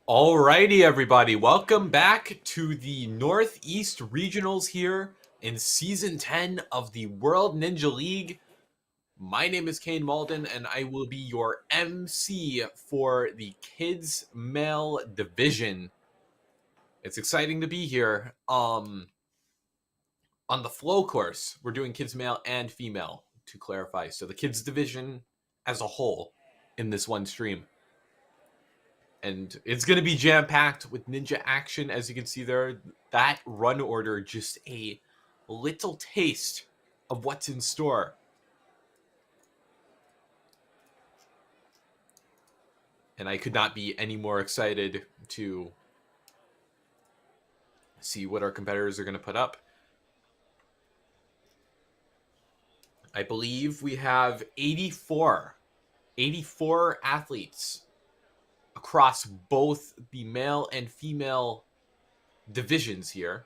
Alrighty, everybody. Welcome back to the Northeast Regionals here in Season 10 of the World Ninja League. My name is Kane Malden, and I will be your MC for the Kids Male Division. It's exciting to be here. On the flow course, we're doing Kids Male and Female, to clarify. So the Kids Division as a whole in this one stream. And it's going to be jam-packed with ninja action, as you can see there. That run order, just a little taste of what's in store. And I could not be any more excited to see what our competitors are going to put up. I believe we have 84 athletes across both the male and female divisions here.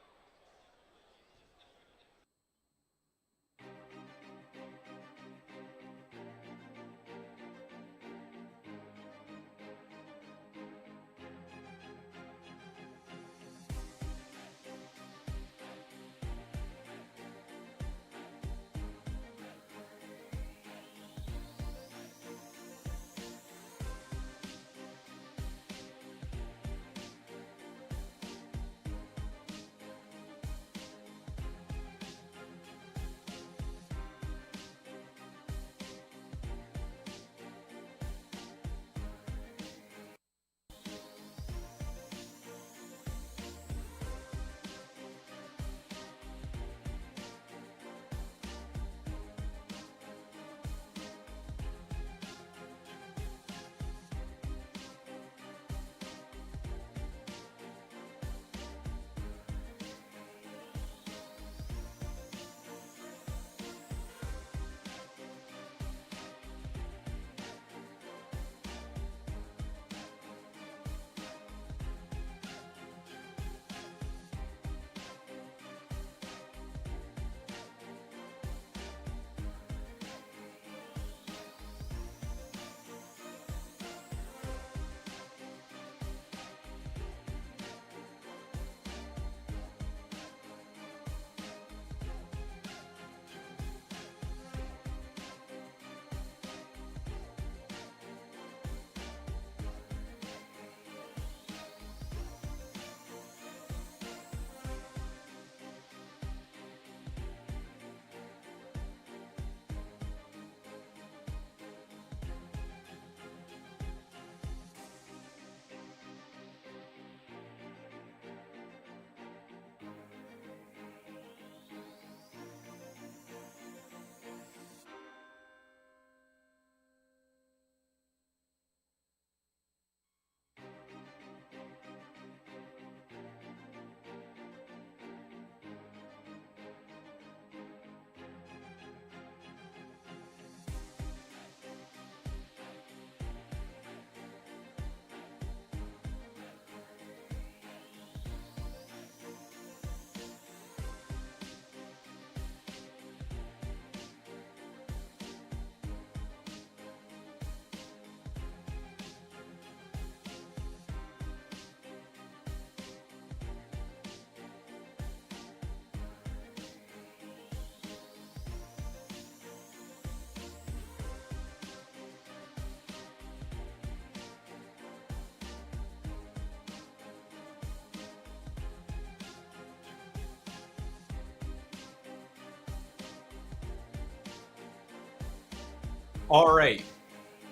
All right.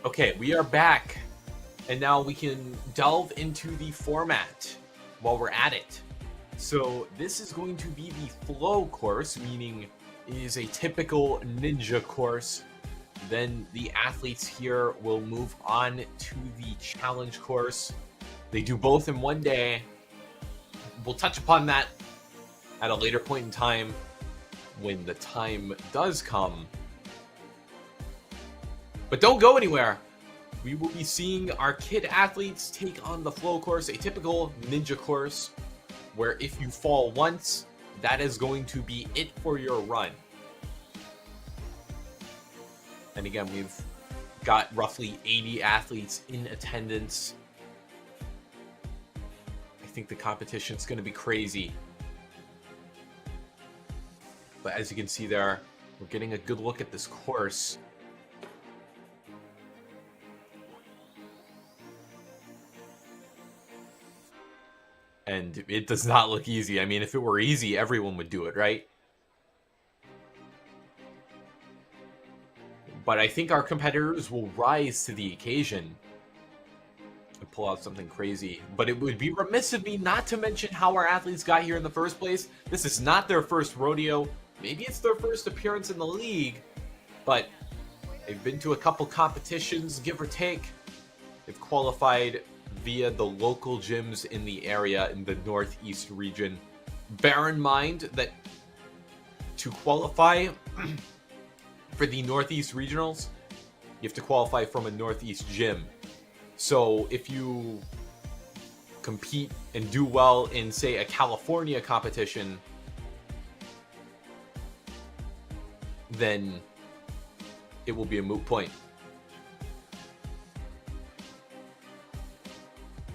Okay, we are back. And now we can delve into the format while we're at it. So this is going to be the flow course, meaning it is a typical ninja course. Then the athletes here will move on to the challenge course. They do both in one day. We'll touch upon that at a later point in time when the time does come. But don't go anywhere. We will be seeing our kid athletes take on the flow course, a typical ninja course, where if you fall once, that is going to be it for your run. And again, we've got roughly 80 athletes in attendance. think the competition's going to be crazy. But as you can see there, we're getting a good look at this course. And it does not look easy. I mean, if it were easy, everyone would do it, right? But I think our competitors will rise to the occasion and pull out something crazy. But it would be remiss of me not to mention how our athletes got here in the first place. This is not their first rodeo. Maybe it's their first appearance in the league, but they've been to a couple competitions, give or take. They've qualified via the local gyms in the area in the Northeast region. Bear in mind that to qualify for the Northeast Regionals, you have to qualify from a Northeast gym. So if you compete and do well in, say, a California competition, then it will be a moot point.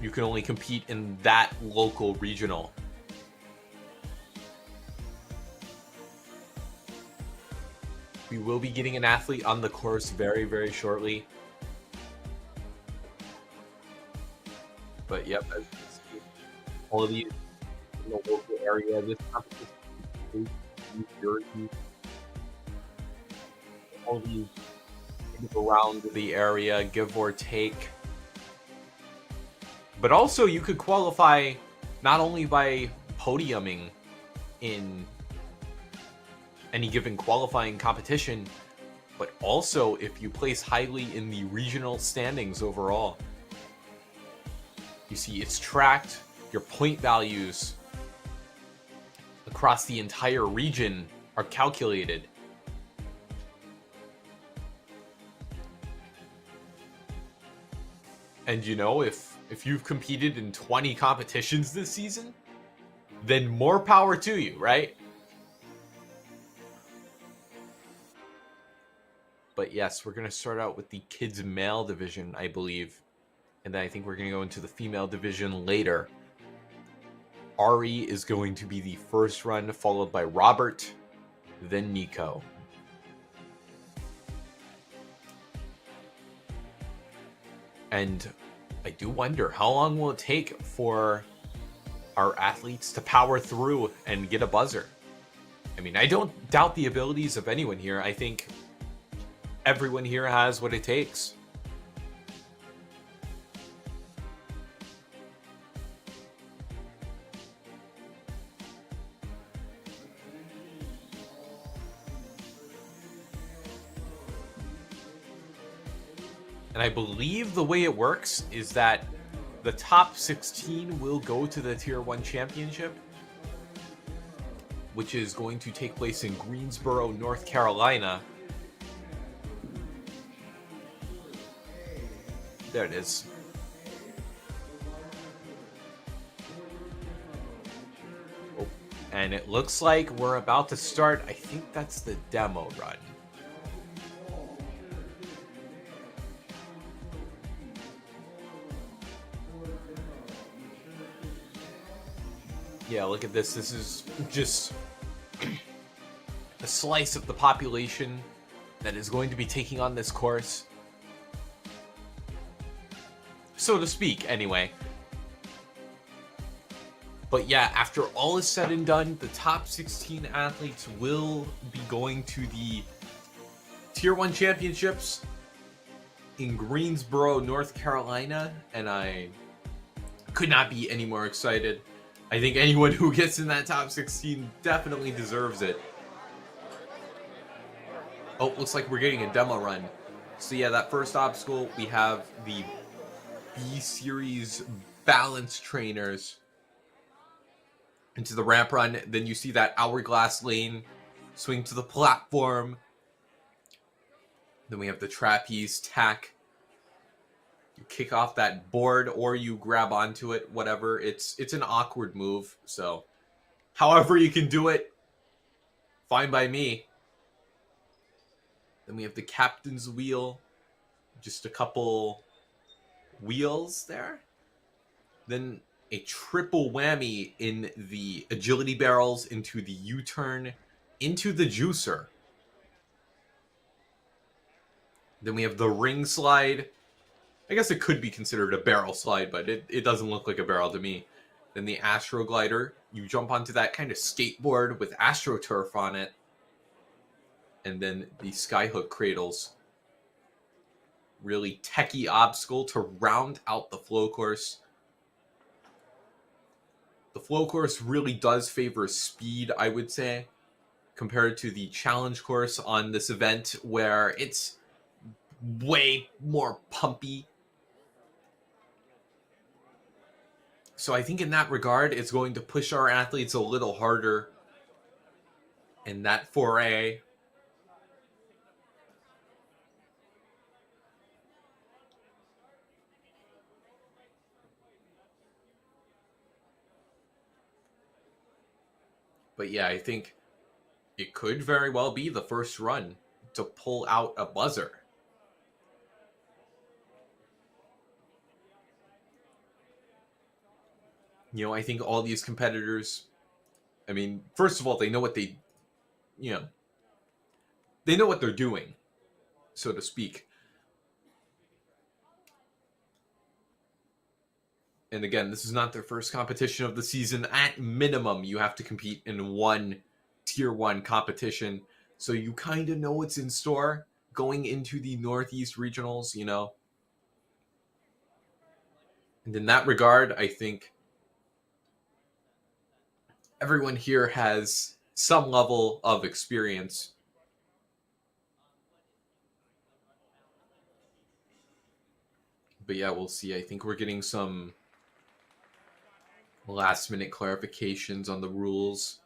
You can only compete in that local regional. We will be getting an athlete on the course very, very shortly. But yep, as you can see, all of these in the local area. This competition is New Jersey. All these around the area, give or take. But also, you could qualify not only by podiuming in any given qualifying competition, but also if you place highly in the regional standings overall. You see, it's tracked. Your point values across the entire region are calculated. And you know, if you've competed in 20 competitions this season, then more power to you, right? But yes, we're going to start out with the kids male division, I believe. And then I think we're going to go into the female division later. Ari is going to be the first run, followed by Robert, then Nico. And I do wonder, how long will it take for our athletes to power through and get a buzzer? I mean, I don't doubt the abilities of anyone here. I think everyone here has what it takes. And I believe the way it works is that the top 16 will go to the Tier 1 Championship, which is going to take place in Greensboro, North Carolina. There it is. Oh, and it looks like we're about to start. I think that's the demo run. Yeah, look at this. This is just a slice of the population that is going to be taking on this course. So to speak, anyway. But yeah, after all is said and done, the top 16 athletes will be going to the Tier 1 Championships in Greensboro, North Carolina, and I could not be any more excited. I think anyone who gets in that top 16 definitely deserves it. Oh, looks like we're getting a demo run. So yeah, that first obstacle, we have the B-Series balance trainers into the ramp run. Then you see that hourglass lane, swing to the platform. Then we have the trapeze tack. You kick off that board or you grab onto it, whatever. It's an awkward move, so however you can do it, fine by me. Then we have the captain's wheel, just a couple wheels there. Then a triple whammy in the agility barrels, into the U-turn, into the juicer. Then we have the ring slide. I guess it could be considered a barrel slide, but it doesn't look like a barrel to me. Then the Astro Glider. You jump onto that kind of skateboard with AstroTurf on it. And then the Skyhook Cradles. Really techie obstacle to round out the flow course. The flow course really does favor speed, I would say, compared to the challenge course on this event, where it's way more pumpy. So I think in that regard, it's going to push our athletes a little harder in that foray. But yeah, I think it could very well be the first run to pull out a buzzer. You know, I think all these competitors, I mean, first of all, they know what they know what they're doing, so to speak. And again, this is not their first competition of the season. At minimum, you have to compete in one Tier 1 competition. So you kind of know what's in store going into the Northeast Regionals, you know. And in that regard, I think everyone here has some level of experience. But yeah, we'll see. I think we're getting some last-minute clarifications on the rules.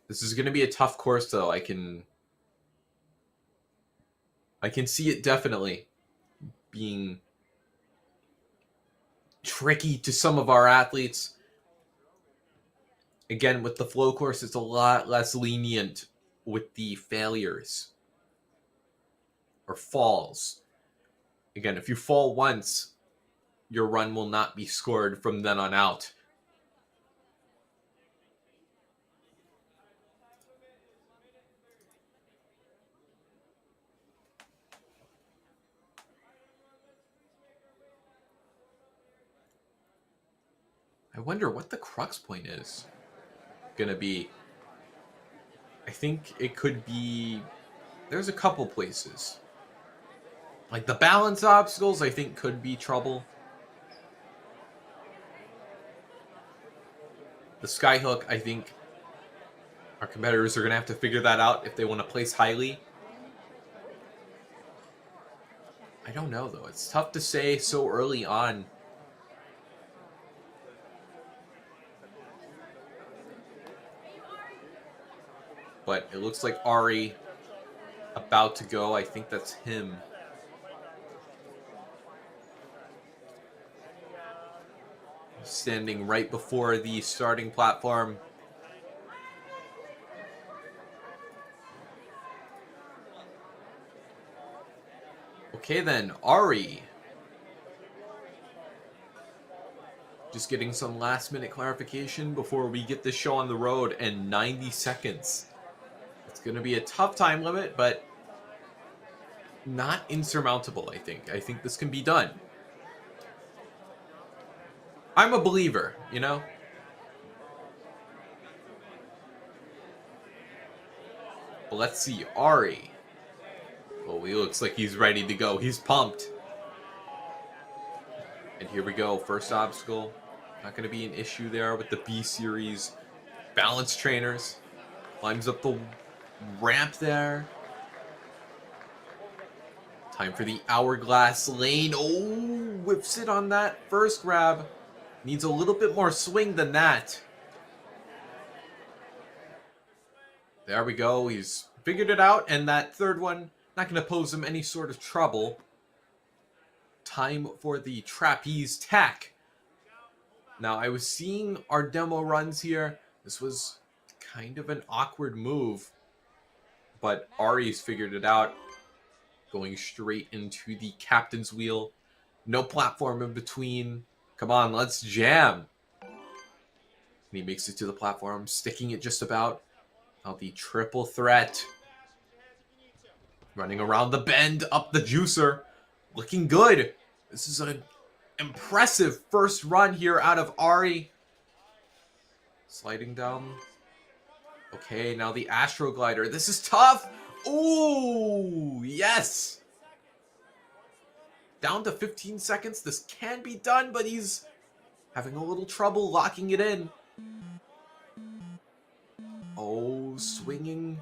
This is going to be a tough course, though. I can see it definitely being tricky to some of our athletes. Again, with the flow course, it's a lot less lenient with the failures or falls. Again, if you fall once, your run will not be scored from then on out. I wonder what the crux point is gonna be. I think it could be, there's a couple places. Like the balance obstacles, I think could be trouble. The skyhook, I think our competitors are gonna have to figure that out if they want to place highly. I don't know though, it's tough to say so early on. But it looks like Ari about to go. I think that's him. Standing right before the starting platform. Okay then, Ari. Just getting some last minute clarification before we get this show on the road, and 90 seconds. It's going to be a tough time limit, but not insurmountable, I think. I think this can be done. I'm a believer, you know? But let's see, Ari. Oh, he looks like he's ready to go. He's pumped. And here we go, first obstacle. Not going to be an issue there with the B-Series balance trainers. Climbs up the ramp there. Time for the hourglass lane. Oh, whips it on that first grab. Needs a little bit more swing than that. There we go. He's figured it out. And that third one, not going to pose him any sort of trouble. Time for the trapeze tack. Now, I was seeing our demo runs here. This was kind of an awkward move, but Ari's figured it out. Going straight into the captain's wheel. No platform in between. Come on, let's jam. And he makes it to the platform, sticking it just about. Now the triple threat. Running around the bend, up the juicer. Looking good. This is an impressive first run here out of Ari. Sliding down. Okay, now the Astro Glider. This is tough. Ooh, yes. Down to 15 seconds. This can be done, but he's having a little trouble locking it in. Oh, swinging.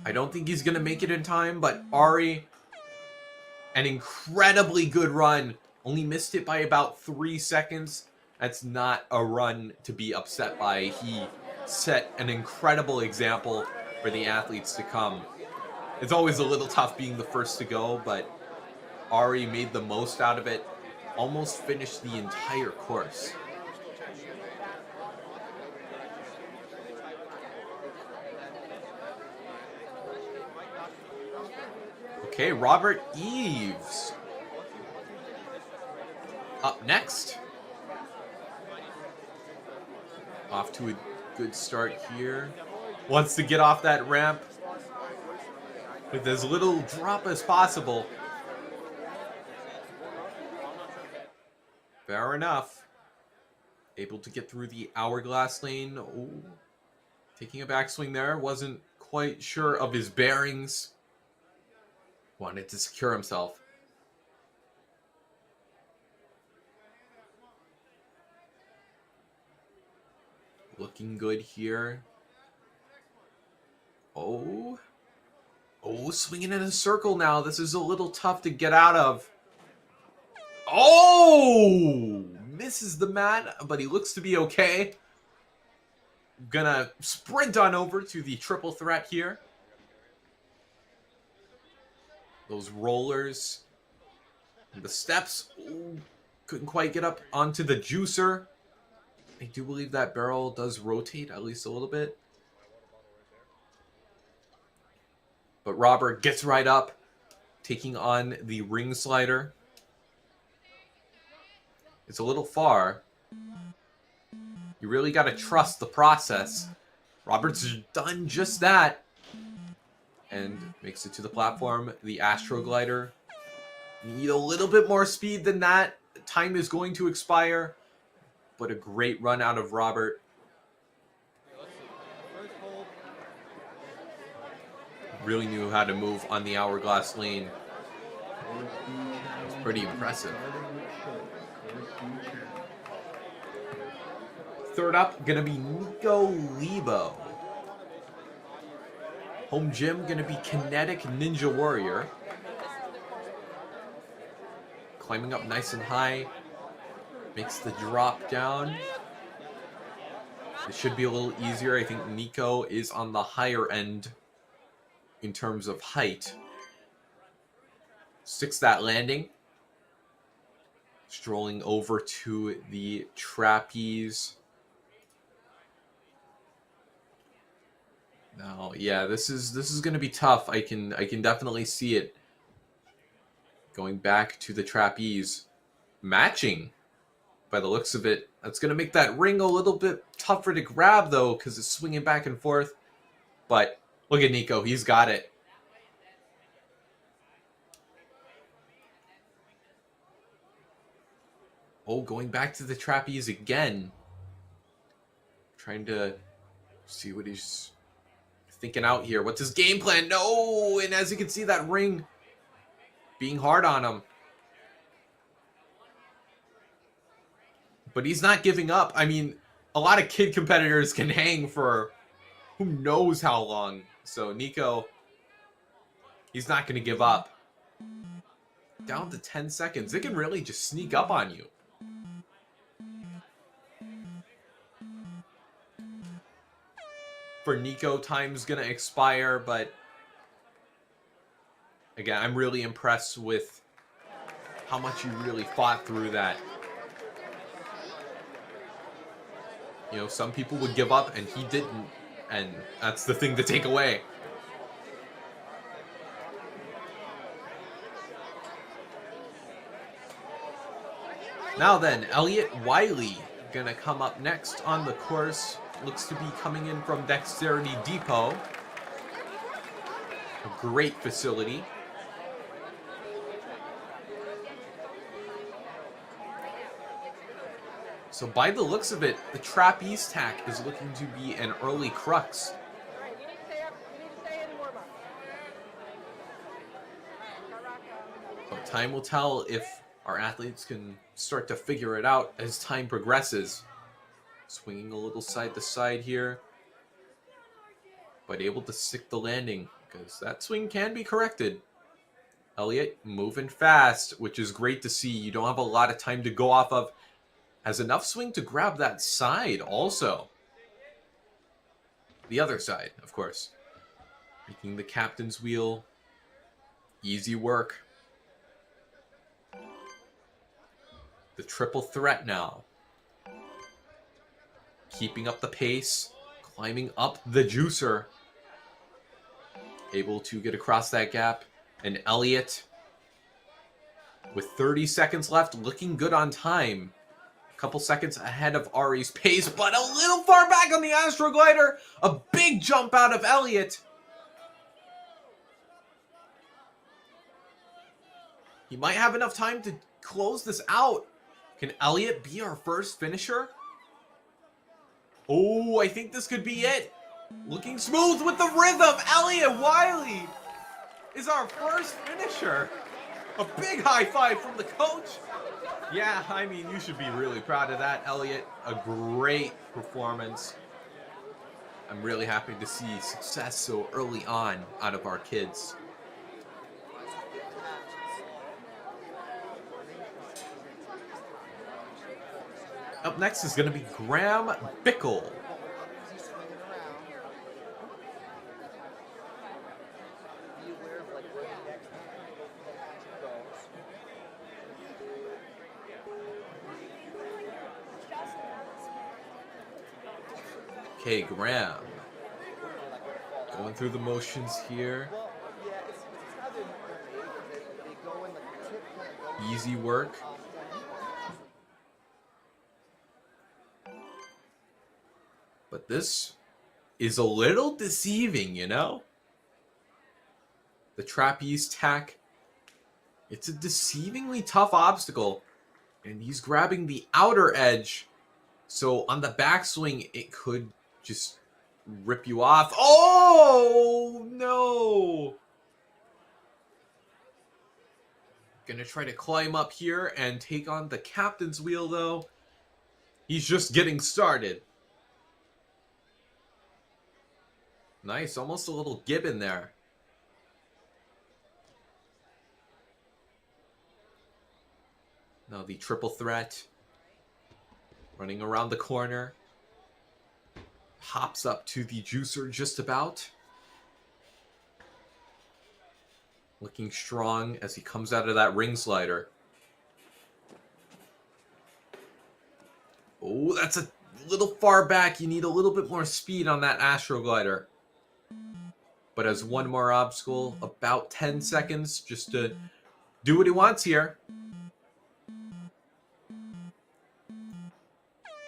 I don't think he's going to make it in time, but Ari, an incredibly good run. Only missed it by about 3 seconds. That's not a run to be upset by. He set an incredible example for the athletes to come. It's always a little tough being the first to go, but Ari made the most out of it. Almost finished the entire course. Okay, Robert Eves. Up next. Off to a good start here. Wants to get off that ramp with as little drop as possible. Fair enough. Able to get through the hourglass lane. Ooh. Taking a backswing there. Wasn't quite sure of his bearings. Wanted to secure himself. Looking good here. Oh. Oh, swinging in a circle now. This is a little tough to get out of. Oh! Misses the mat, but he looks to be okay. Gonna sprint on over to the triple threat here. Those rollers. And the steps. Ooh, couldn't quite get up onto the juicer. I do believe that barrel does rotate at least a little bit. But Robert gets right up, taking on the ring slider. It's a little far. You really got to trust the process. Robert's done just that. And makes it to the platform. The Astro Glider. You need a little bit more speed than that. Time is going to expire. But a great run out of Robert. Really knew how to move on the hourglass lane. It's pretty impressive. Third up, gonna be Nico Lebo. Home gym, gonna be Kinetic Ninja Warrior. Climbing up nice and high. Makes the drop down. It should be a little easier. I think Nico is on the higher end in terms of height. Sticks that landing. Strolling over to the trapeze. Now, yeah, this is going to be tough. I can definitely see it. Going back to the trapeze. Matching. By the looks of it. That's going to make that ring a little bit tougher to grab, though, because it's swinging back and forth. But look at Nico. He's got it. Oh, going back to the trapeze again. Trying to see what he's thinking out here. What's his game plan? No! And as you can see, that ring being hard on him. But he's not giving up. I mean, a lot of kid competitors can hang for who knows how long. So Nico, he's not going to give up. Down to 10 seconds. It can really just sneak up on you. For Nico, time's going to expire, but again, I'm really impressed with how much you really fought through that. You know, some people would give up, and he didn't. And that's the thing to take away. Now then, Elliot Wiley gonna come up next on the course. Looks to be coming in from Dexterity Depot. A great facility. So by the looks of it, the trapeze tack is looking to be an early crux. But time will tell if our athletes can start to figure it out as time progresses. Swinging a little side to side here, but able to stick the landing because that swing can be corrected. Elliot moving fast, which is great to see. You don't have a lot of time to go off of. Has enough swing to grab that side also. The other side, of course. Making the captain's wheel. Easy work. The triple threat now. Keeping up the pace. Climbing up the juicer. Able to get across that gap. And Elliot, with 30 seconds left, looking good on time. Couple seconds ahead of Ari's pace, but a little far back on the Astroglider. A big jump out of Elliot. He might have enough time to close this out. Can Elliot be our first finisher? Oh, I think this could be it. Looking smooth with the rhythm. Elliot Wiley is our first finisher. A big high five from the coach. Yeah, I mean, you should be really proud of that, Elliot. A great performance. I'm really happy to see success so early on out of our kids. Up next is going to be Graham Bickle. Okay, Graham. Going through the motions here. Easy work. But this is a little deceiving, you know? The trapeze tack. It's a deceivingly tough obstacle. And he's grabbing the outer edge. So on the backswing, it could just rip you off. Oh, no. Gonna try to climb up here and take on the captain's wheel, though. He's just getting started. Nice, almost a little gibbon there. Now the triple threat. Running around the corner. Hops up to the juicer just about. Looking strong as he comes out of that ring slider. Oh, that's a little far back. You need a little bit more speed on that Astroglider. But as one more obstacle, about 10 seconds just to do what he wants here.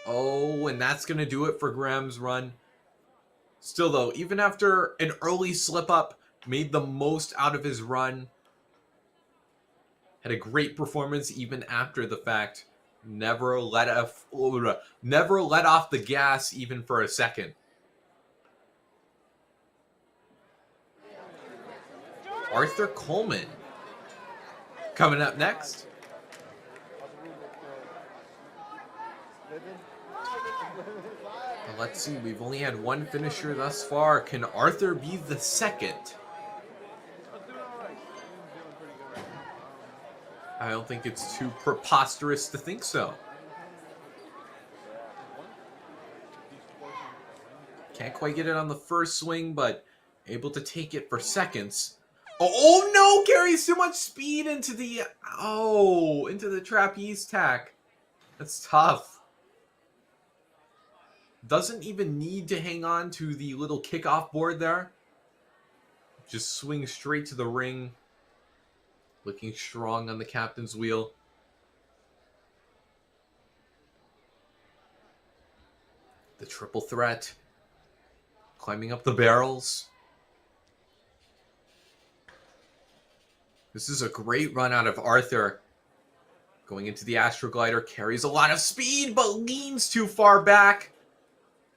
Oh, and that's going to do it for Graham's run. Still, though, even after an early slip-up, made the most out of his run. Had a great performance even after the fact. Never let off the gas even for a second. Arthur Coleman coming up next. Let's see, we've only had one finisher thus far. Can Arthur be the second? I don't think it's too preposterous to think so. Can't quite get it on the first swing, but able to take it for seconds. Oh no! Carries too much speed into the trapeze tack. That's tough. Doesn't even need to hang on to the little kickoff board there. Just swing straight to the ring. Looking strong on the captain's wheel. The triple threat. Climbing up the barrels. This is a great run out of Arthur. Going into the Astroglider, carries a lot of speed, but leans too far back.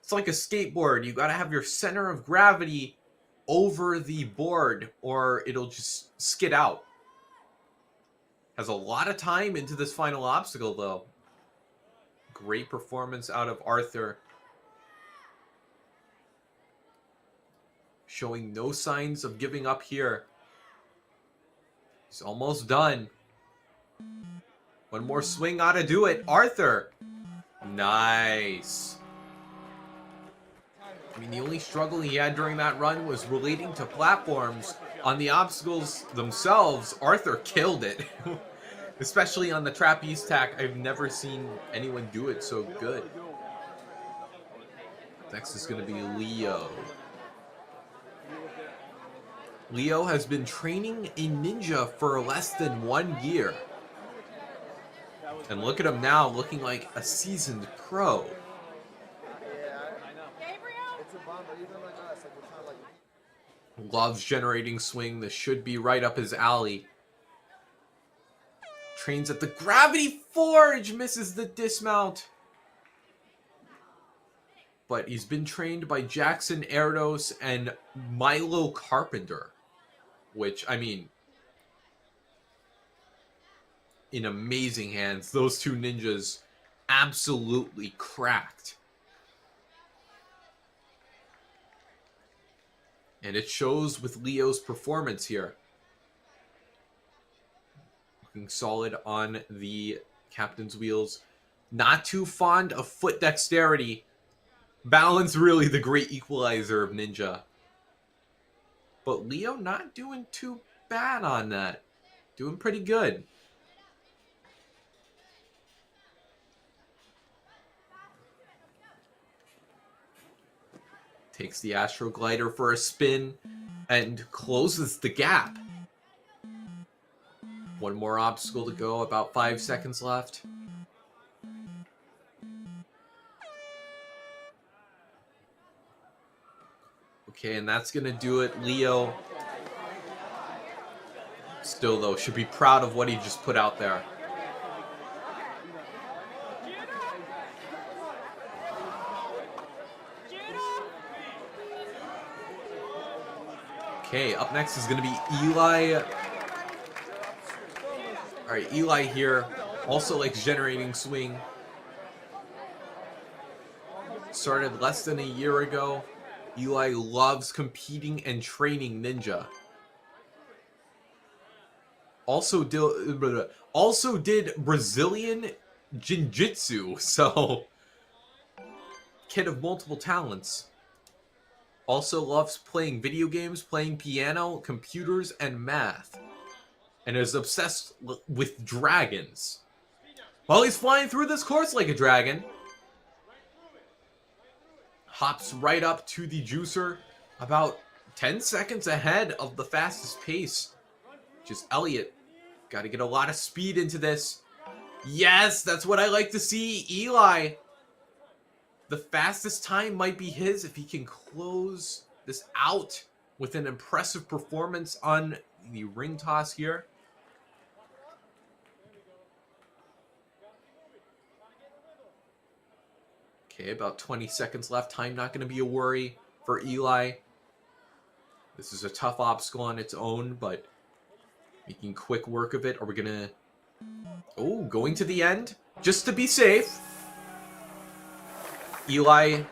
It's like a skateboard. You gotta have your center of gravity over the board, or it'll just skid out. Has a lot of time into this final obstacle, though. Great performance out of Arthur. Showing no signs of giving up here. He's almost done. One more swing ought to do it. Arthur. Nice. I mean, the only struggle he had during that run was relating to platforms. On the obstacles themselves, Arthur killed it. Especially on the trapeze tack. I've never seen anyone do it so good. Next is going to be Leo. Leo has been training a ninja for less than 1 year. And look at him now, looking like a seasoned pro. Loves generating swing. This should be right up his alley. Trains at the Gravity Forge. Misses the dismount. But he's been trained by Jackson Erdos and Milo Carpenter. Which, I mean, in amazing hands. Those two ninjas absolutely cracked. And it shows with Leo's performance here. Looking solid on the captain's wheels. Not too fond of foot dexterity. Balance really the great equalizer of ninja. But Leo not doing too bad on that. Doing pretty good. Takes the Astroglider for a spin and closes the gap. One more obstacle to go, about 5 seconds left. Okay, and that's going to do it. Leo, still though, should be proud of what he just put out there. Okay, up next is going to be Eli. Alright, Eli here. Also likes generating swing. Started less than a year ago. Eli loves competing and training ninja. Also did Brazilian Jiu-Jitsu, so kid of multiple talents. Also loves playing video games, playing piano, computers, and math. And is obsessed with dragons. While he's flying through this course like a dragon, hops right up to the juicer, about 10 seconds ahead of the fastest pace, which is Elliot. Got to get a lot of speed into this. Yes, that's what I like to see. Eli, the fastest time might be his if he can close this out with an impressive performance on the ring toss here. Okay, about 20 seconds left. Time not going to be a worry for Eli. This is a tough obstacle on its own, but making quick work of it. Are we going to... Oh, going to the end? Just to be safe. Eli,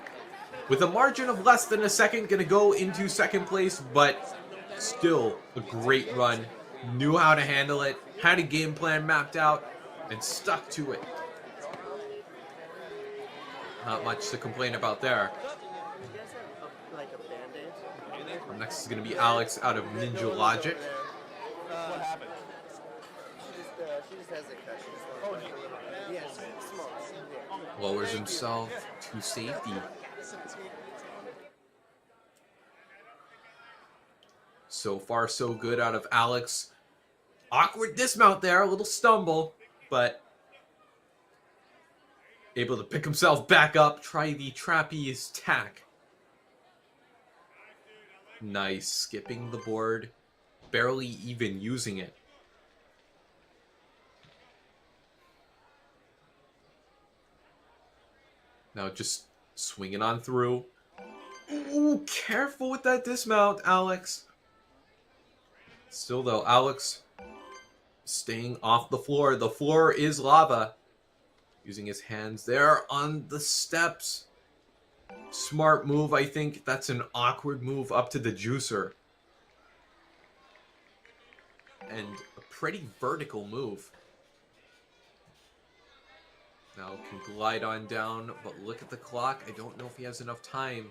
with a margin of less than a second, going to go into second place, but still a great run. Knew how to handle it, had a game plan mapped out, and stuck to it. Not much to complain about there. Next is going to be Alex out of Ninja Logic. What happened? She just has a Lowers himself to safety. So far, so good out of Alex. Awkward dismount there, a little stumble, but Able to pick himself back up, try the trapeze tack. Nice, skipping the board, barely even using it. Now just swinging on through. Ooh, careful with that dismount, Alex. Still though, Alex staying off the floor. The floor is lava. Using his hands there on the steps. Smart move, I think. That's an awkward move up to the juicer. And a pretty vertical move. Now can glide on down, but look at the clock. I don't know if he has enough time.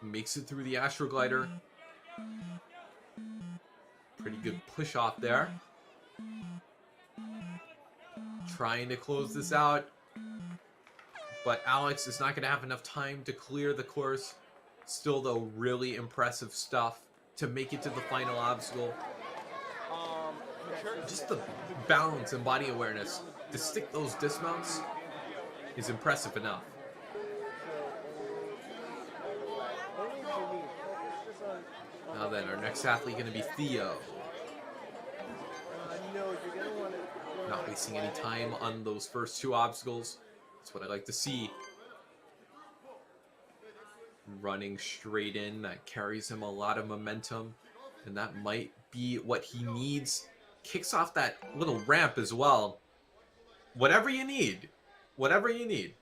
Makes it through the Astro Glider. Pretty good push off there. Trying to close this out. But Alex is not going to have enough time to clear the course. Still, though, really impressive stuff to make it to the final obstacle. Just the balance and body awareness to stick those dismounts is impressive enough. Now then, our next athlete going to be Theo. Not wasting any time on those first two obstacles. That's what I like to see. Running straight in, that carries him a lot of momentum, and that might be what he needs. Kicks off that little ramp as well. Whatever you need. Whatever you need.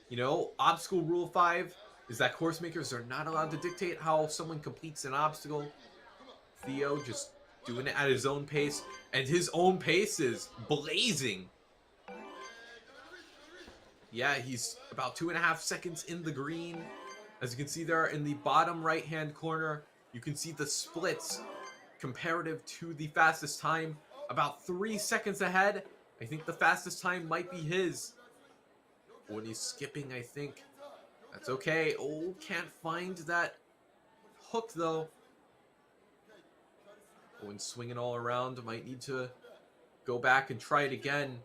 You know, obstacle rule 5 is that course makers are not allowed to dictate how someone completes an obstacle. Theo just doing it at his own pace, and his own pace is blazing. Yeah, he's about 2.5 seconds in the green. As you can see there in the bottom right-hand corner, you can see the splits comparative to the fastest time. About 3 seconds ahead. I think the fastest time might be his. When he's skipping, I think. That's okay. Oh, can't find that hook, though. Owen swinging all around. Might need to go back and try it again.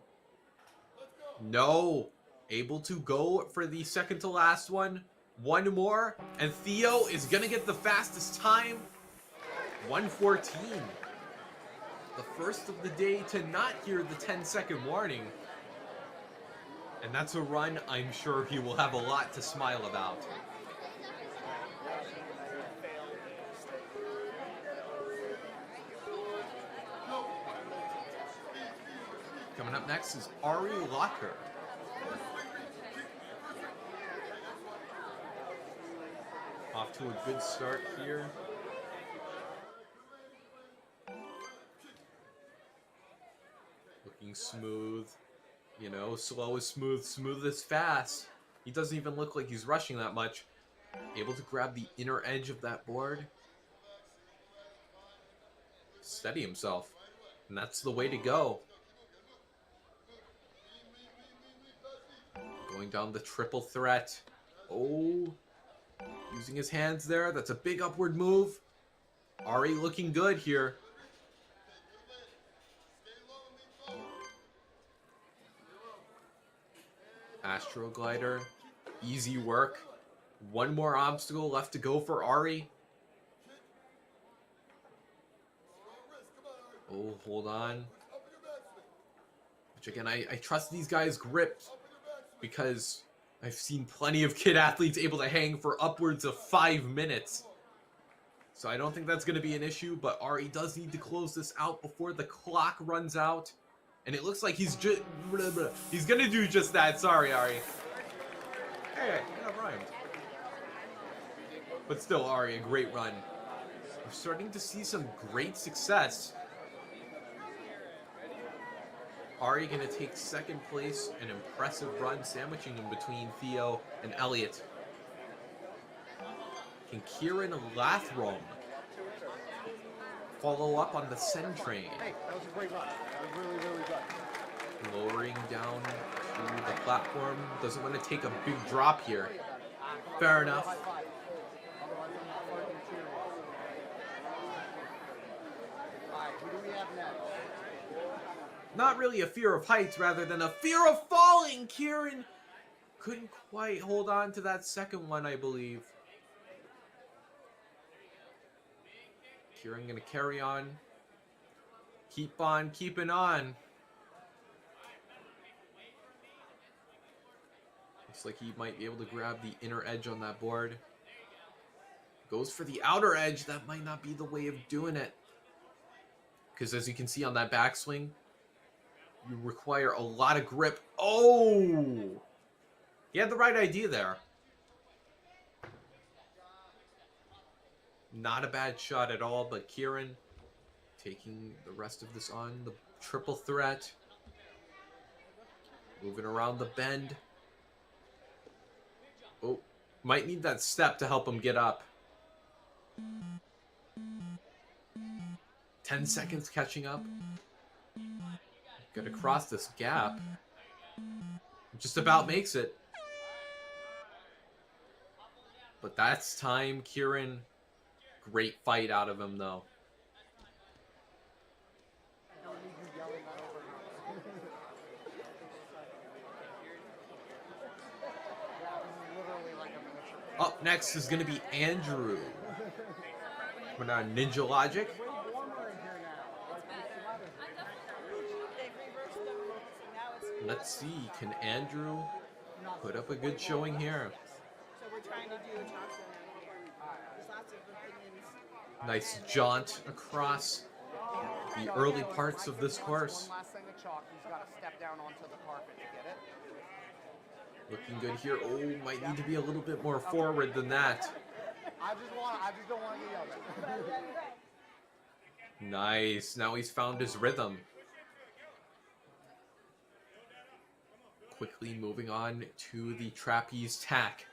No. Able to go for the second to last one. One more. And Theo is going to get the fastest time. 1:14. The first of the day to not hear the 10-second warning. And that's a run I'm sure he will have a lot to smile about. Coming up next is Ari Locker. Off to a good start here. Looking smooth. You know, slow is smooth, smooth is fast. He doesn't even look like he's rushing that much. Able to grab the inner edge of that board. Steady himself. And that's the way to go. Going down the triple threat. Oh. Using his hands there. That's a big upward move. Ari looking good here. Astro Glider. Easy work. One more obstacle left to go for Ari. Oh, hold on. Which again, I trust these guys' grip because I've seen plenty of kid athletes able to hang for upwards of 5 minutes. So I don't think that's going to be an issue, but Ari does need to close this out before the clock runs out. And it looks like he's just... He's going to do just that. Sorry, Ari. Hey, that rhymed. But still, Ari, a great run. We're starting to see some great success. Ari going to take second place, an impressive run sandwiching in between Theo and Elliot. Can Kieran Lathrom follow up on the Sen train? Hey, that was a great run. That was really, really good. Lowering down to the platform. Doesn't want to take a big drop here. Fair enough. Alright, who do we have next? not really a fear of heights rather than a fear of falling. Kieran couldn't quite hold on to that second one, I believe. Kieran gonna carry on. Keep on keeping on. Looks like he might be able to grab the inner edge on that board. Goes for the outer edge. That might not be the way of doing it. Because as you can see on that backswing, you require a lot of grip. Oh! He had the right idea there. Not a bad shot at all, but Kieran taking the rest of this on. The triple threat. Moving around the bend. Oh, might need that step to help him get up. 10 seconds catching up. Gotta cross this gap. Just about makes it. But that's time, Kieran. Great fight out of him, though. Up next is going to be Andrew. We're now Ninja Logic. Let's see, can Andrew put up a good showing here? So we're trying to do a chalk zone over here. There's lots of opinions. Nice jaunt across the early parts of this course. One last thing of chalk, he's got to step down onto the carpet to get it. Looking good here. Oh, might need to be a little bit more forward than that. I just don't want to get yelled at. Nice. Now he's found his rhythm. Quickly moving on to the trapeze tack.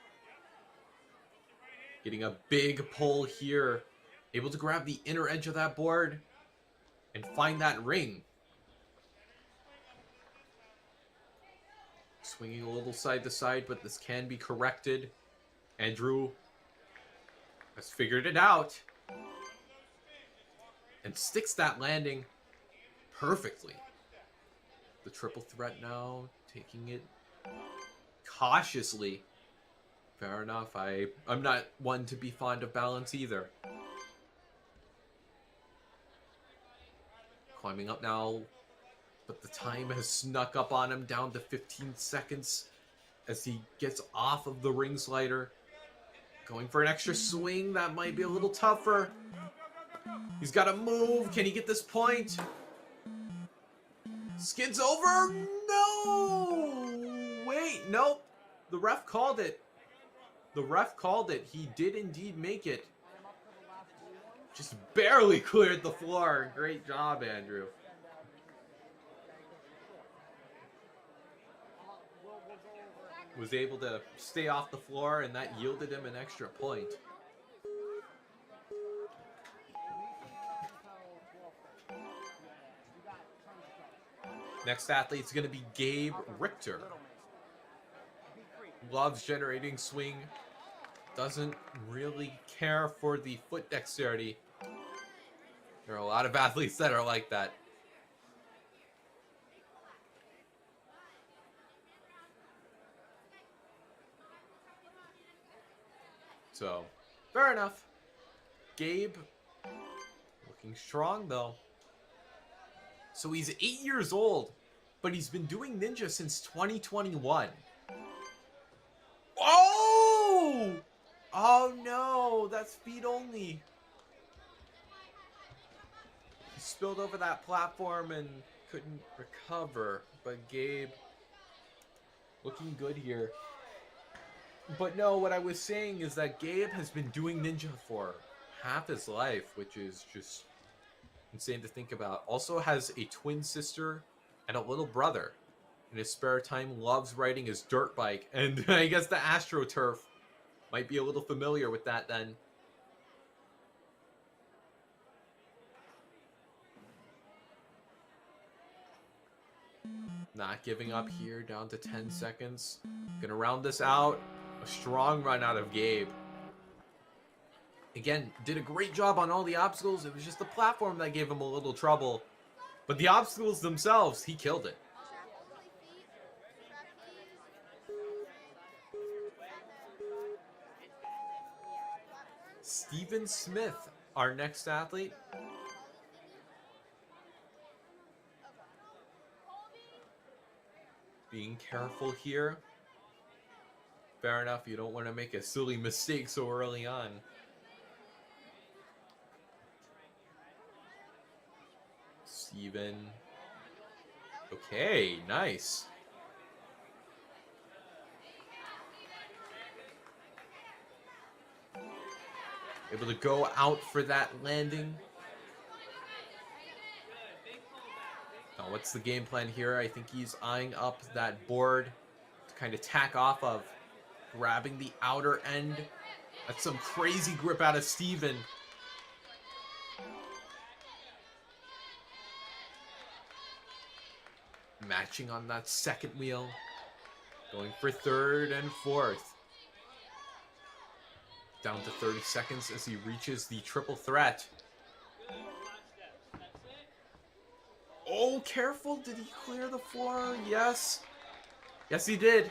Getting a big pull here. Able to grab the inner edge of that board and find that ring. Swinging a little side to side, but this can be corrected. Andrew has figured it out. And sticks that landing perfectly. The triple threat now, taking it cautiously. Fair enough. I'm not one to be fond of balance either. Climbing up now, but the time has snuck up on him, down to 15 seconds as he gets off of the ring slider. Going for an extra swing, that might be a little tougher. He's got to move. Can he get this point? Skids over. No! Wait, nope. The ref called it. The ref called it. He did indeed make it. Just barely cleared the floor. Great job, Andrew. Was able to stay off the floor, and that yielded him an extra point. Next athlete's going to be Gabe Richter. Loves generating swing. Doesn't really care for the foot dexterity. There are a lot of athletes that are like that. So, fair enough. Gabe, looking strong though. So he's 8 years old, but he's been doing ninja since 2021. Oh! Oh no, that's feet only. He spilled over that platform and couldn't recover, but Gabe looking good here. But no, what I was saying is that Gabe has been doing ninja for half his life, which is just insane to think about. Also has a twin sister and a little brother. In his spare time, loves riding his dirt bike. And I guess the AstroTurf might be a little familiar with that then. Not giving up here, down to 10 seconds. Gonna round this out. A strong run out of Gabe. Again, did a great job on all the obstacles. It was just the platform that gave him a little trouble. But the obstacles themselves, he killed it. Steven Smith, our next athlete. Being careful here. Fair enough, you don't want to make a silly mistake so early on. Steven. Okay, nice. Able to go out for that landing. Now, what's the game plan here? I think he's eyeing up that board to kind of tack off of. Grabbing the outer end. That's some crazy grip out of Steven. Matching on that second wheel. Going for third and fourth. Down to 30 seconds as he reaches the triple threat. Oh, careful. Did he clear the floor? Yes. Yes, he did.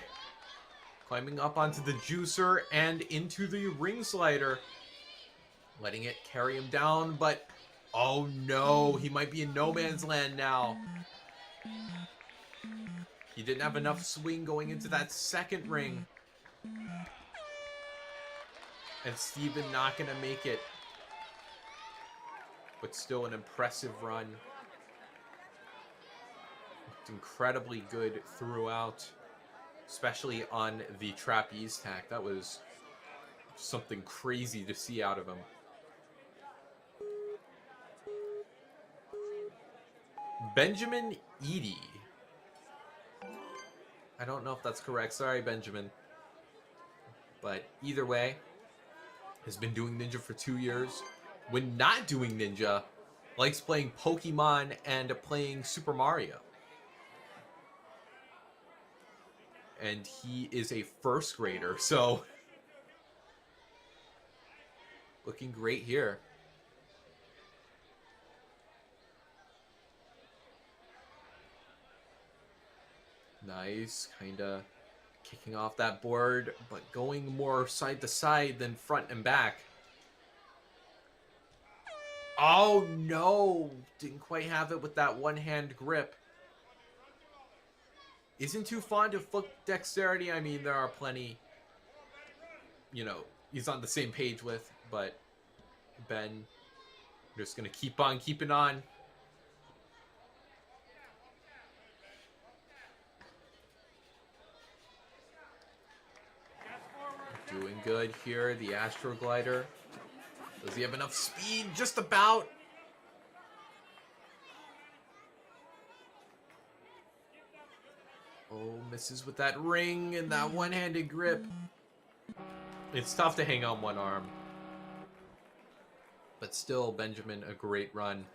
Climbing up onto the juicer and into the ring slider. Letting it carry him down, but oh no, he might be in no man's land now. He didn't have enough swing going into that second ring. And Steven not going to make it. But still an impressive run. Looked incredibly good throughout. Especially on the trapeze tack. That was something crazy to see out of him. Benjamin Eady. I don't know if that's correct. Sorry, Benjamin. But either way, has been doing Ninja for 2 years. When not doing Ninja, likes playing Pokemon and playing Super Mario. And he is a first grader, so looking great here. Nice, kind of kicking off that board, but going more side to side than front and back. Oh no, didn't quite have it with that one-hand grip. Isn't too fond of foot dexterity. I mean, there are plenty, you know, he's on the same page with, but Ben just going to keep on keeping on. Doing good here, the Astro Glider. Does he have enough speed? Just about. Oh, misses with that ring and that one-handed grip. It's tough to hang on one arm. But still, Benjamin, a great run.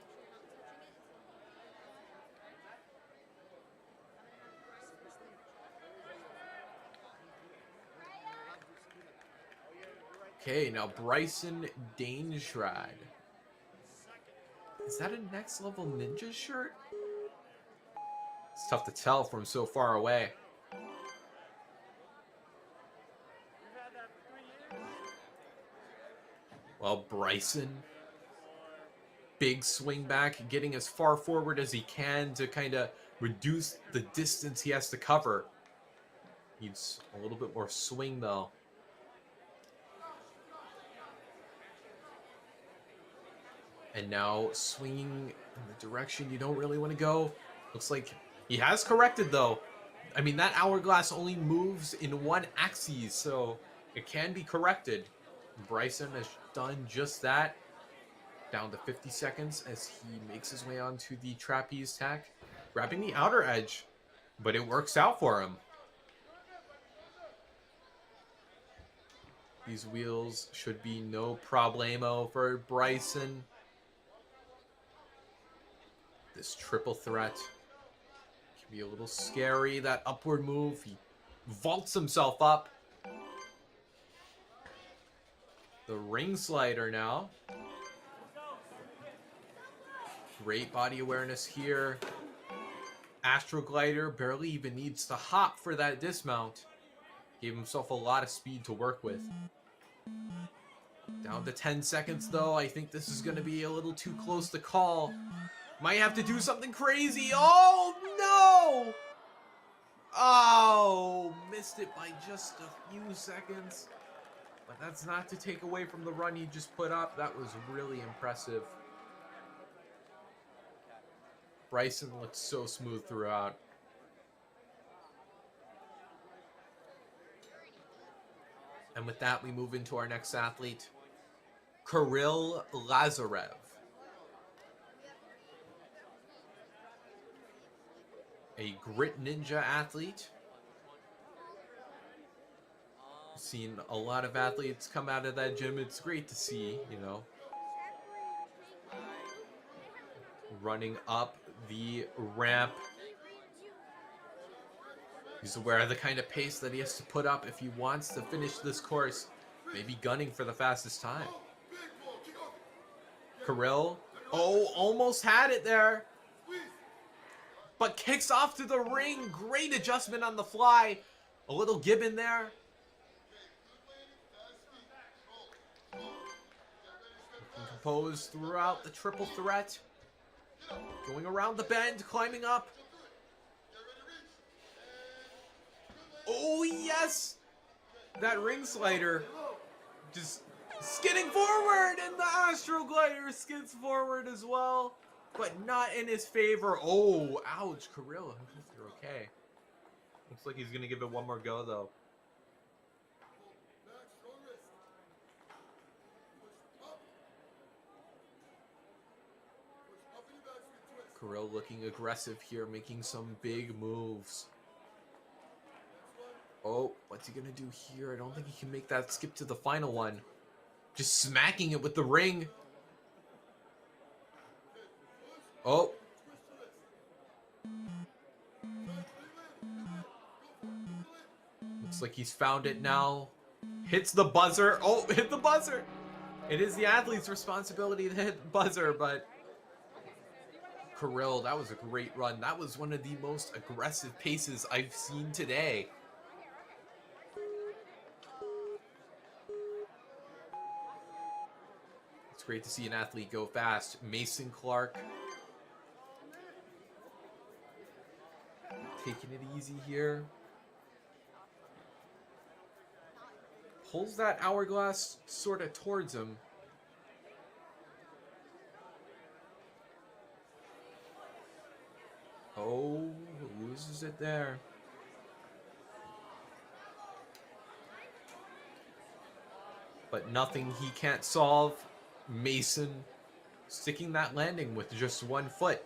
Okay, now Bryson Daneshrad. Is that a next level ninja shirt? It's tough to tell from so far away. Well, Bryson. Big swing back, getting as far forward as he can to kind of reduce the distance he has to cover. Needs a little bit more swing, though. And now swinging in the direction you don't really want to go. Looks like he has corrected, though. I mean, that hourglass only moves in one axis, so it can be corrected. Bryson has done just that. Down to 50 seconds as he makes his way onto the trapeze tack. Grabbing the outer edge, but it works out for him. These wheels should be no problemo for Bryson. This triple threat can be a little scary. That upward move, he vaults himself up. The ring slider now. Great body awareness here. Astroglider barely even needs to hop for that dismount. Gave himself a lot of speed to work with. Down to 10 seconds though. I think this is going to be a little too close to call. Might have to do something crazy. Oh no! Oh, missed it by just a few seconds. But that's not to take away from the run he just put up. That was really impressive. Bryson looked so smooth throughout. And with that, we move into our next athlete, Carill Lazarev. A grit ninja athlete. Seen a lot of athletes come out of that gym. It's great to see, you know. Running up the ramp. He's aware of the kind of pace that he has to put up if he wants to finish this course. Maybe gunning for the fastest time. Carill, oh, almost had it there. But kicks off to the ring. Great adjustment on the fly. A little gibbon there. Composed throughout the triple threat. Going around the bend, climbing up. Oh, yes! That ring slider just skidding forward, and the Astro Glider skids forward as well, but not in his favor. Oh, ouch, Carill, I hope you're okay. Looks like he's going to give it one more go, though. Carill looking aggressive here, making some big moves. Oh, what's he gonna do here? I don't think he can make that skip to the final one. Just smacking it with the ring. Oh. Looks like he's found it now. Hits the buzzer. Oh, hit the buzzer. It is the athlete's responsibility to hit the buzzer, but Carill, that was a great run. That was one of the most aggressive paces I've seen today. It's great to see an athlete go fast. Mason Clark taking it easy here. Pulls that hourglass sort of towards him. Oh, loses it there. But nothing he can't solve. Mason sticking that landing with just 1 foot.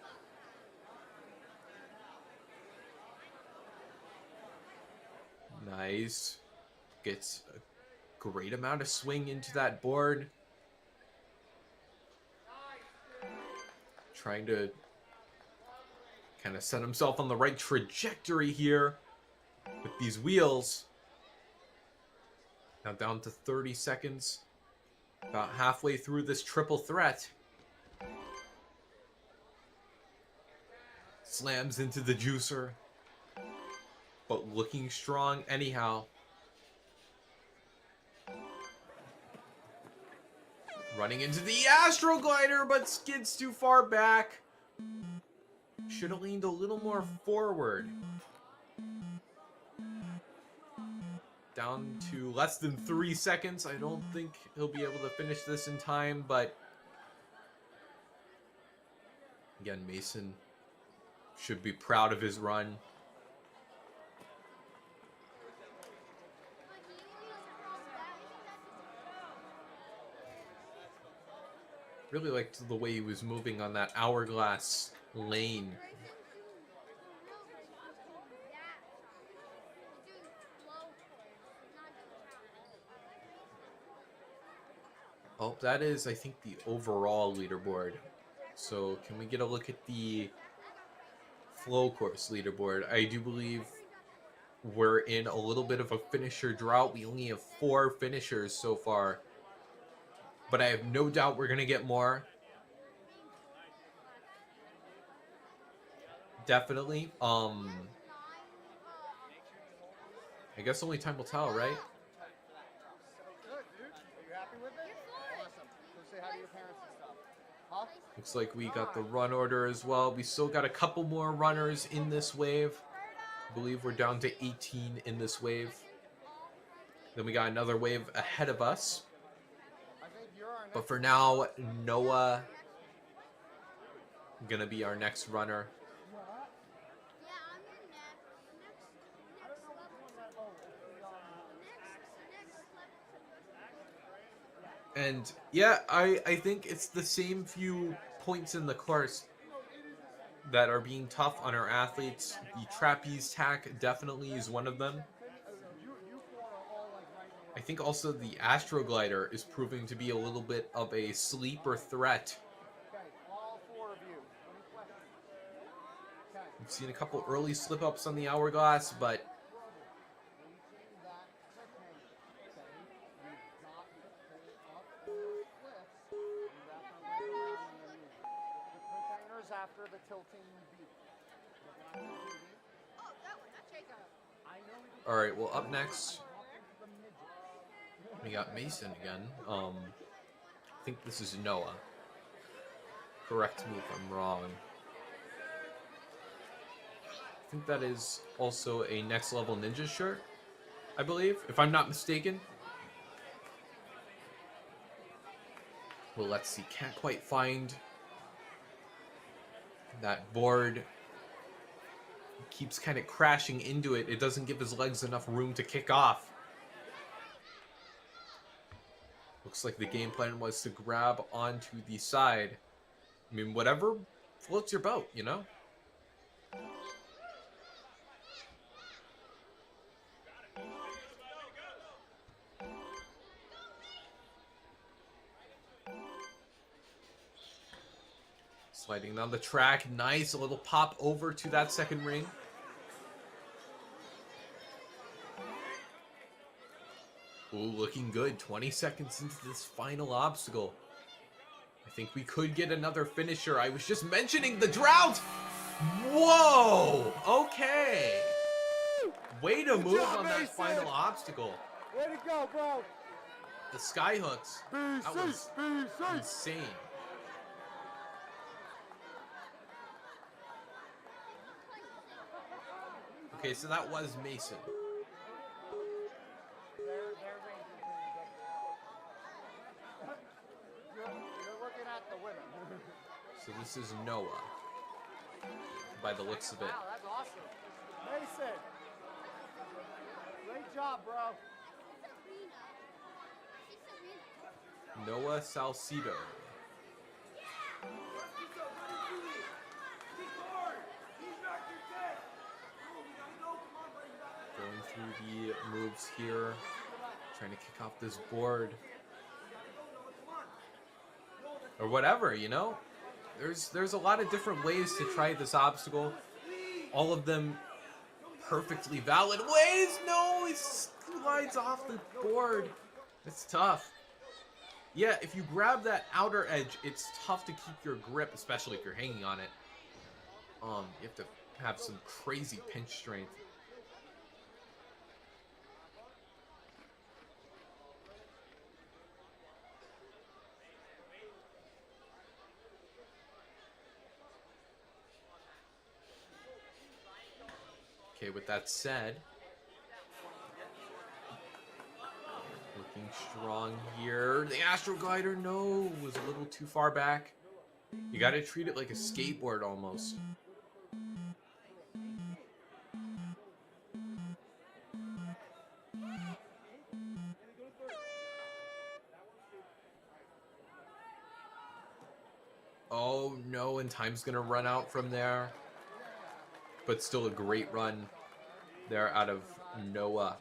Nice. Gets a great amount of swing into that board. Trying to kind of set himself on the right trajectory here with these wheels. Now down to 30 seconds. About halfway through this triple threat. Slams into the juicer. But looking strong anyhow. Running into the Astro Glider, but skids too far back. Should have leaned a little more forward. Down to less than 3 seconds. I don't think he'll be able to finish this in time, but again, Mason should be proud of his run. Really liked the way he was moving on that hourglass lane. Oh, that is, I think, the overall leaderboard. So, can we get a look at the flow course leaderboard? I do believe we're in a little bit of a finisher drought. We only have 4 finishers so far. But I have no doubt we're going to get more. definitely. I guess only time will tell, right? Good, dude. Are you happy with it? Awesome. Go say hi to your parents and stuff. Huh? Looks like we got the run order as well. We still got a couple more runners in this wave. I believe we're down to 18 in this wave. Then we got another wave ahead of us. I think you're our But next. for now, Noah gonna be our next runner. And yeah, I think it's the same few points in the course that are being tough on our athletes. The trapeze tack definitely is one of them. I think also the astroglider is proving to be a little bit of a sleeper threat. Okay, all 4 of you. Okay. We've seen a couple early slip-ups on the hourglass, but After the tilting beat. Oh, that one, that's Jacob. all right, well, up next we got Mason again. I think this is Noah. Correct me if I'm wrong. I think that is also a Next Level Ninja shirt, I believe, if I'm not mistaken. Well, let's see. Can't quite find that board. Keeps kind of crashing into it. It doesn't give his legs enough room to kick off. Looks like the game plan was to grab onto the side. I mean, whatever floats your boat, you know? Sliding down the track. Nice. A little pop over to that second ring. Ooh, looking good. 20 seconds into this final obstacle. I think we could get another finisher. I was just mentioning the drought. Whoa. Okay. Way to move on that final obstacle. Way to go, bro. The sky hooks. That was insane. Okay, so that was Mason. You're looking at the winner. So this is Noah, by the looks of it. Wow, that's awesome. Mason. Great job, bro. Noah Salcido. Going through the moves here, trying to kick off this board. Or whatever, you know? There's a lot of different ways to try this obstacle. All of them perfectly valid ways. No, he slides off the board. It's tough. Yeah, if you grab that outer edge, it's tough to keep your grip, especially if you're hanging on it. You have to have some crazy pinch strength. Okay, with that said, looking strong here. The Astroglider, no, was a little too far back. You gotta treat it like a skateboard almost. Oh no, and time's gonna run out from there. But still a great run there out of Noah.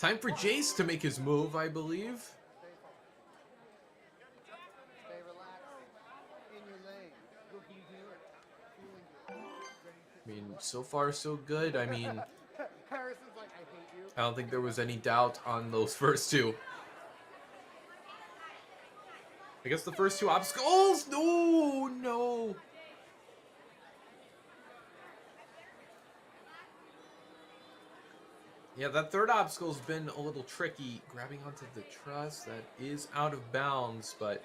Time for Jace to make his move, I believe. Stay relaxed. In your lane. Looking good. Feeling good. Ready to so far so good. I mean, Harrison's like, I hate you. I don't think there was any doubt on those first two. I guess the first two obstacles. No, no. Yeah, that third obstacle's been a little tricky. Grabbing onto the truss, that is out of bounds, but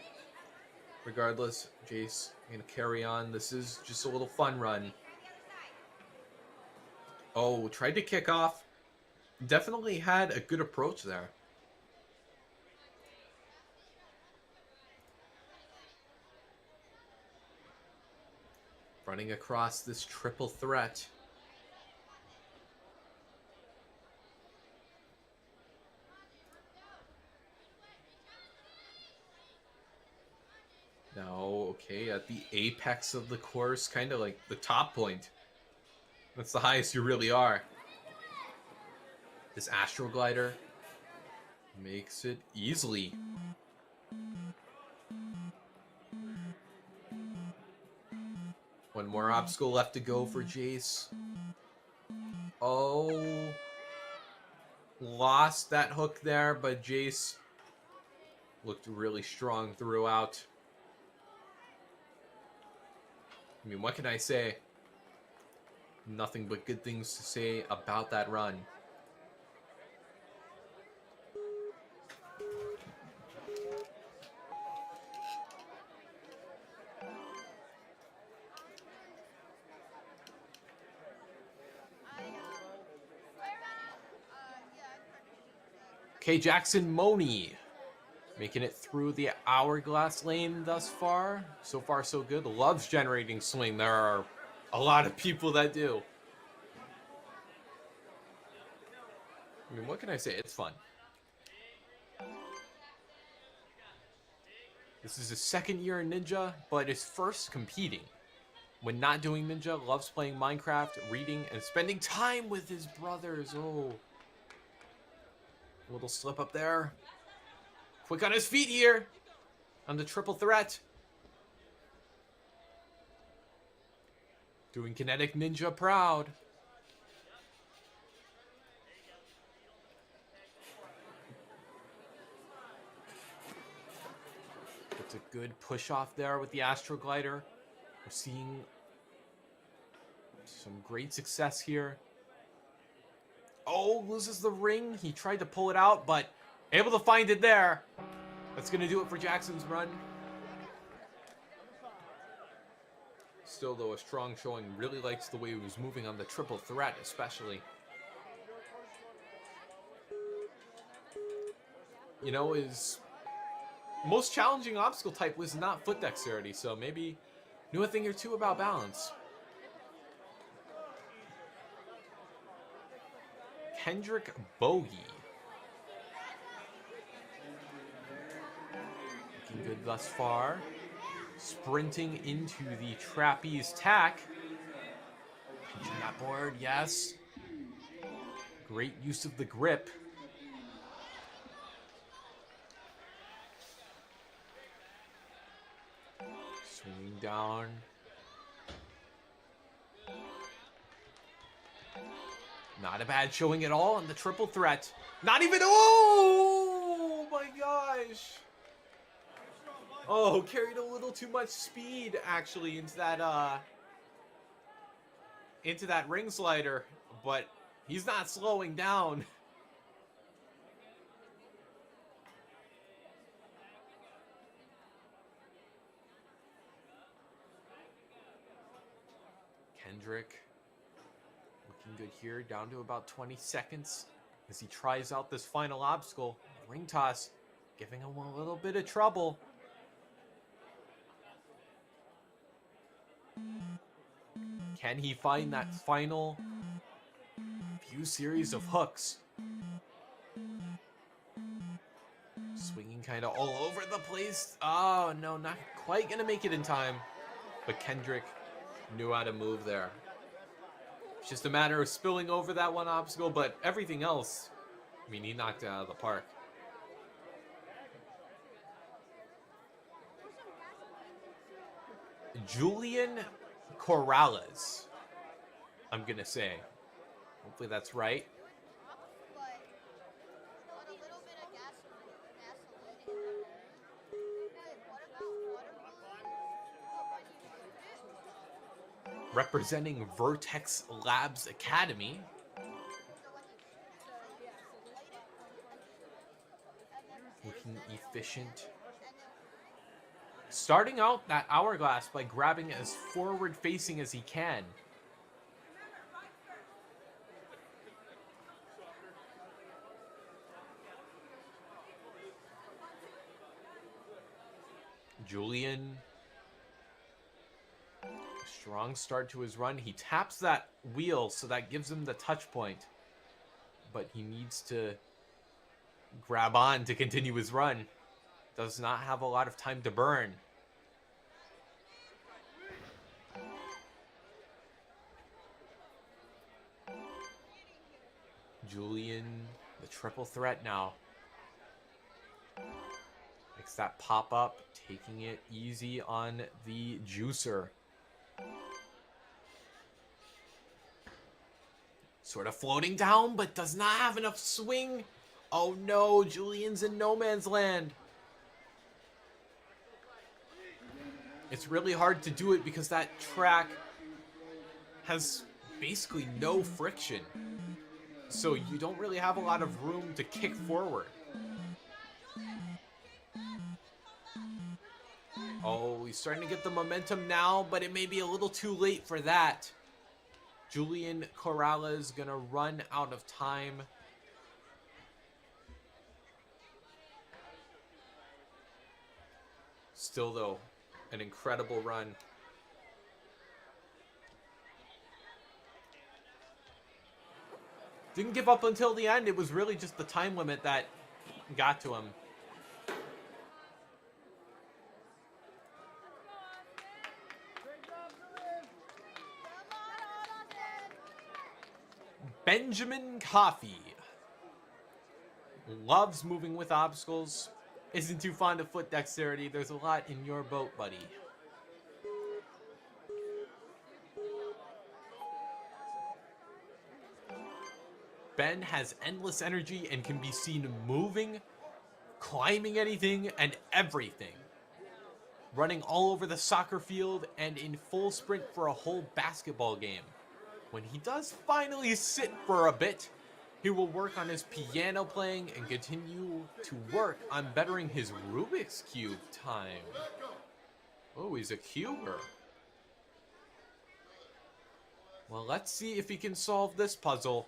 regardless, Jace gonna carry on. This is just a little fun run. Oh, tried to kick off. Definitely had a good approach there. Running across this triple threat. Now, okay, at the apex of the course, kind of like the top point. That's the highest you really are. This astral glider makes it easily. One more obstacle left to go for Jace. Oh, lost that hook there, but Jace looked really strong throughout. I mean, what can I say? Nothing but good things to say about that run. Okay, Jackson Money making it through the hourglass lane thus far. So far, so good. Loves generating swing. There are a lot of people that do. I mean, what can I say? It's fun. This is his second year in Ninja, but his first competing. When not doing Ninja, loves playing Minecraft, reading, and spending time with his brothers. Oh. A little slip up there. Quick on his feet here. On the triple threat. Doing Kinetic Ninja proud. It's a good push off there with the Astro Glider. We're seeing some great success here. Oh, loses the ring. He tried to pull it out, but able to find it there. That's going to do it for Jackson's run. Still, though, a strong showing. Really likes the way he was moving on the triple threat, especially. You know, his most challenging obstacle type was not foot dexterity, so maybe knew a thing or two about balance. Kendrick Bode. Looking good thus far. Sprinting into the trapeze tack. Pinching that board, yes. Great use of the grip. Swinging down. Not a bad showing at all on the triple threat. Not even, oh my gosh. Oh, carried a little too much speed actually into that ring slider, but he's not slowing down. Kendrick looking good here, down to about 20 seconds as he tries out this final obstacle. Ring toss, giving him a little bit of trouble. Can he find that final few series of hooks? Swinging kind of all over the place. Oh, no, not quite going to make it in time. But Kendrick knew how to move there. It's just a matter of spilling over that one obstacle, but everything else, I mean, he knocked it out of the park. Julian Corrales. I'm going to say. Hopefully that's right. Representing Vertex Labs Academy. Looking efficient. Starting out that hourglass by grabbing as forward-facing as he can. Julian. Strong start to his run. He taps that wheel, so that gives him the touch point. But he needs to grab on to continue his run. Does not have a lot of time to burn. Julian, the triple threat now. Makes that pop up, taking it easy on the juicer. Sort of floating down, but does not have enough swing. Oh no, Julian's in no man's land. It's really hard to do it because that track has basically no friction. So you don't really have a lot of room to kick forward. Oh, he's starting to get the momentum now, but it may be a little too late for that. Julian Corrales is going to run out of time. Still, though, an incredible run. Didn't give up until the end. It was really just the time limit that got to him. Benjamin Coffee. Loves moving with obstacles. Isn't too fond of foot dexterity. There's a lot in your boat, buddy. Ben has endless energy and can be seen moving, climbing anything and everything. Running all over the soccer field and in full sprint for a whole basketball game. When he does finally sit for a bit, he will work on his piano playing and continue to work on bettering his Rubik's Cube time. Oh, he's a cuber. Well, let's see if he can solve this puzzle.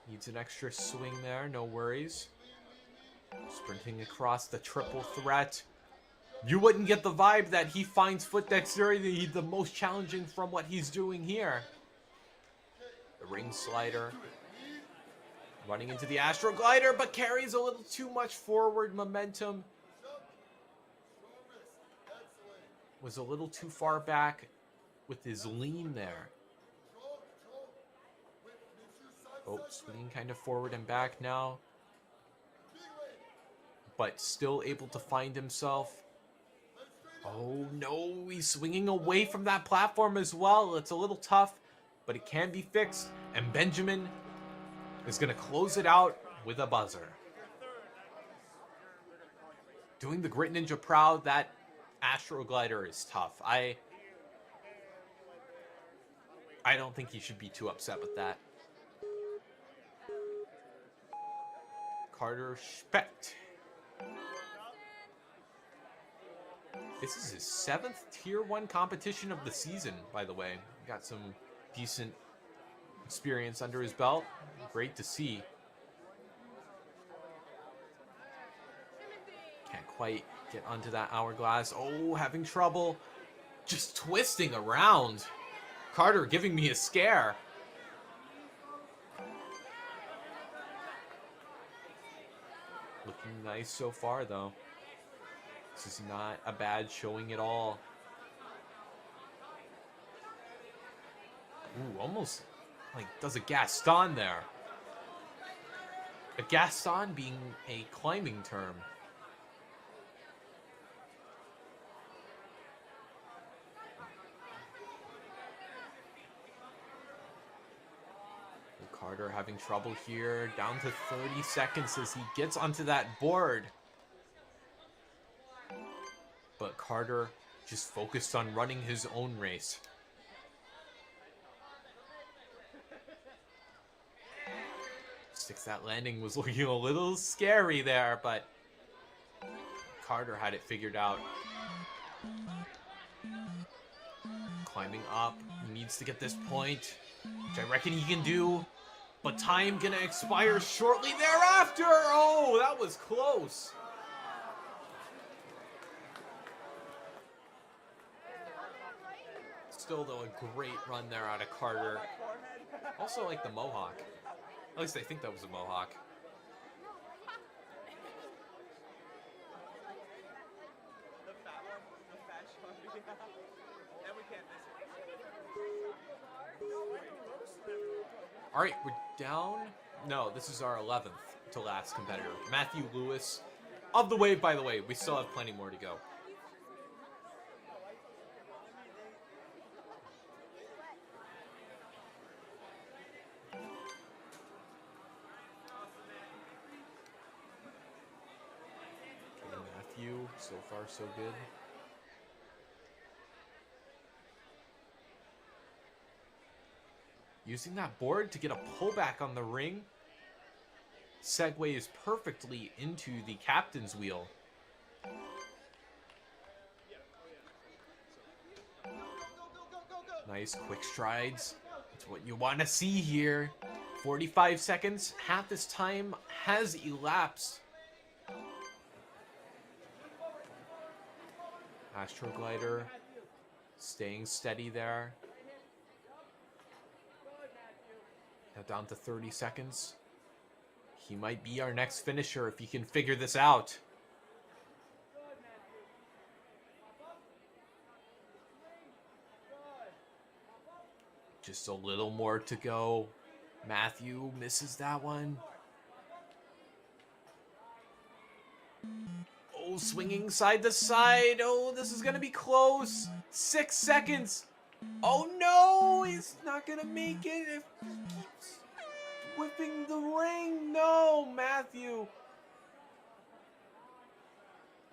Needs an extra swing there, no worries. Sprinting across the triple threat. You wouldn't get the vibe that he finds foot dexterity the most challenging from what he's doing here. The ring slider. Running into the astro glider, but carries a little too much forward momentum. Was a little too far back with his lean there. Oh, swinging kind of forward and back now. But still able to find himself. Oh no, he's swinging away from that platform as well. It's a little tough, but it can be fixed. And Benjamin is going to close it out with a buzzer. Doing the Grit Ninja proud. That Astro Glider is tough. I don't think he should be too upset with that. Carter Specht. This is his 7th Tier 1 competition of the season, by the way. Got some decent experience under his belt. Great to see. Can't quite get onto that hourglass. Oh, having trouble just twisting around. Carter giving me a scare. Looking nice so far, though. This is not a bad showing at all. Ooh, almost like does a Gaston there. A Gaston being a climbing term. Carter having trouble here. Down to 30 seconds as he gets onto that board. But Carter just focused on running his own race. Six, that landing was looking a little scary there, but Carter had it figured out. Climbing up, he needs to get this point, which I reckon he can do, but time gonna expire shortly thereafter. Oh, that was close. Still, though, a great run there out of Carter. Also, like the mohawk. At least I think that was a mohawk. The fat one, the fat Shawn. And we can't miss it. All right, we're down. No, this is our 11th to last competitor. Matthew Lewis of the wave, by the way. We still have plenty more to go. Matthew, so far so good. Using that board to get a pullback on the ring. Segues perfectly into the captain's wheel. Nice quick strides. That's what you want to see here. 45 seconds. Half this time has elapsed. Astroglider staying steady there. Now down to 30 seconds. He might be our next finisher if he can figure this out. Just a little more to go. Matthew misses that one. Oh, swinging side to side. Oh, this is going to be close. 6 seconds. Oh, no. He's not going to make it if he keeps whipping the ring. No, Matthew.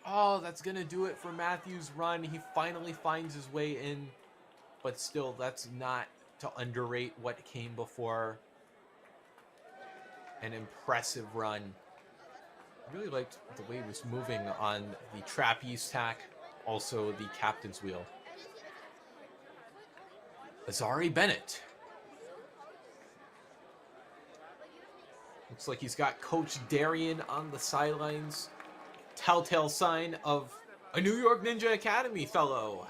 Oh, that's going to do it for Matthew's run. He finally finds his way in. But still, that's not to underrate what came before. An impressive run. I really liked the way he was moving on the trapeze tack, also the captain's wheel. Azari Bennett. Looks like he's got Coach Darian on the sidelines. Telltale sign of a New York Ninja Academy fellow.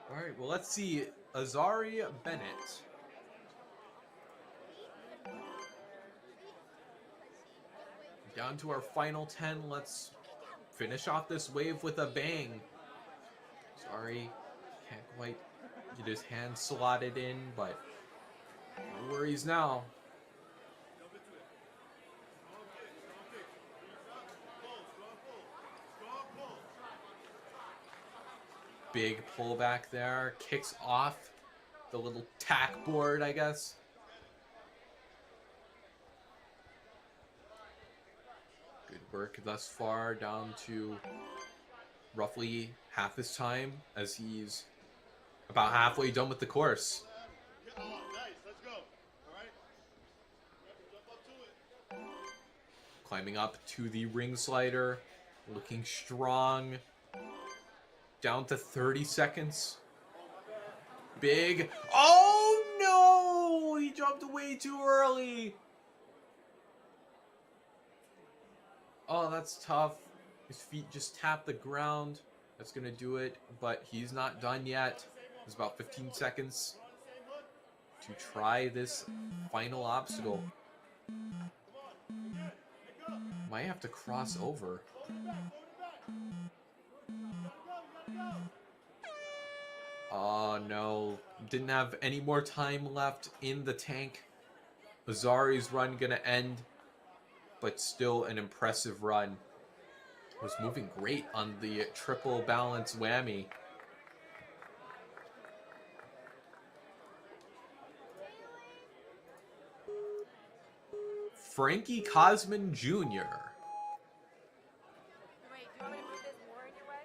All right, well, let's see. Azari Bennett. Down to our final 10. Let's finish off this wave with a bang. Sorry, can't quite get his hand slotted in, but no worries now. Big pullback there. Kicks off the little tack board, I guess. Good work thus far, down to roughly half his time as he's about halfway done with the course. Nice, let's go. All right. Jump up to it. Climbing up to the ring slider, looking strong. Down to 30 seconds. Big. Oh no! He jumped way too early. Oh, that's tough. His feet just tap the ground. That's going to do it, but he's not done yet. There's about 15 seconds to try this final obstacle. Might have to cross over. Oh no, didn't have any more time left in the tank. Azari's run gonna end, but still an impressive run. Was moving great on the triple balance whammy. Frankie Cosman Jr. Wait, do you want me to move this more in your way?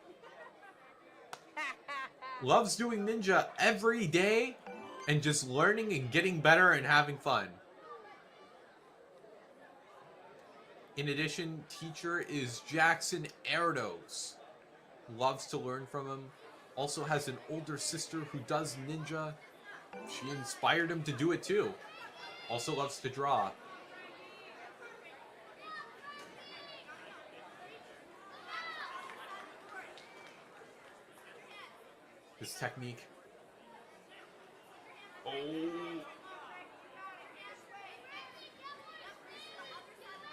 Loves doing ninja every day and just learning and getting better and having fun. In addition, teacher is Jackson Erdos. Loves to learn from him. Also has an older sister who does ninja. She inspired him to do it too. Also loves to draw. His technique. Oh.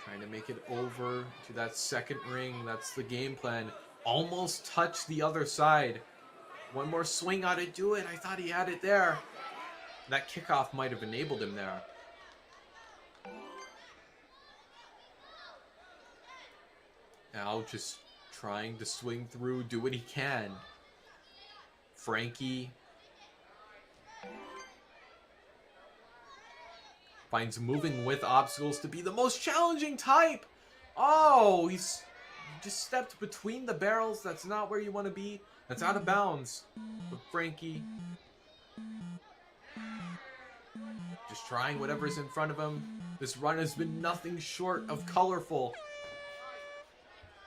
Trying to make it over to that second ring. That's the game plan. Almost touched the other side. One more swing ought to do it. I thought he had it there. That kickoff might have enabled him there. Now just trying to swing through, do what he can. Frankie finds moving with obstacles to be the most challenging type. Oh, he just stepped between the barrels. That's not where you want to be. That's out of bounds. But Frankie just trying whatever's in front of him. This run has been nothing short of colorful.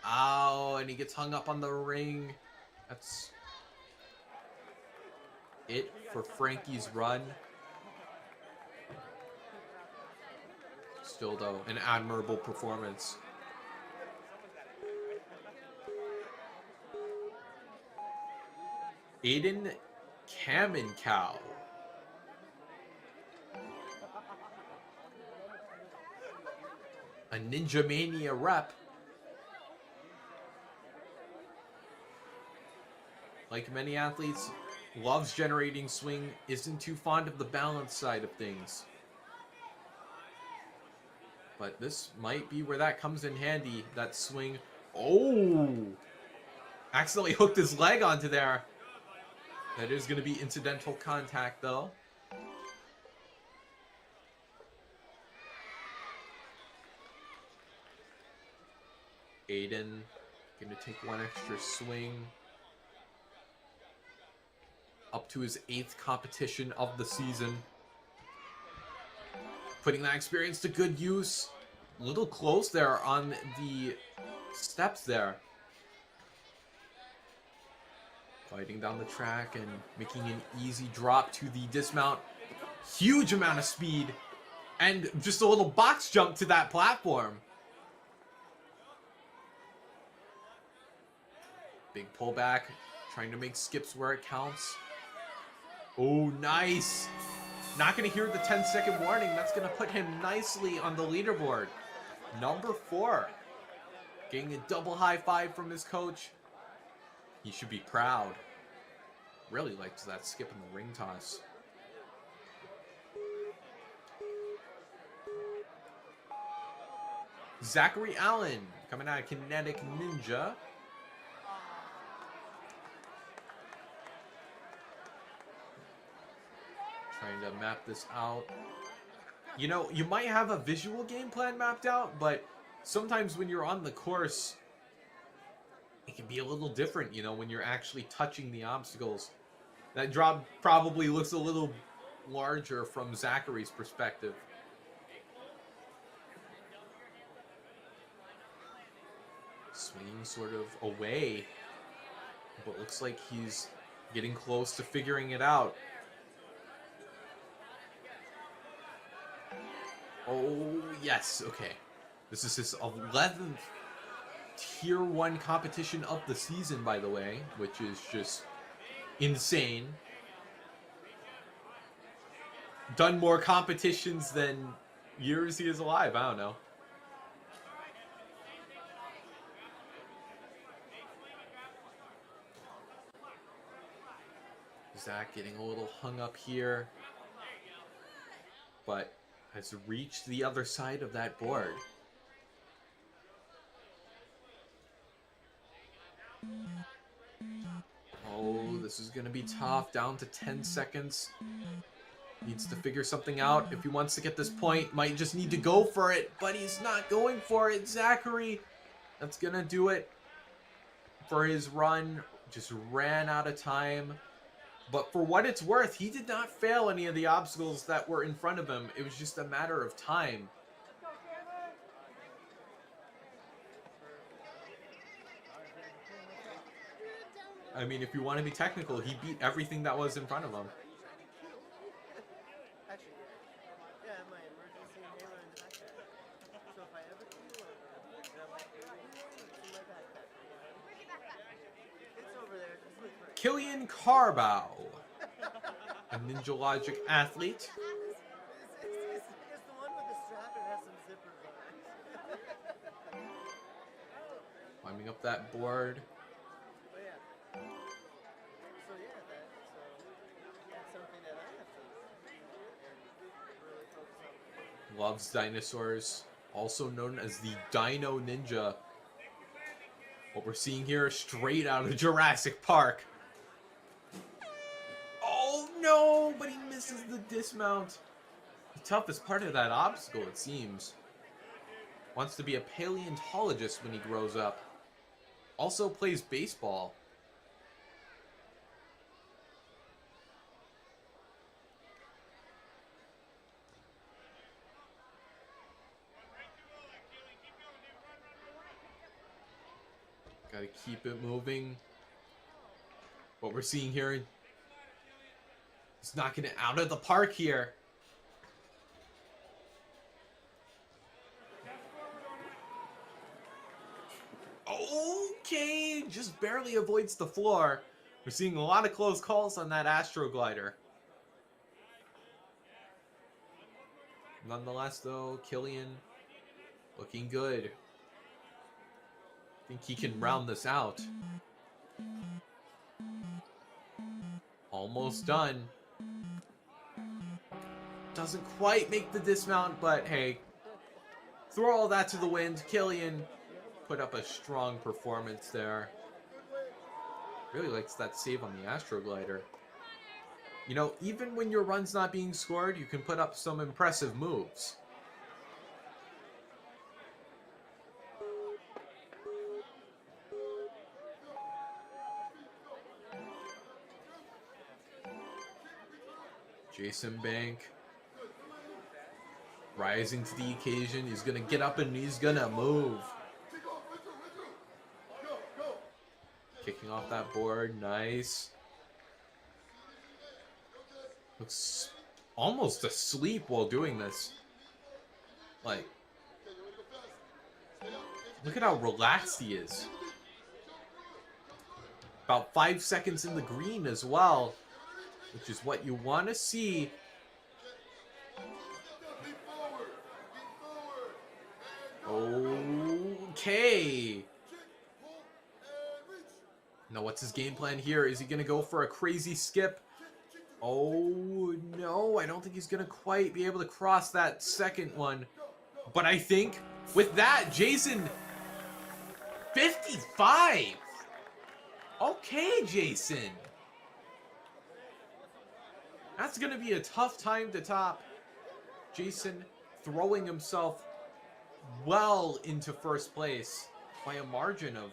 Ow, and he gets hung up on the ring. That's it for Frankie's run. Still, though, an admirable performance. Aiden Kamenkow. A Ninja Mania rep. Like many athletes, loves generating swing, isn't too fond of the balance side of things. But this might be where that comes in handy, that swing. Oh! Accidentally hooked his leg onto there. That is going to be incidental contact, though. Aiden going to take one extra swing. Up to his 8th competition of the season. Putting that experience to good use. A little close there on the steps there. Fighting down the track and making an easy drop to the dismount. Huge amount of speed. And just a little box jump to that platform. Big pullback. Trying to make skips where it counts. Oh, nice. Not going to hear the 10-second warning. That's going to put him nicely on the leaderboard. Number 4. Getting a double high five from his coach. He should be proud. Really liked that skip in the ring toss. Zachary Allen coming out of Kinetic Ninja. Trying to map this out. You know, you might have a visual game plan mapped out, but sometimes when you're on the course, it can be a little different, you know, when you're actually touching the obstacles. That drop probably looks a little larger from Zachary's perspective. Swinging sort of away, but looks like he's getting close to figuring it out. Oh, yes, okay. This is his 11th Tier 1 competition of the season, by the way, which is just insane. Done more competitions than years he is alive, I don't know. Zach getting a little hung up here, but has reached the other side of that board. Oh, this is going to be tough. Down to 10 seconds. Needs to figure something out if he wants to get this point. Might just need to go for it, but he's not going for it. Zachary, that's going to do it for his run. Just ran out of time. But for what it's worth, he did not fail any of the obstacles that were in front of him. It was just a matter of time. I mean, if you want to be technical, he beat everything that was in front of him. Actually, yeah, my emergency inhaler in the backpack. So if I ever feel it's in my backpack. It's over there. Just look for it. Killian Carbow, a Ninja Logic athlete. It's the one with the strap and has some zippers on it. Climbing up that board. But yeah. So yeah, that's something that I have to really focus on. Loves dinosaurs, also known as the Dino Ninja. What we're seeing here is straight out of Jurassic Park. Oh no, but he misses the dismount. The toughest part of that obstacle, it seems. Wants to be a paleontologist when he grows up. Also plays baseball. Gotta keep it moving. What we're seeing here, he's knocking it out of the park here. Okay, just barely avoids the floor. We're seeing a lot of close calls on that Astro Glider. Nonetheless, though, Killian looking good. I think he can round this out. Almost done. Doesn't quite make the dismount, but hey, throw all that to the wind. Killian put up a strong performance there. Really likes that save on the Astro Glider. You know, even when your run's not being scored, you can put up some impressive moves. Jason Bank rising to the occasion. He's gonna get up and he's gonna move. Kicking off that board, nice. Looks almost asleep while doing this. Like, look at how relaxed he is. About 5 seconds in the green as well, which is what you want to see. Okay. Now, what's his game plan here? Is he going to go for a crazy skip? Oh, no. I don't think he's going to quite be able to cross that second one. But I think with that, Jason, 55. Okay, Jason. That's going to be a tough time to top. Jason throwing himself well into first place by a margin of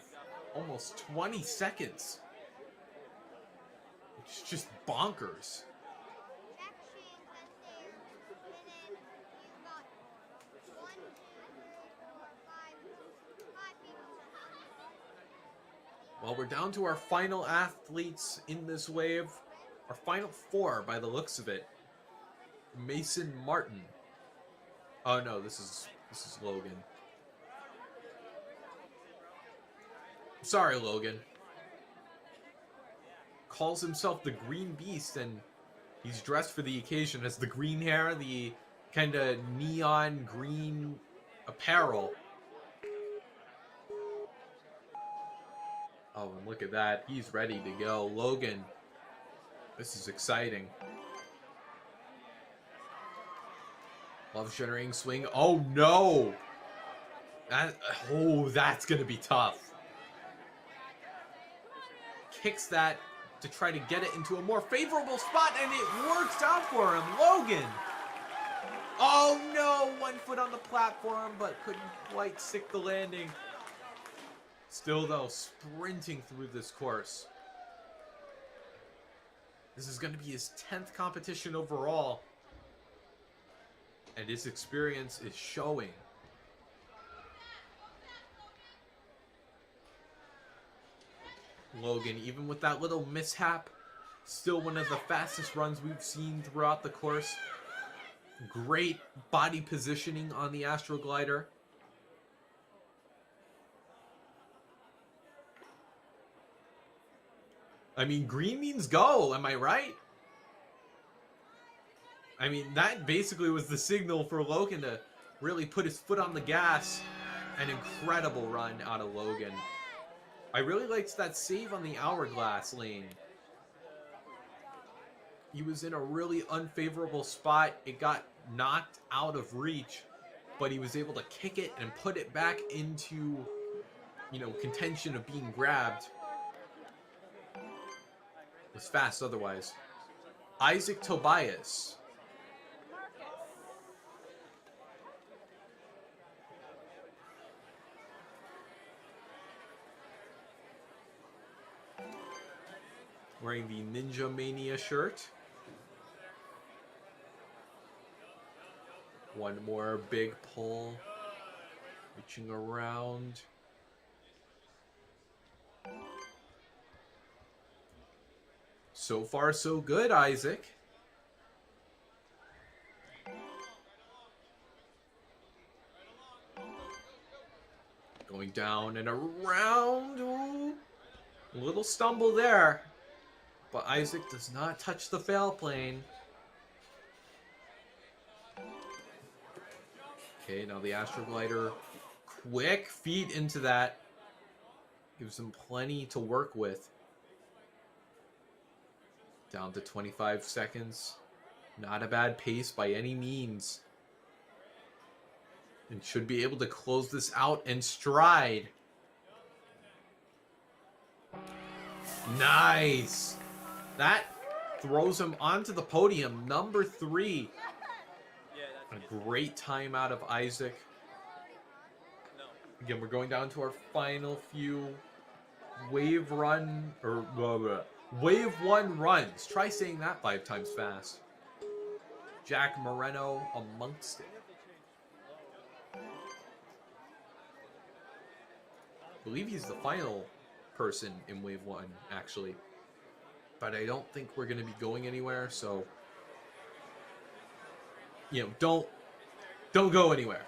almost 20 seconds. It's just bonkers. Well, we're down to our final athletes in this wave. Our final four, by the looks of it. Mason Martin. Oh no, this is Logan. Sorry, Logan. Calls himself the Green Beast, and he's dressed for the occasion. Has the green hair, the kind of neon green apparel. Oh, and look at that. He's ready to go. Logan. This is exciting. Love generating swing. Oh no! That's gonna be tough. Kicks that to try to get it into a more favorable spot, and it works out for him. Logan. Oh no, 1 foot on the platform, but couldn't quite stick the landing. Still though, sprinting through this course. This is going to be his 10th competition overall. And his experience is showing. Logan, even with that little mishap, still one of the fastest runs we've seen throughout the course. Great body positioning on the Astroglider. I mean, green means go, am I right? I mean, that basically was the signal for Logan to really put his foot on the gas. An incredible run out of Logan. I really liked that save on the hourglass lane. He was in a really unfavorable spot. It got knocked out of reach, but he was able to kick it and put it back into, you know, contention of being grabbed. It was fast otherwise. Isaac Tobias. Wearing the Ninja Mania shirt. One more big pull. Reaching around. So far, so good, Isaac. Going down and around. Ooh. A little stumble there. But Isaac does not touch the fail plane. Okay, now the Astroglider. Quick feet into that. Gives him plenty to work with. Down to 25 seconds. Not a bad pace by any means. And should be able to close this out in stride. Nice! That throws him onto the podium, number 3. A great time out of Isaac. Again, we're going down to our final few wave 1 runs. Try saying that 5 times fast. Jack Moreno amongst it. I believe he's the final person in wave 1, actually. But I don't think we're going to be going anywhere, so, you know, don't go anywhere.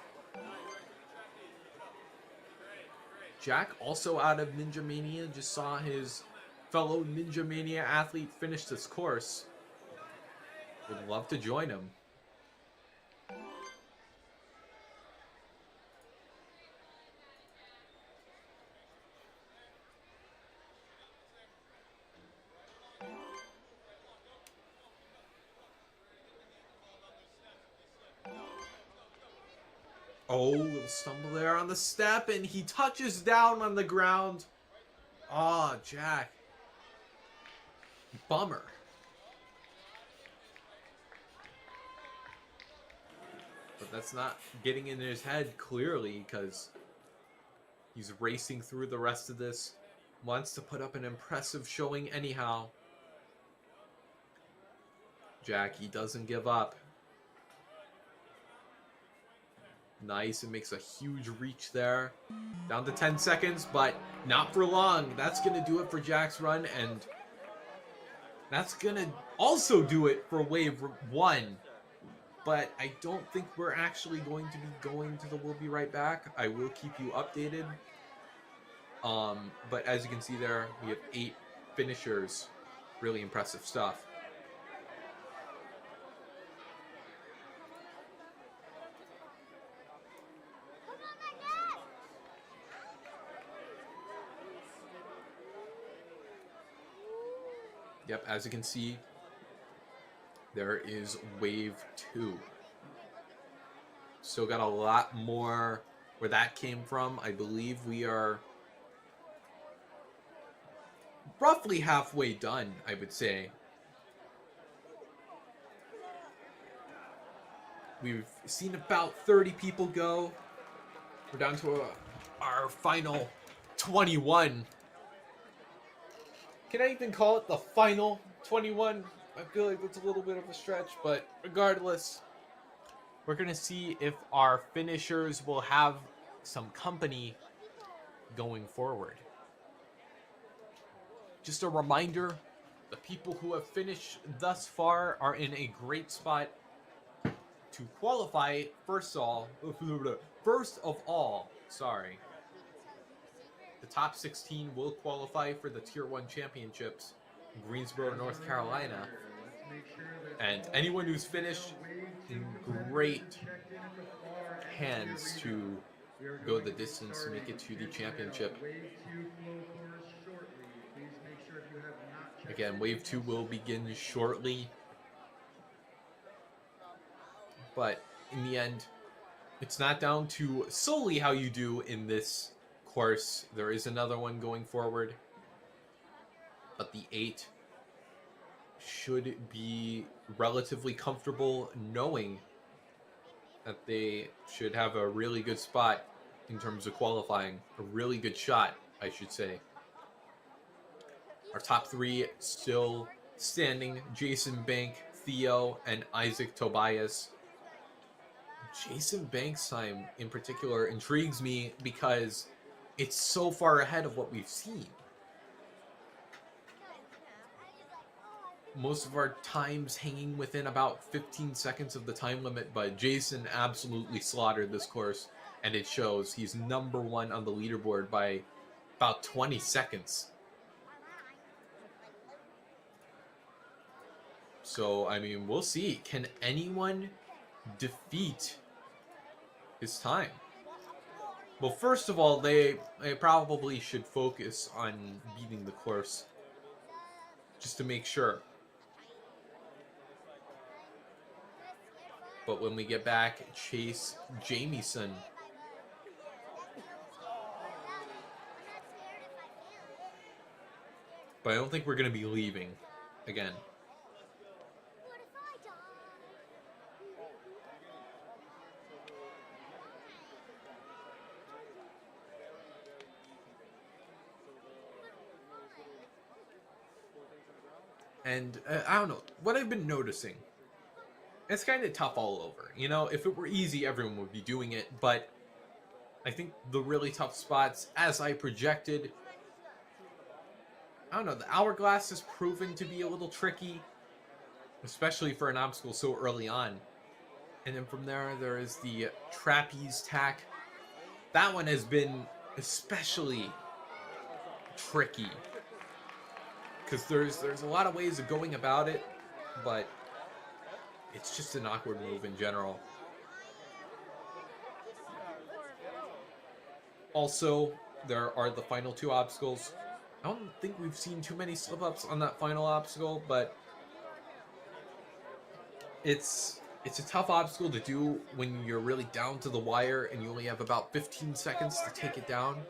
Jack, also out of Ninja Mania, just saw his fellow Ninja Mania athlete finish this course. Would love to join him. Oh, little stumble there on the step, and he touches down on the ground. Ah, Jack. Bummer. But that's not getting in his head, clearly, because he's racing through the rest of this. Wants to put up an impressive showing anyhow. Jack, he doesn't give up. Nice, and makes a huge reach there. Down to 10 seconds, but not for long. That's going to do it for Jack's run, and that's going to also do it for Wave 1. But I don't think we're actually going to be going to the We'll Be Right Back. I will keep you updated. But as you can see there, we have 8 finishers. Really impressive stuff. Yep, as you can see, there is Wave 2. Still got a lot more where that came from. I believe we are roughly halfway done, I would say. We've seen about 30 people go. We're down to our final 21. Can I even call it the final 21? I feel like that's a little bit of a stretch, but regardless, we're going to see if our finishers will have some company going forward. Just a reminder, the people who have finished thus far are in a great spot to qualify. First of all, the top 16 will qualify for the Tier 1 Championships in Greensboro, North Carolina. And anyone who's finished in great hands to go the distance to make it to the championship. Again, Wave 2 will begin shortly. But in the end, it's not down to solely how you do in this course. There is another one going forward. But the 8 should be relatively comfortable knowing that they should have a really good spot in terms of qualifying. A really good shot, I should say. Our top 3 still standing. Jason Bank, Theo, and Isaac Tobias. Jason Banks' time in particular intrigues me because it's so far ahead of what we've seen. Most of our times hanging within about 15 seconds of the time limit, but Jason absolutely slaughtered this course, and it shows. He's number 1 on the leaderboard by about 20 seconds. So, I mean, we'll see. Can anyone defeat his time? Well, first of all, they probably should focus on beating the course just to make sure. But when we get back, Chase Jamieson. But I don't think we're going to be leaving again. And I don't know, what I've been noticing, it's kind of tough all over. You know, if it were easy, everyone would be doing it. But I think the really tough spots, as I projected, I don't know, the hourglass has proven to be a little tricky, especially for an obstacle so early on. And then from there, there is the trapeze tack. That one has been especially tricky, because there's a lot of ways of going about it, but it's just an awkward move in general. Also, there are the final 2 obstacles. I don't think we've seen too many slip-ups on that final obstacle, but it's a tough obstacle to do when you're really down to the wire and you only have about 15 seconds to take it down.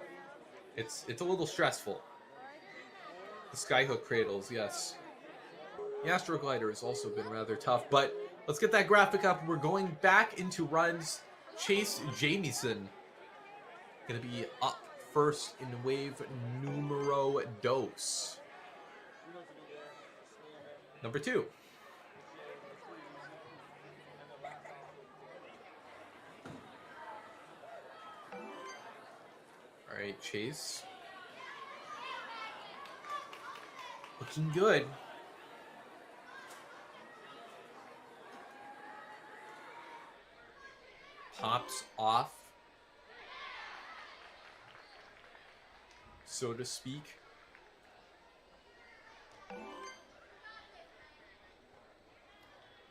It's a little stressful. The skyhook cradles, yes. The Astroglider has also been rather tough, but let's get that graphic up. We're going back into runs. Chase Jamieson gonna be up first in wave numero dos. Number 2. All right, Chase. Looking good. Pops off, so to speak.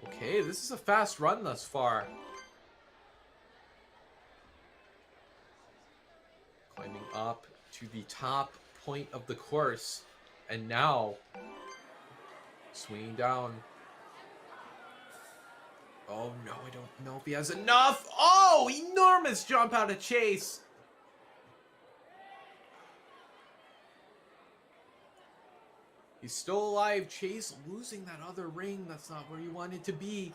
Okay, this is a fast run thus far. Climbing up to the top point of the course. And now, swinging down. Oh no, I don't know if he has enough. Oh, enormous jump out of Chase. He's still alive. Chase losing that other ring. That's not where you wanted to be.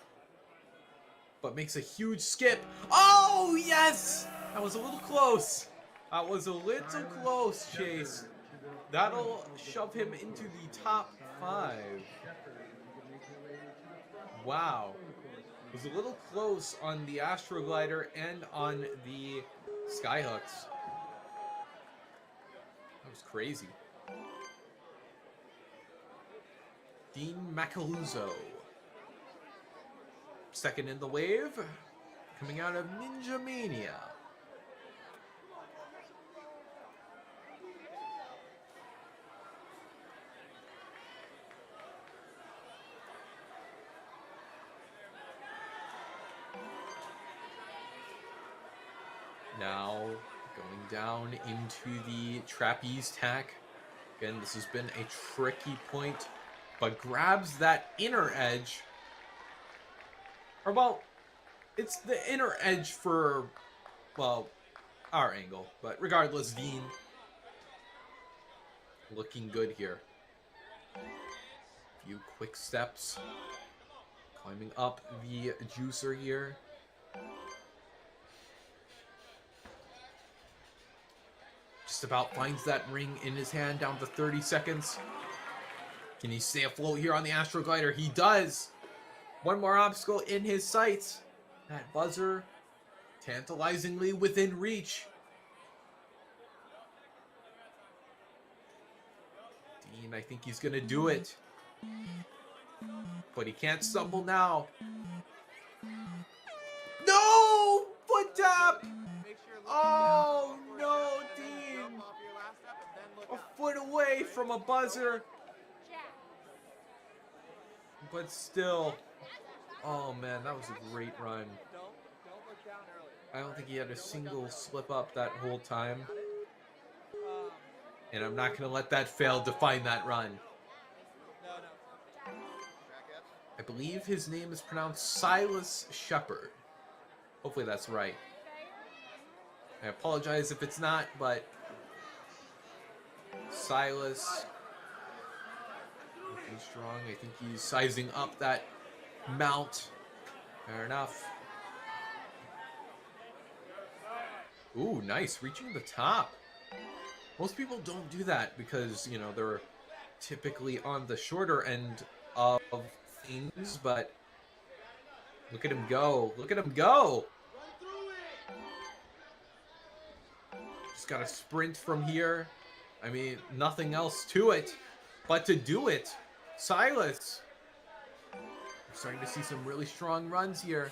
But makes a huge skip. Oh, yes! That was a little close. That was a little close, Chase. That'll shove him into the top 5. Wow. It was a little close on the Astroglider and on the Skyhooks. That was crazy. Dean Macaluzzo. Second in the wave. Coming out of Ninja Mania. Now going down into the trapeze tack. Again, this has been a tricky point, but grabs that inner edge. Or, well, it's the inner edge for, well, our angle. But regardless, Dean looking good here. Few quick steps. Climbing up the juicer here. Just about finds that ring in his hand down to 30 seconds. Can he stay afloat here on the Astroglider? He does. One more obstacle in his sights. That buzzer tantalizingly within reach. Dean, I think he's gonna do it. But he can't stumble now. No! Foot tap! Oh no, Dean! A foot away from a buzzer. But still. Oh man, that was a great run. I don't think he had a single slip up that whole time. And I'm not going to let that fail define that run. I believe his name is pronounced Silus Shepherd. Hopefully that's right. I apologize if it's not, but Silus, looking strong. I think he's sizing up that mount. Fair enough. Ooh, nice. Reaching the top. Most people don't do that because, you know, they're typically on the shorter end of things, but look at him go. Look at him go. Just got to sprint from here. I mean, nothing else to it but to do it. Silus. We're starting to see some really strong runs here.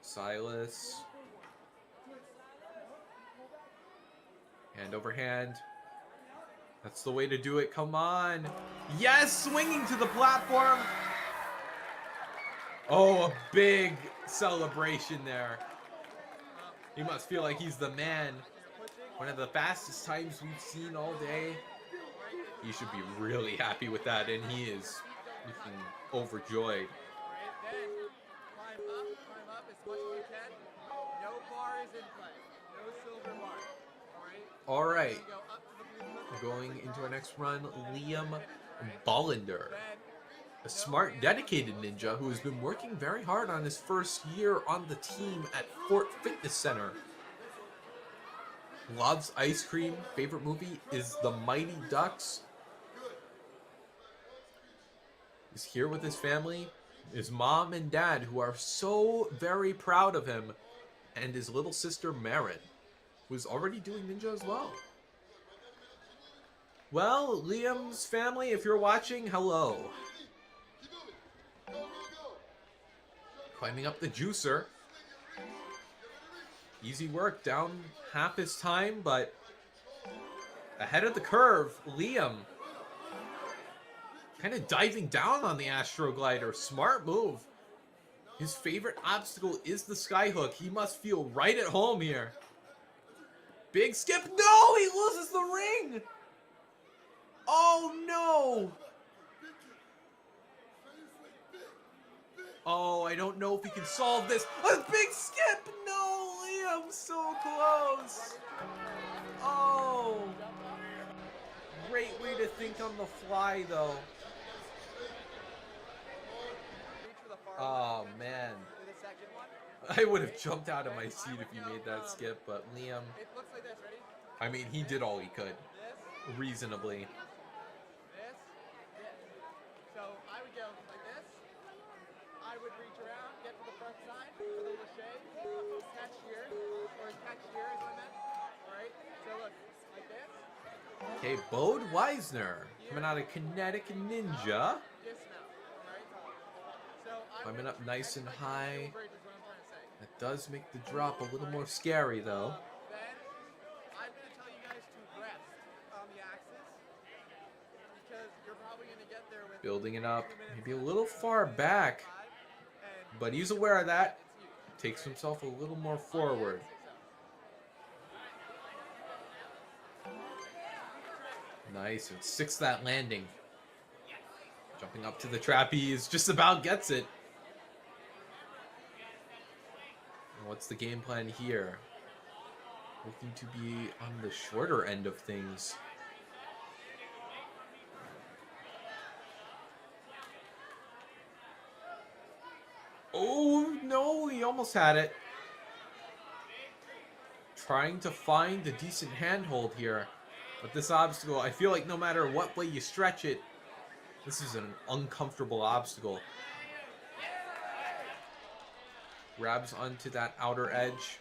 Silus. Hand over hand. That's the way to do it. Come on. Yes, swinging to the platform. Oh, a big celebration there. He must feel like he's the man. One of the fastest times we've seen all day. He should be really happy with that, and he is looking overjoyed. Climb up as much as you can. No bar is in play. No silver bar. All right. Going into our next run, Liam Bollender. A smart, dedicated ninja who has been working very hard on his first year on the team at Fort Fitness Center. Loves ice cream. Favorite movie is The Mighty Ducks. He's here with his family, his mom and dad, who are so very proud of him, and his little sister Marin, who's already doing ninja as well. Well, Liam's family, if you're watching, hello. Climbing up the juicer. Easy work, down half his time, but ahead of the curve, Liam kind of diving down on the Astroglider. Smart move. His favorite obstacle is the skyhook. He must feel right at home here. Big skip. No, he loses the ring. Oh, no. Oh, I don't know if he can solve this. A big skip. No, Liam, so close. Oh! Great way to think on the fly, though. Oh, man. I would have jumped out of my seat if you made that skip, but Liam, It looks like this, ready? I mean, he did all he could, This, reasonably. this. So I would go like this. I would reach around, get to the front side for the lachey, catch here, or catch here is what I meant. Alright? So look, like this. Okay, Bode Weisner coming out of Kinetic Ninja. Dismount. Alright? So I Climbing would up nice and like high. bridge is what I'm trying to say. That does make the drop a little more scary, though. Then I'm going to tell you guys to rest on the axis because you're probably going to get there with Building it up, maybe a little far back, but he's aware of that. Takes himself a little more forward. Nice, and 6 that landing. Jumping up to the trapeze, just about gets it. And what's the game plan here? Looking to be on the shorter end of things. Oh, no, he almost had it. Trying to find a decent handhold here. But this obstacle, I feel like no matter what way you stretch it, this is an uncomfortable obstacle. Grabs onto that outer edge.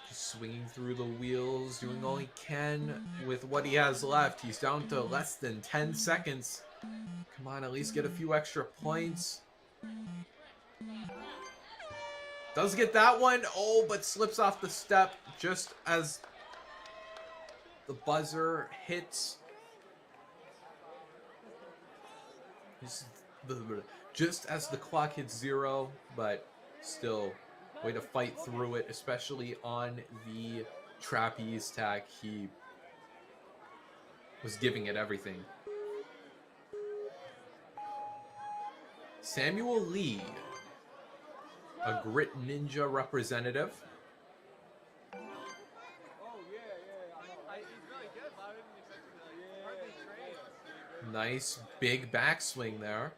Just swinging through the wheels, doing all he can with what he has left. He's down to less than 10 seconds. Come on, at least get a few extra points. Does get that one. Oh, but slips off the step just as the buzzer hits. Just as the clock hits 0, but still, way to fight through it, especially on the trapeze tack. He was giving it everything. Samuel Lee, a Grit Ninja representative. Oh, yeah. He's really good, but I didn't expect him to hardly train. Nice big backswing there.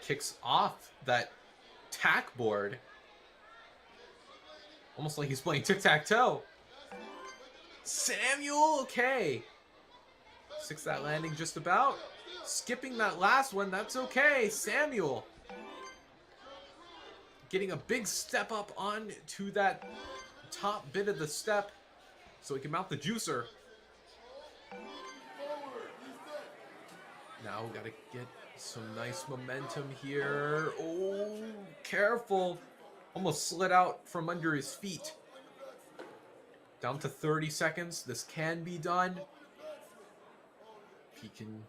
Kicks off that tack board. Almost like he's playing tic-tac-toe. Samuel, okay. 6 that landing just about. Skipping that last one, that's okay. Samuel getting a big step up on to that top bit of the step so he can mount the juicer. Now we gotta get some nice momentum here. Oh, careful. Almost slid out from under his feet. Down to 30 seconds. This can be done. If he can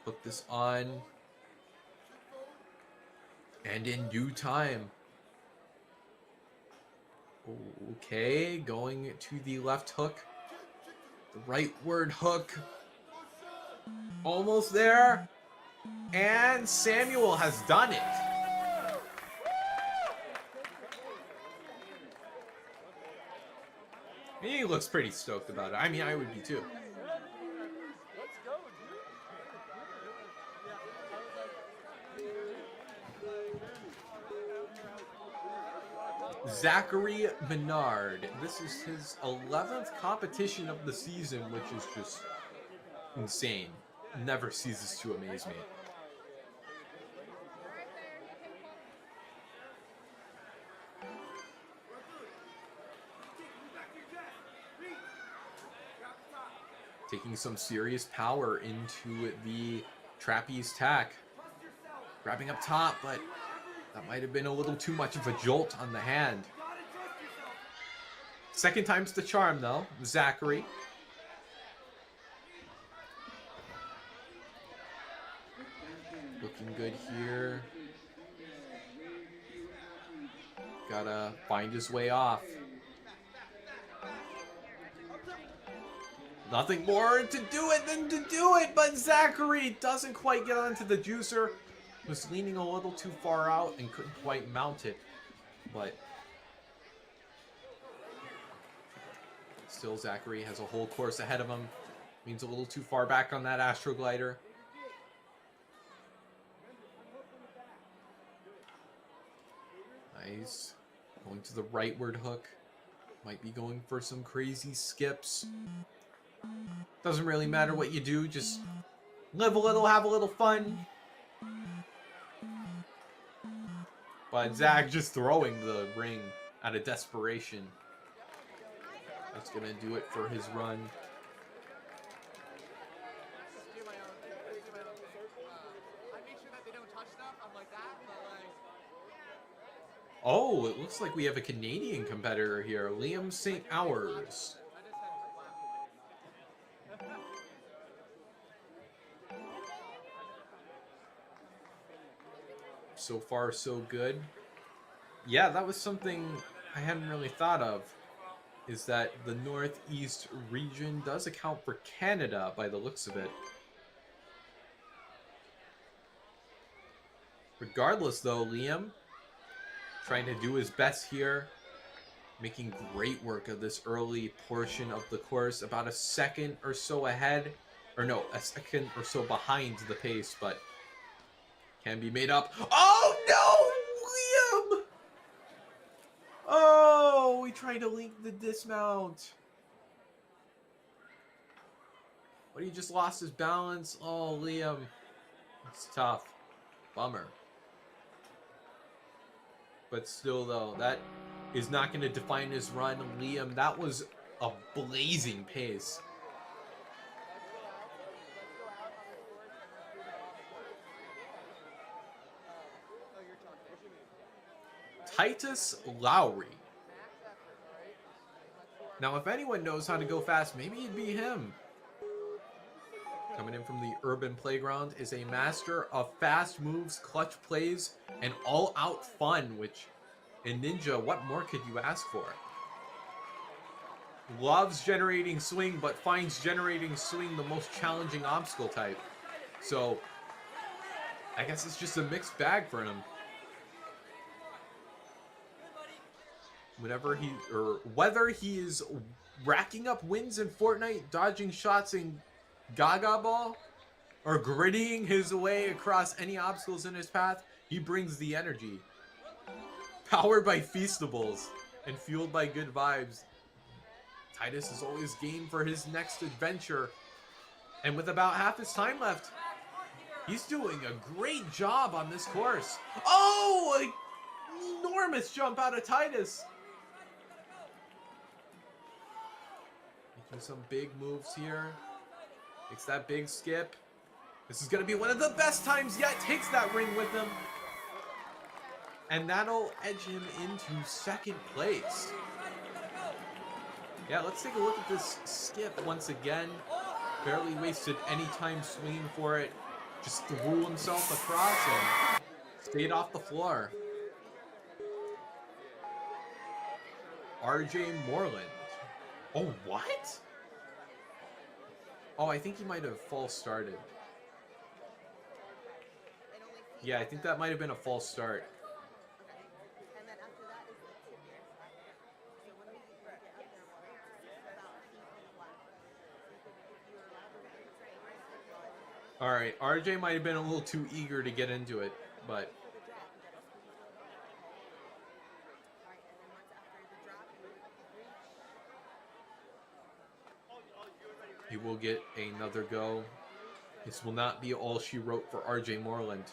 hook this on. And in due time. Okay, going to the left hook. The rightward hook. Almost there. And Samuel has done it. He looks pretty stoked about it. I mean, I would be too. Let's go, dude. Zachary Menard. This is his 11th competition of the season, which is just insane. Never ceases to amaze me. Taking some serious power into the trapeze tack. Grabbing up top, but that might have been a little too much of a jolt on the hand. Second time's the charm, though. Zachary. Looking good here. Gotta find his way off. Nothing more to do it than to do it, but Zachary doesn't quite get onto the juicer. Was leaning a little too far out and couldn't quite mount it, but still Zachary has a whole course ahead of him. Means a little too far back on that Astroglider. Nice. Going to the rightward hook. Might be going for some crazy skips. Doesn't really matter what you do, just live a little, have a little fun. But Zach just throwing the ring out of desperation. That's gonna do it for his run. Do my own thing. I make sure that they don't touch stuff. I'm like that, but like. Oh, it looks like we have a Canadian competitor here, Liam St. Hours. I just had So far, so good. Yeah, that was something I hadn't really thought of, is that the Northeast region does account for Canada by the looks of it. Regardless, though, Liam trying to do his best here, making great work of this early portion of the course, about a second or so ahead, or no, a second or so behind the pace, but can be made up. Oh no, Liam! Oh, we tried to link the dismount. But he just lost his balance. Oh, Liam. It's tough. Bummer. But still, though, that is not going to define his run. Liam, that was a blazing pace. Titus Lowry. Now, if anyone knows how to go fast, maybe it'd be him. Coming in from the urban playground is a master of fast moves, clutch plays, and all-out fun, which in Ninja, what more could you ask for? Loves generating swing, but finds generating swing the most challenging obstacle type. So, I guess it's just a mixed bag for him. Whether he is racking up wins in Fortnite, dodging shots in Gaga Ball, or grittying his way across any obstacles in his path, he brings the energy. Powered by Feastables and fueled by good vibes, Titus is always game for his next adventure. And with about half his time left, he's doing a great job on this course. Oh, an enormous jump out of Titus. Making some big moves here. Makes that big skip. This is going to be one of the best times yet. Takes that ring with him. And that'll edge him into second place. Yeah, let's take a look at this skip once again. Barely wasted any time swinging for it. Just threw himself across and stayed off the floor. RJ Moreland. Oh, what? Oh, I think he might have false started. Yeah, I think that might have been a false start. And then after that is the tip here. So when we get up there, it's about feet and left. If you're allowed to All right, RJ might have been a little too eager to get into it, but he will get another go. This will not be all she wrote for RJ Moreland.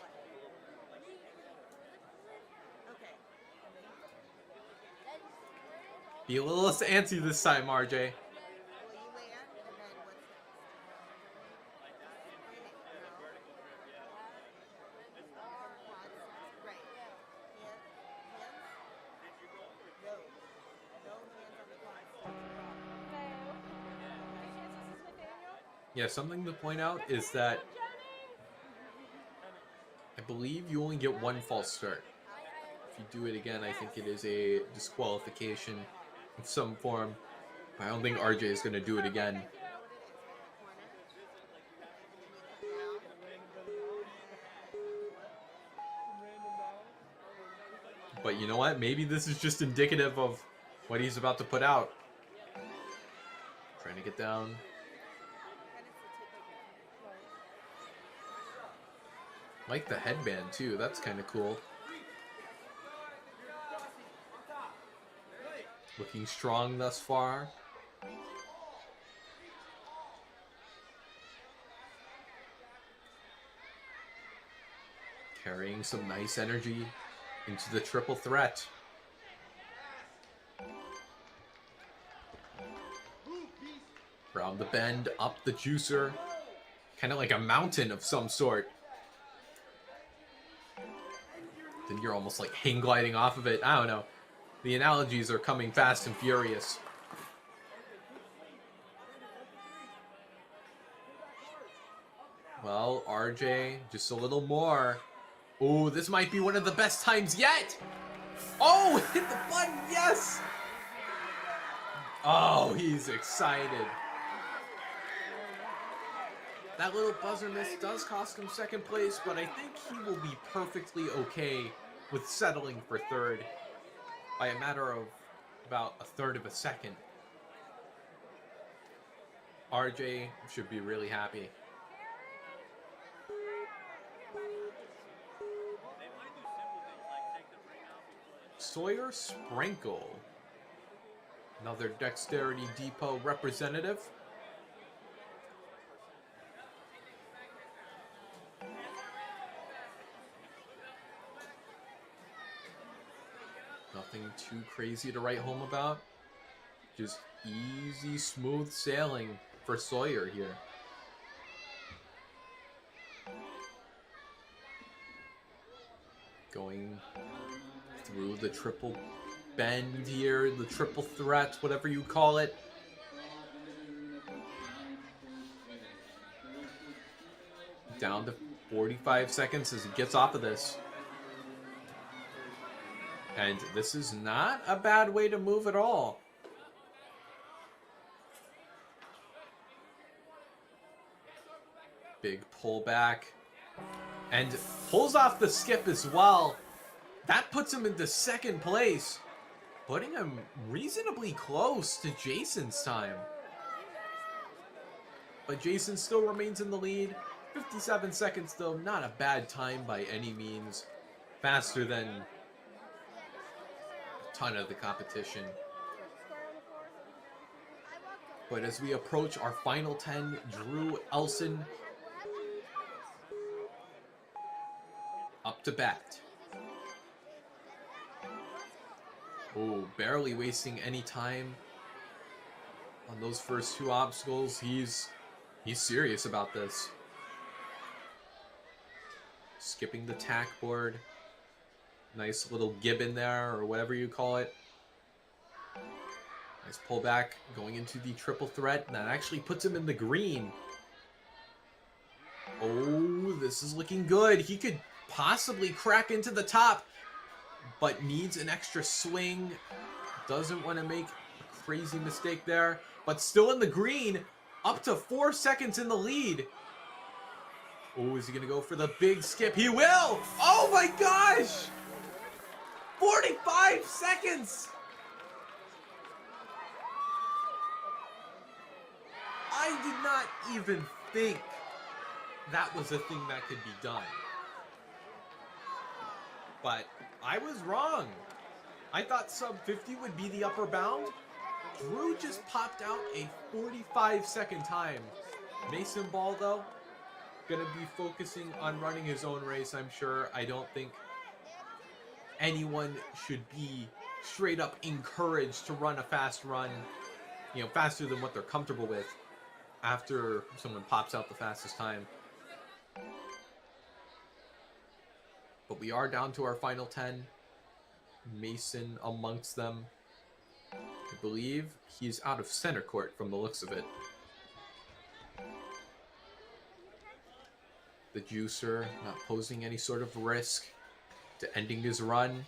Be a little less antsy this time, RJ. Yeah, something to point out is that I believe you only get one false start. If you do it again, I think it is a disqualification of some form. I don't think RJ is going to do it again. But you know what? Maybe this is just indicative of what he's about to put out. Trying to get down. Like the headband too. That's kind of cool. Looking strong thus far. Carrying some nice energy into the triple threat. Round the bend, up the juicer. Kind of like a mountain of some sort. Then you're almost like hang gliding off of it. I don't know. The analogies are coming fast and furious. Well, RJ, just a little more. Oh, this might be one of the best times yet. Oh, hit the button, yes. Oh, he's excited. That little buzzer miss does cost him second place, but I think he will be perfectly okay with settling for third by a matter of about a third of a second. RJ should be really happy. Sawyer Sprinkle, another Dexterity Depot representative. Nothing too crazy to write home about. Just easy, smooth sailing for Sawyer here. Going through the triple bend here, the triple threat, whatever you call it. Down to 45 seconds as he gets off of this. And this is not a bad way to move at all. Big pullback. And pulls off the skip as well. That puts him into second place, putting him reasonably close to Jason's time. But Jason still remains in the lead. 57 seconds though, not a bad time by any means. Faster than a ton of the competition. But as we approach our final 10, Drew Elson up to bat. Oh, barely wasting any time on those first two obstacles. He's serious about this. Skipping the tack board. Nice little gib in there, or whatever you call it. Nice pullback, going into the triple threat. And that actually puts him in the green. Oh, this is looking good. He could possibly crack into the top, but needs an extra swing. Doesn't want to make a crazy mistake there, but still in the green, up to 4 seconds in the lead. Oh, is he going to go for the big skip? He will! Oh my gosh! 45 seconds! I did not even think that was a thing that could be done. But I was wrong. I thought sub 50 would be the upper bound. Drew just popped out a 45-second time. Mason Ball, though, gonna be focusing on running his own race, I'm sure. I don't think anyone should be straight up encouraged to run a fast run, you know, faster than what they're comfortable with after someone pops out the fastest time. But we are down to our final 10. Mason amongst them. I believe he's out of center court from the looks of it. The juicer not posing any sort of risk to ending his run.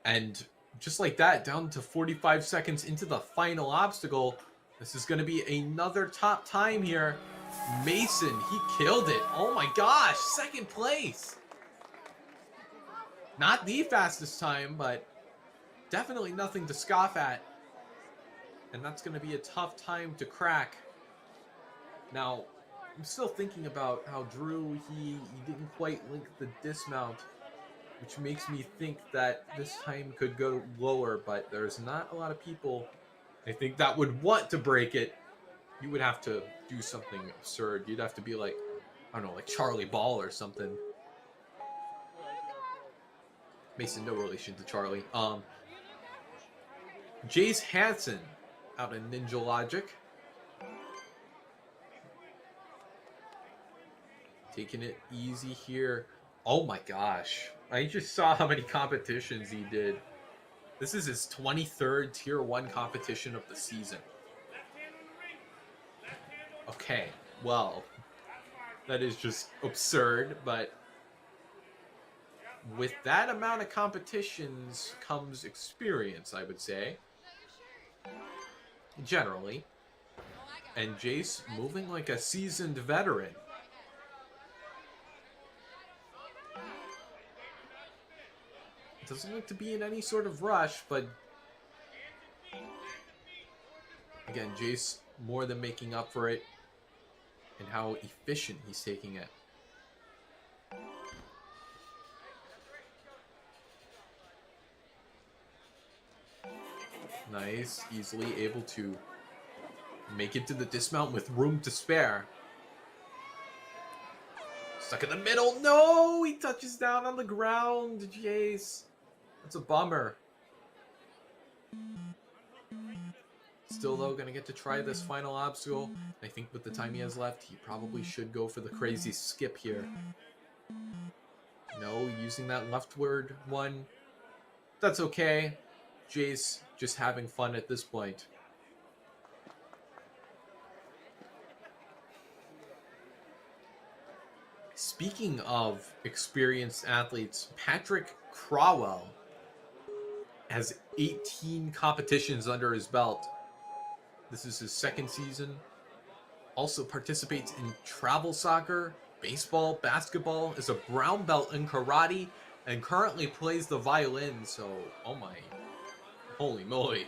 And just like that, down to 45 seconds into the final obstacle. This is going to be another top time here. Mason, he killed it. Oh my gosh, second place. Not the fastest time, but definitely nothing to scoff at. And that's going to be a tough time to crack. Now, I'm still thinking about how Drew, he didn't quite link the dismount, which makes me think that this time could go lower, but there's not a lot of people, I think, that would want to break it. You would have to do something absurd. You'd have to be like, I don't know, like Charlie Ball or something. Mason, no relation to Charlie. Jace Hansen out of Ninja Logic. Taking it easy here. Oh my gosh. I just saw how many competitions he did. This is his 23rd Tier 1 competition of the season. Okay, well, that is just absurd, but with that amount of competitions comes experience, I would say. Generally. And Jace moving like a seasoned veteran. Doesn't look to be in any sort of rush, but again, Jace more than making up for it and how efficient he's taking it. Nice, easily able to make it to the dismount with room to spare. Stuck in the middle. No, he touches down on the ground, Jace. That's a bummer. Still, though, gonna get to try this final obstacle. I think with the time he has left, he probably should go for the crazy skip here. No, using that leftward one. That's okay. Jace just having fun at this point. Speaking of experienced athletes, Patrick Crowell has 18 competitions under his belt. This is his second season. Also participates in travel soccer, baseball, basketball, is a brown belt in karate, and currently plays the violin. So, oh my, holy moly.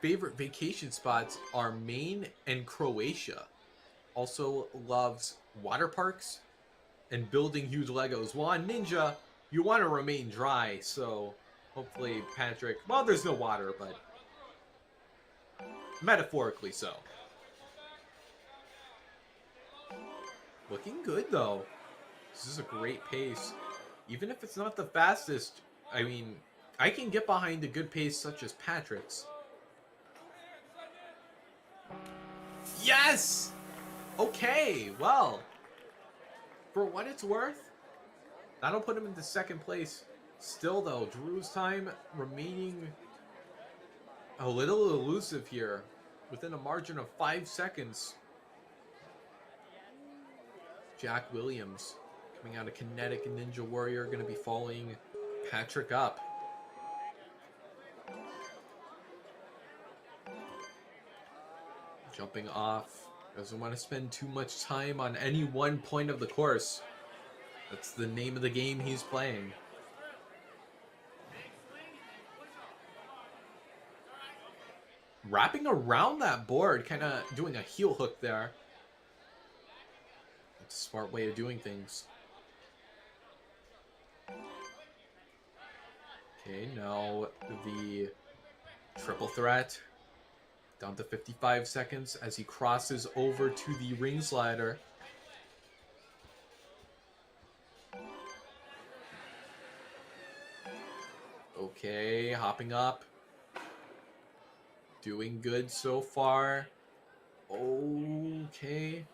Favorite vacation spots are Maine and Croatia. Also loves water parks and building huge Legos. Well, on Ninja, you want to remain dry, so hopefully Patrick, well, there's no water, but metaphorically so. Looking good, though. This is a great pace. Even if it's not the fastest, I mean, I can get behind a good pace such as Patrick's. Yes! Okay, well, for what it's worth, that'll put him into second place. Still, though, Drew's time remaining a little elusive here, within a margin of 5 seconds. Jack Williams, coming out of Kinetic Ninja Warrior, going to be following Patrick up. Jumping off. Doesn't want to spend too much time on any one point of the course. That's the name of the game he's playing. Wrapping around that board, kind of doing a heel hook there. It's a smart way of doing things. Okay, now the triple threat. Down to 55 seconds as he crosses over to the ring slider. Okay, hopping up. Doing good so far. Okay.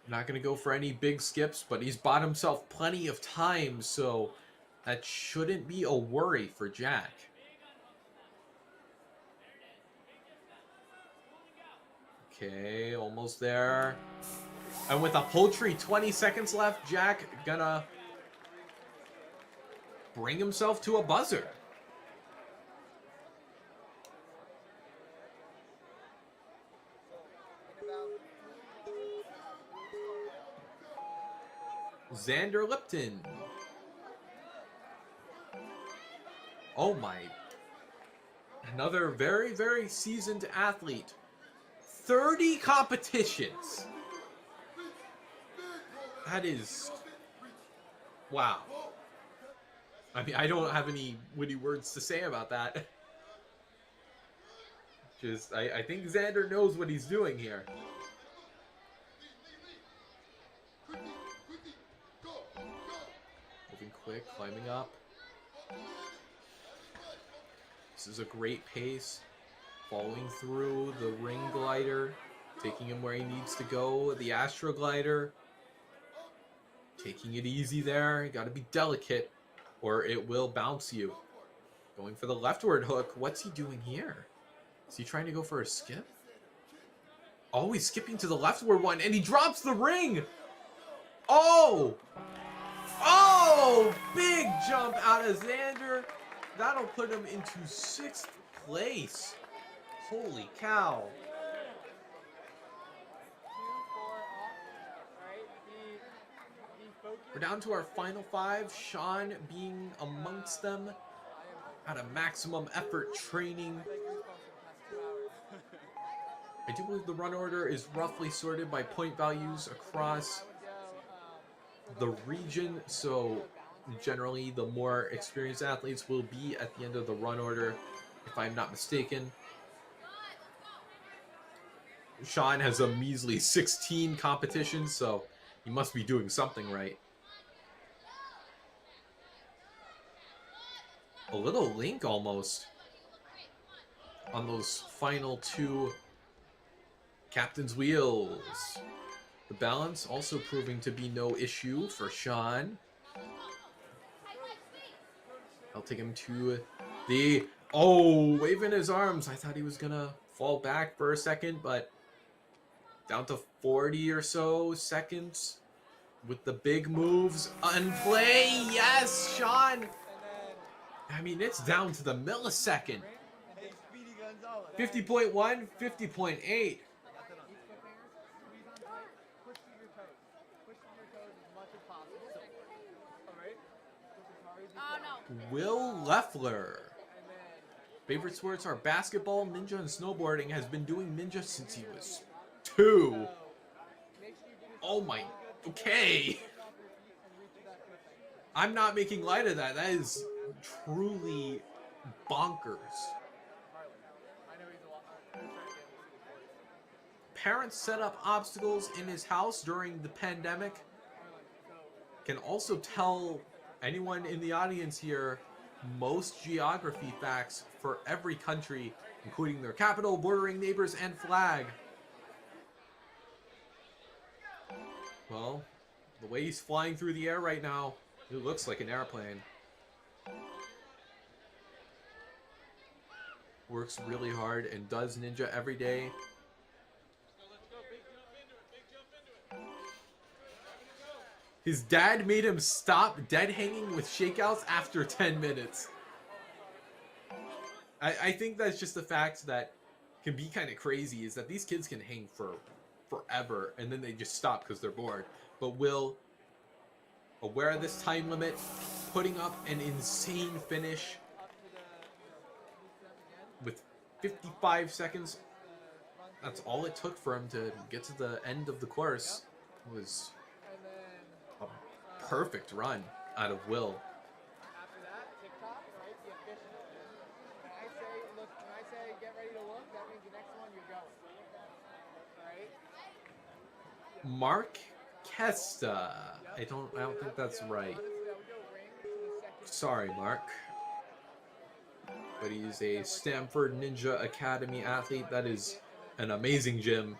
Not going to go for any big skips, but he's bought himself plenty of time, so that shouldn't be a worry for Jack. Okay, almost there. And with a paltry 20 seconds left, Jack gonna bring himself to a buzzer. Xander Lipton. Oh my. Another very, very seasoned athlete. 30 competitions. That is... Wow. I mean, I don't have any witty words to say about that. Just, I think Xander knows what he's doing here. Moving quick, climbing up. This is a great pace. Following through the ring glider. Taking him where he needs to go. The astro glider. Taking it easy there. You gotta be delicate or it will bounce you. Going for the leftward hook. What's he doing here? Is he trying to go for a skip? Oh, he's skipping to the leftward one, and he drops the ring! Oh! Oh! Big jump out of Xander. That'll put him into 6th place. Holy cow. 2-4 off. We're down to our final 5. Shawn being amongst them. At a maximum effort training. I do believe the run order is roughly sorted by point values across the region, so generally the more experienced athletes will be at the end of the run order, if I'm not mistaken. Shawn has a measly 16 competitions, so he must be doing something right. A little link almost on those final 2 captain's wheels. The balance also proving to be no issue for Shawn. I'll take him to the... Oh, waving his arms. I thought he was going to fall back for a second, but down to 40 or so seconds with the big moves. Unplay. Yes, Shawn. I mean, it's down to the millisecond. 50.1, 50.8. Will Leffler. Favorite sports are basketball, ninja, and snowboarding. Has been doing ninja since he was 2. Oh my. Okay. I'm not making light of that. That is truly bonkers. Parents set up obstacles in his house during the pandemic. Can also tell anyone in the audience here most geography facts for every country, including their capital, bordering neighbors, and flag. Well, the way he's flying through the air right now, it looks like an airplane. Works really hard and does ninja every day. His dad made him stop dead hanging with shakeouts after 10 minutes. I think that's just the fact that can be kind of crazy, is that these kids can hang for forever and then they just stop because they're bored. But Will, aware of this time limit, putting up an insane finish with 55 seconds. That's all it took for him to get to the end of the course. It was a perfect run out of Will. After that, TikTok, right? The official. When I say get ready to look, that means the next one you're going. Right? Mark Kesta. I don't think that's right. Sorry, Mark. But he's a Stanford Ninja Academy athlete. That is an amazing gym.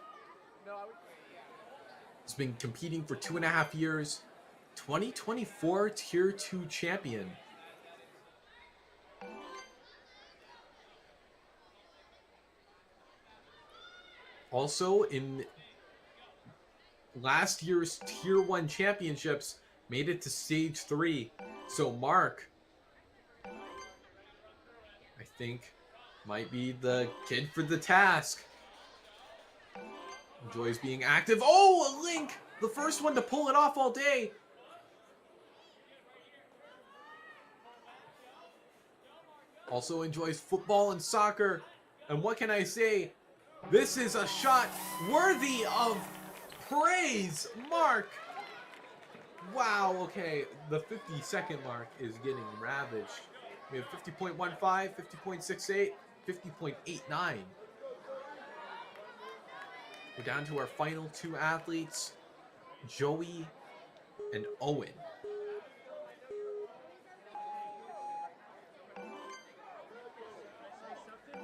He's been competing for 2.5 years. 2024 Tier 2 champion. Also, in last year's Tier 1 championships, made it to Stage 3. So Mark, I think, might be the kid for the task. Enjoys being active. Oh, a link! The first one to pull it off all day. Also enjoys football and soccer. And what can I say? This is a shot worthy of praise. Mark. Wow, okay. The 50-second mark is getting ravaged. We have 50.15, 50.68, 50.89. We're down to our final two athletes, Joey and Owen.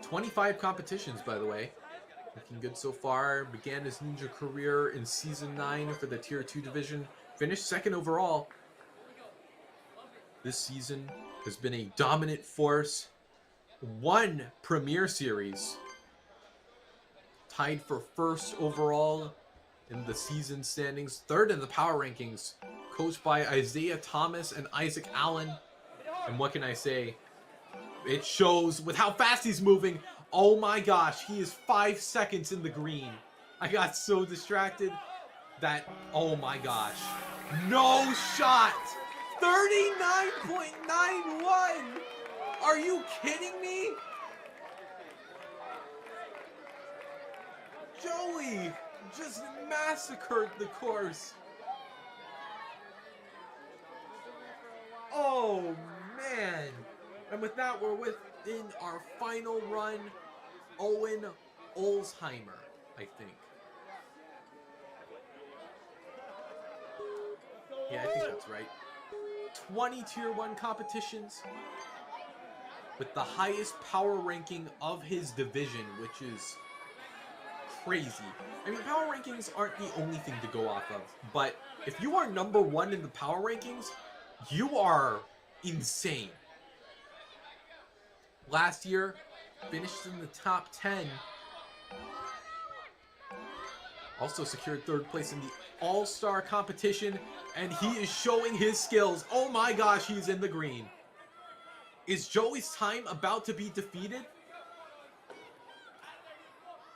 "25 competitions, by the way. Looking good so far. Began his ninja career in Season 9 for the Tier 2 division. Finished second overall. This season has been a dominant force. One Premier Series. Tied for first overall in the season standings. Third in the power rankings. Coached by Isaiah Thomas and Isaac Allen. And what can I say? It shows with how fast he's moving. Oh my gosh, he is 5 seconds in the green. I got so distracted that, oh my gosh. No shot! 39.91! Are you kidding me? Joey just massacred the course. Oh man. And with that, we're within our final run. Owen Olsheimer, I think. Yeah, I think that's right. 20 Tier 1 competitions with the highest power ranking of his division, which is crazy. I mean, power rankings aren't the only thing to go off of, but if you are number 1 in the power rankings, you are insane. Last year, finished in the top 10. Also secured third place in the All-Star competition, and he is showing his skills. Oh my gosh, he's in the green. Is Joey's time about to be defeated?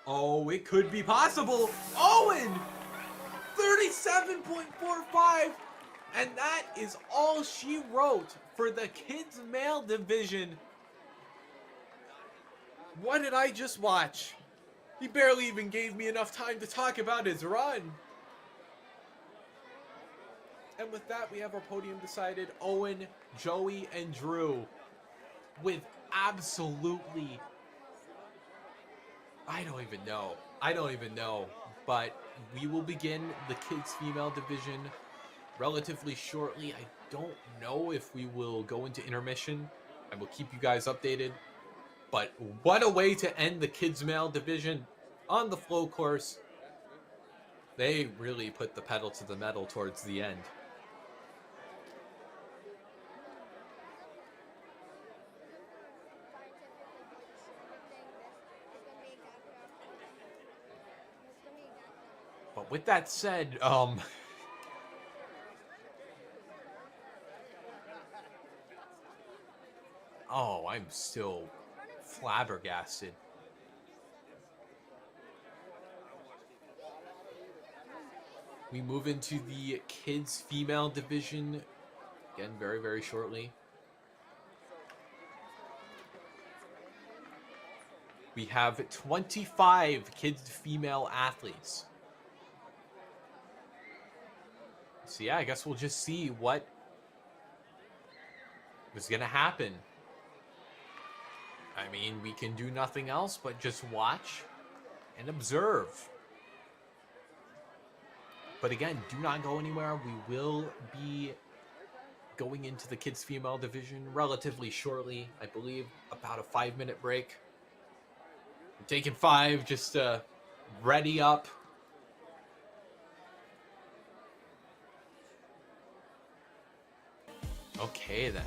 Oh, it could be possible. Owen! 37.45! And that is all she wrote for the kids' male division. What did I just watch? He barely even gave me enough time to talk about his run. And with that, we have our podium decided. Owen, Joey, and Drew with absolutely... I don't even know. But we will begin the kids' female division relatively shortly. I don't know if we will go into intermission. I will keep you guys updated. But what a way to end the kids' male division on the flow course. They really put the pedal to the metal towards the end. But with that said, oh, I'm still flabbergasted. We move into the kids female division again very, very shortly. We have 25 kids female athletes. So yeah, I guess we'll just see what is gonna happen. I mean, we can do nothing else but just watch and observe. But again, do not go anywhere. We will be going into the kids female division relatively shortly. I believe about a 5-minute break. I'm taking 5 just to ready up. Okay then.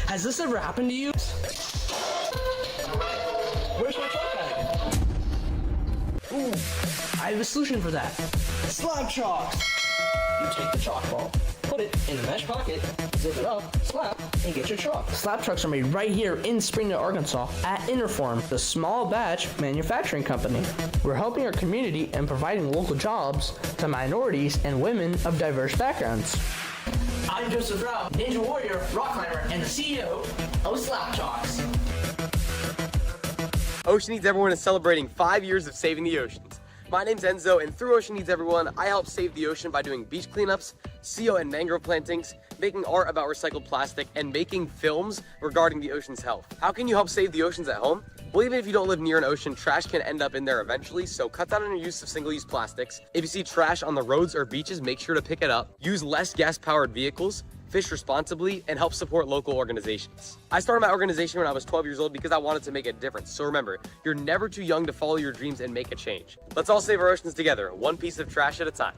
Has this ever happened to you? Where's my chalk bag? Ooh, I have a solution for that. Slab chalks! You take the chalk ball, put it in a mesh pocket, zip it up, slap, and get your chalk. Slab trucks are made right here in Springdale, Arkansas at Interform, the small batch manufacturing company. We're helping our community and providing local jobs to minorities and women of diverse backgrounds. I'm Joseph Rao, Ninja Warrior, rock climber, and the CEO of Slap Chalks. Ocean Needs Everyone is celebrating 5 years of saving the oceans. My name's Enzo, and through Ocean Needs Everyone, I help save the ocean by doing beach cleanups, CO and mangrove plantings, making art about recycled plastic, and making films regarding the ocean's health. How can you help save the oceans at home? Well, even if you don't live near an ocean, trash can end up in there eventually, so cut down on your use of single-use plastics. If you see trash on the roads or beaches, make sure to pick it up. Use less gas-powered vehicles, fish responsibly, and help support local organizations. I started my organization when I was 12 years old because I wanted to make a difference. So remember, you're never too young to follow your dreams and make a change. Let's all save our oceans together, one piece of trash at a time.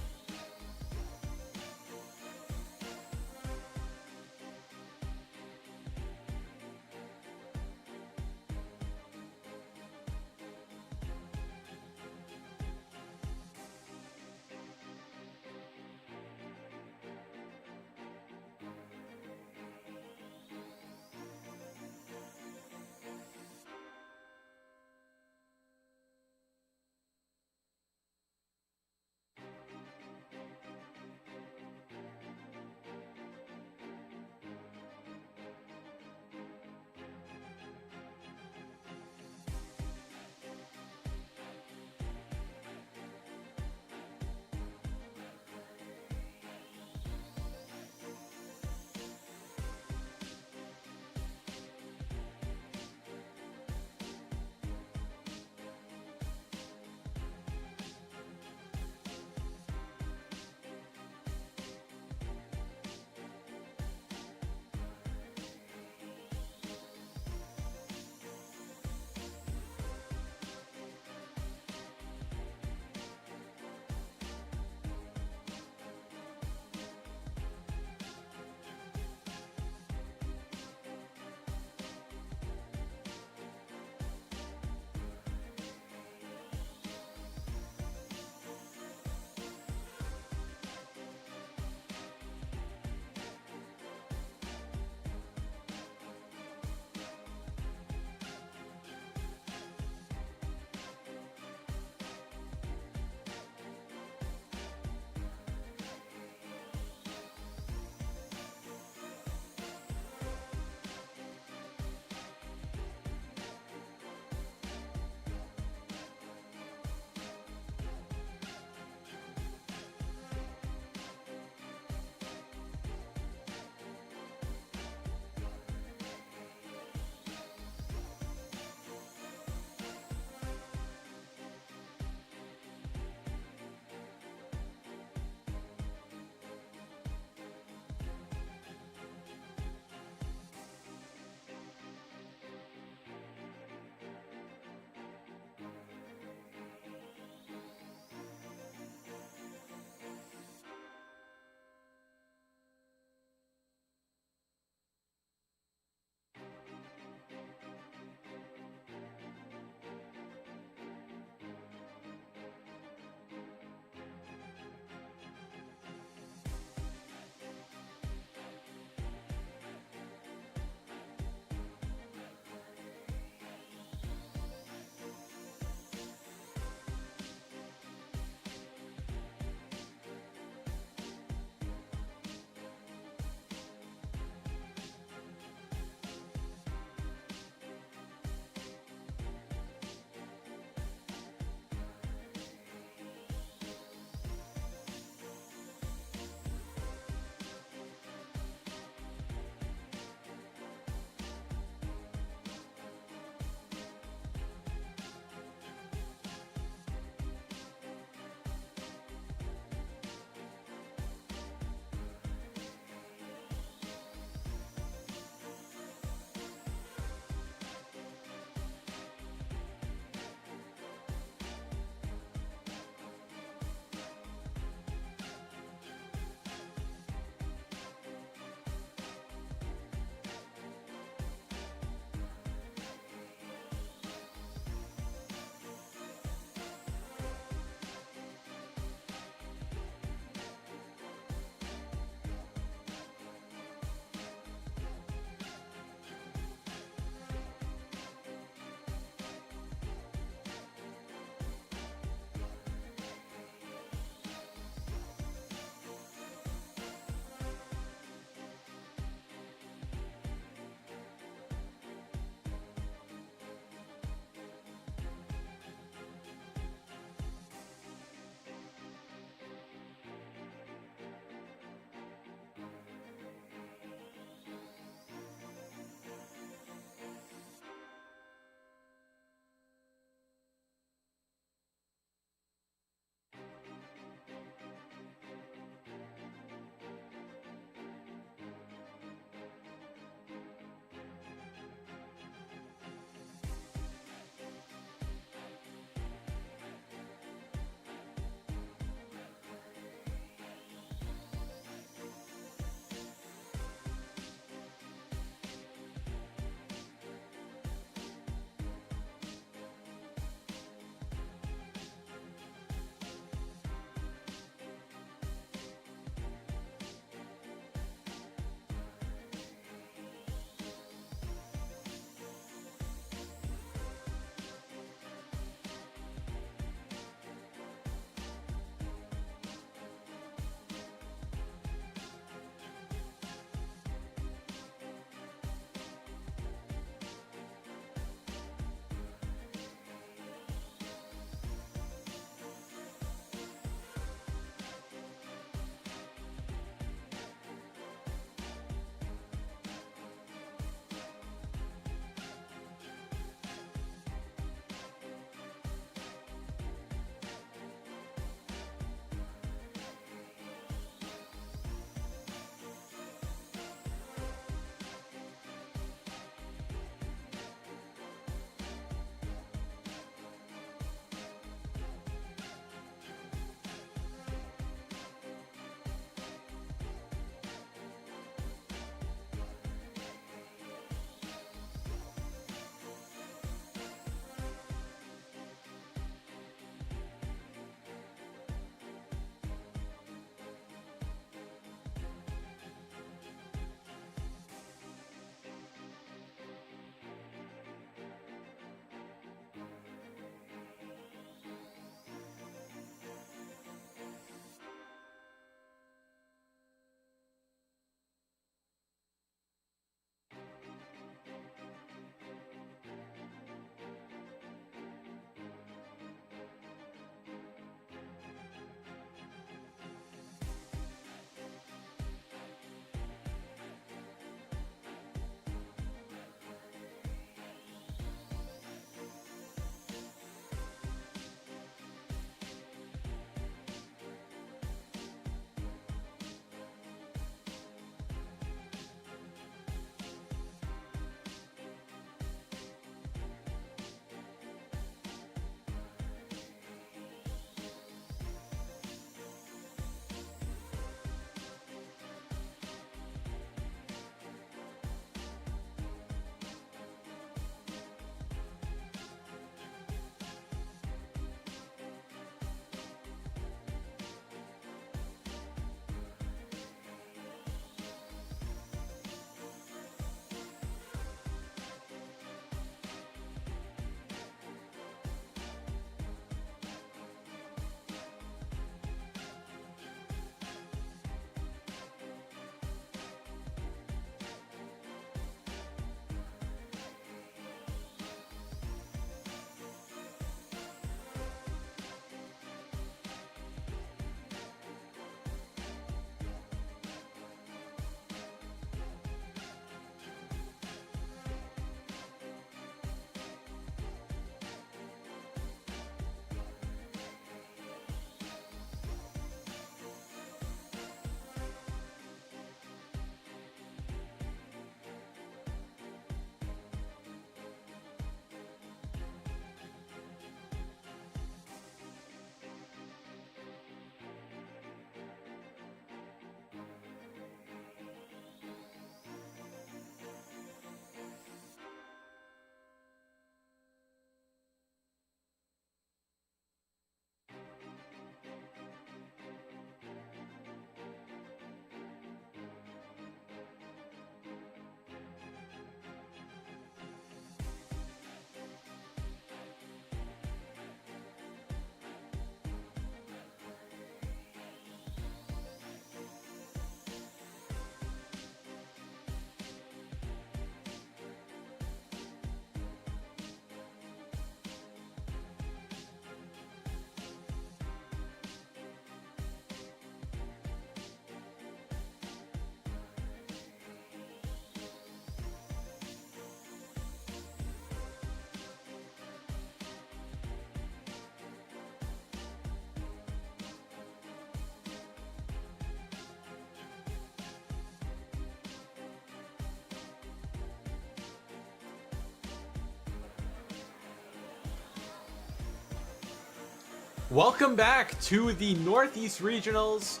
Welcome back to the Northeast Regionals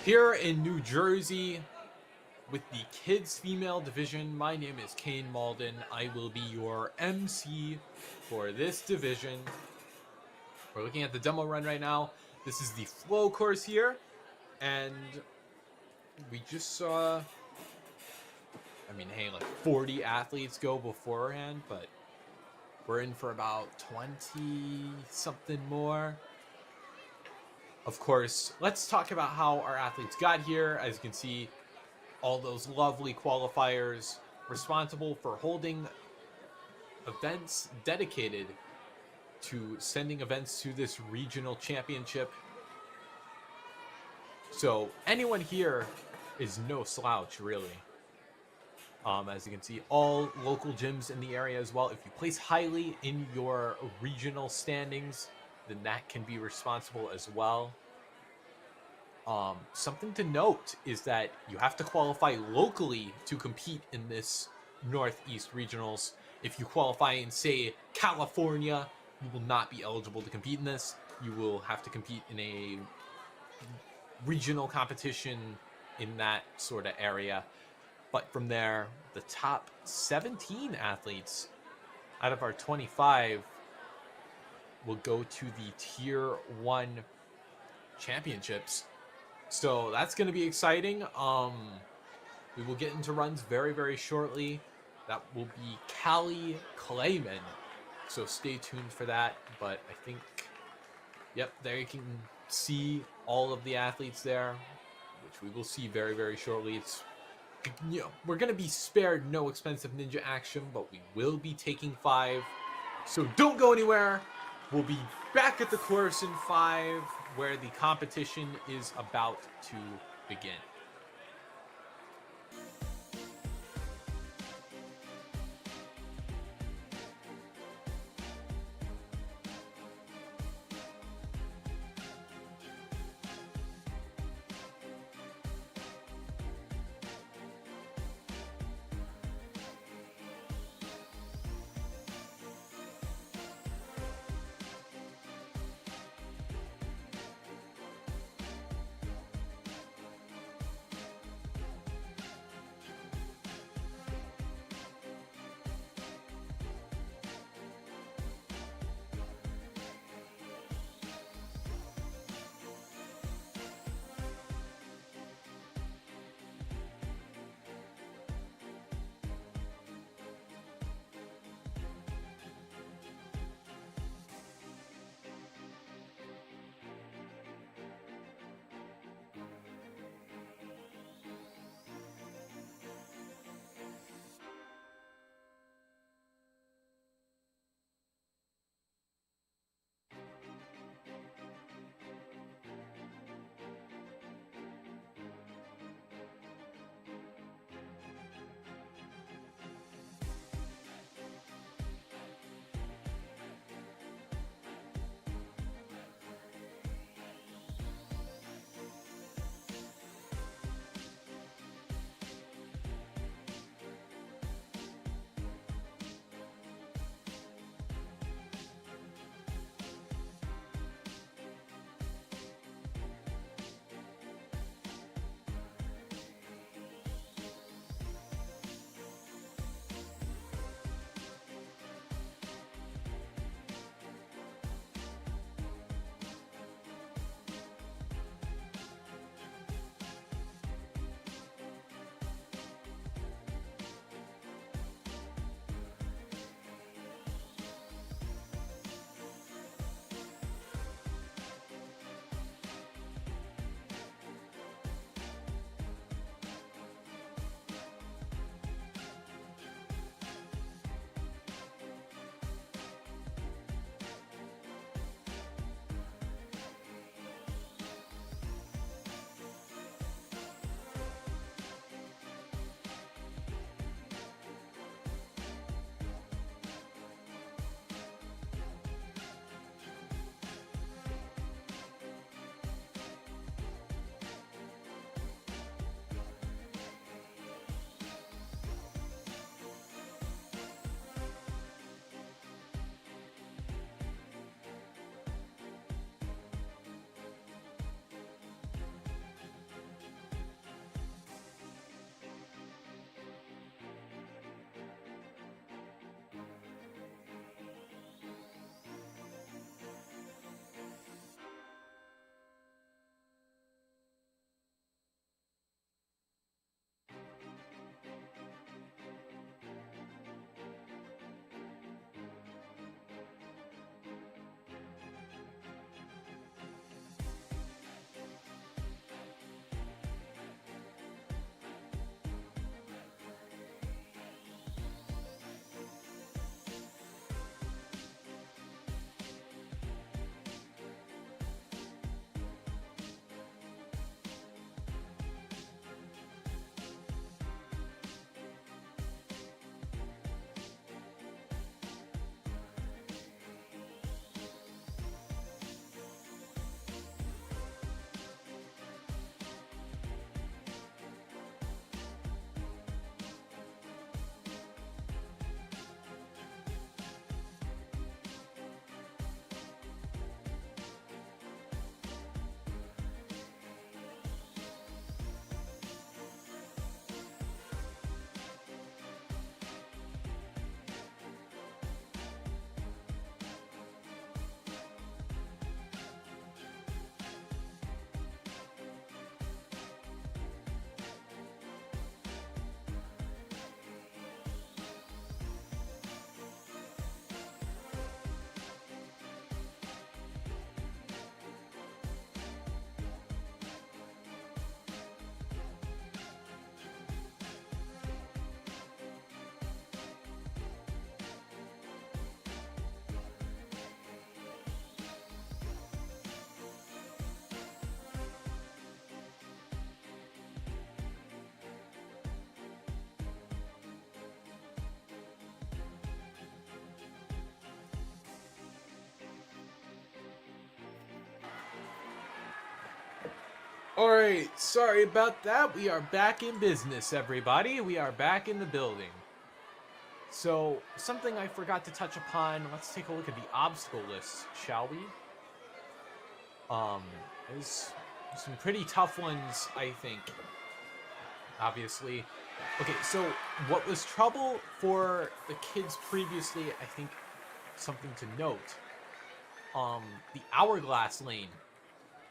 here in New Jersey with the Kids Female Division. My name is Kane Malden. I will be your MC for this division. We're looking at the demo run right now. This is the flow course here, and we just saw, I mean, hey, like 40 athletes go beforehand, but we're in for about 20 something more. Of course, let's talk about how our athletes got here. As you can see, all those lovely qualifiers responsible for holding events dedicated to sending events to this regional championship. So anyone here is no slouch, really. As you can see, all local gyms in the area as well. If you place highly in your regional standings, then that can be responsible as well. Something to note is that you have to qualify locally to compete in this Northeast Regionals. If you qualify in, say, California, you will not be eligible to compete in this. You will have to compete in a regional competition in that sort of area. But from there, the top 17 athletes out of our 25 will go to the Tier 1 championships. So that's going to be exciting. We will get into runs very, very shortly. That will be Callie Clayman. So stay tuned for that. But I think, yep, there you can see all of the athletes there, which we will see very, very shortly. It's, you know, we're going to be spared no expensive ninja action, but we will be taking 5. So don't go anywhere. We'll be back at the course in 5, where the competition is about to begin. Alright, sorry about that. We are back in business, everybody. We are back in the building. So, something I forgot to touch upon, let's take a look at the obstacle list, shall we? There's some pretty tough ones, I think. Obviously. Okay, so what was trouble for the kids previously, I think something to note. The hourglass lane.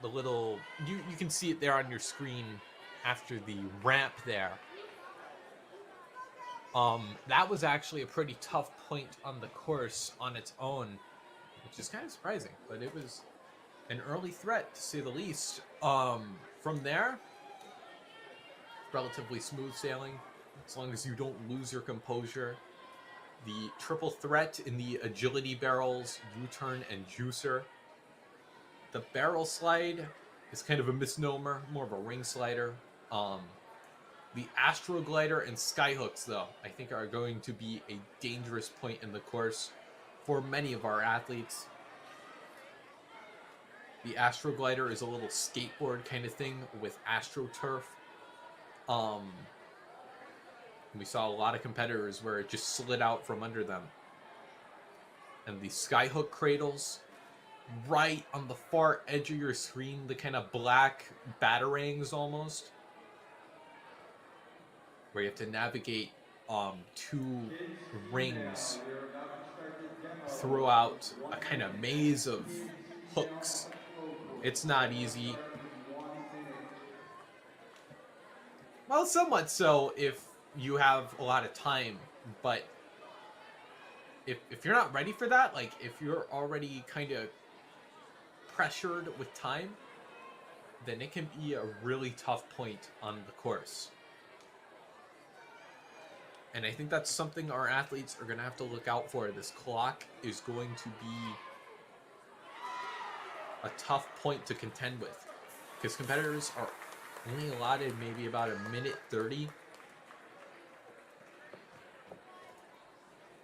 The little, you can see it there on your screen after the ramp there. That was actually a pretty tough point on the course on its own, which is kind of surprising, but it was an early threat to say the least. From there, relatively smooth sailing, as long as you don't lose your composure. The triple threat in the agility barrels, U-turn, and juicer. The barrel slide is kind of a misnomer, more of a ring slider. The Astro Glider and Skyhooks, though, I think are going to be a dangerous point in the course for many of our athletes. The Astro Glider is a little skateboard kind of thing with AstroTurf. We saw a lot of competitors where it just slid out from under them. And the Skyhook cradles, right on the far edge of your screen, the kind of black batarangs almost, where you have to navigate two rings throughout a kind of maze of hooks. It's not easy. Well, somewhat so if you have a lot of time, but if you're not ready for that, like if you're already kind of pressured with time, then it can be a really tough point on the course. And I think that's something our athletes are going to have to look out for. This clock is going to be a tough point to contend with, because competitors are only allotted maybe about a minute 30.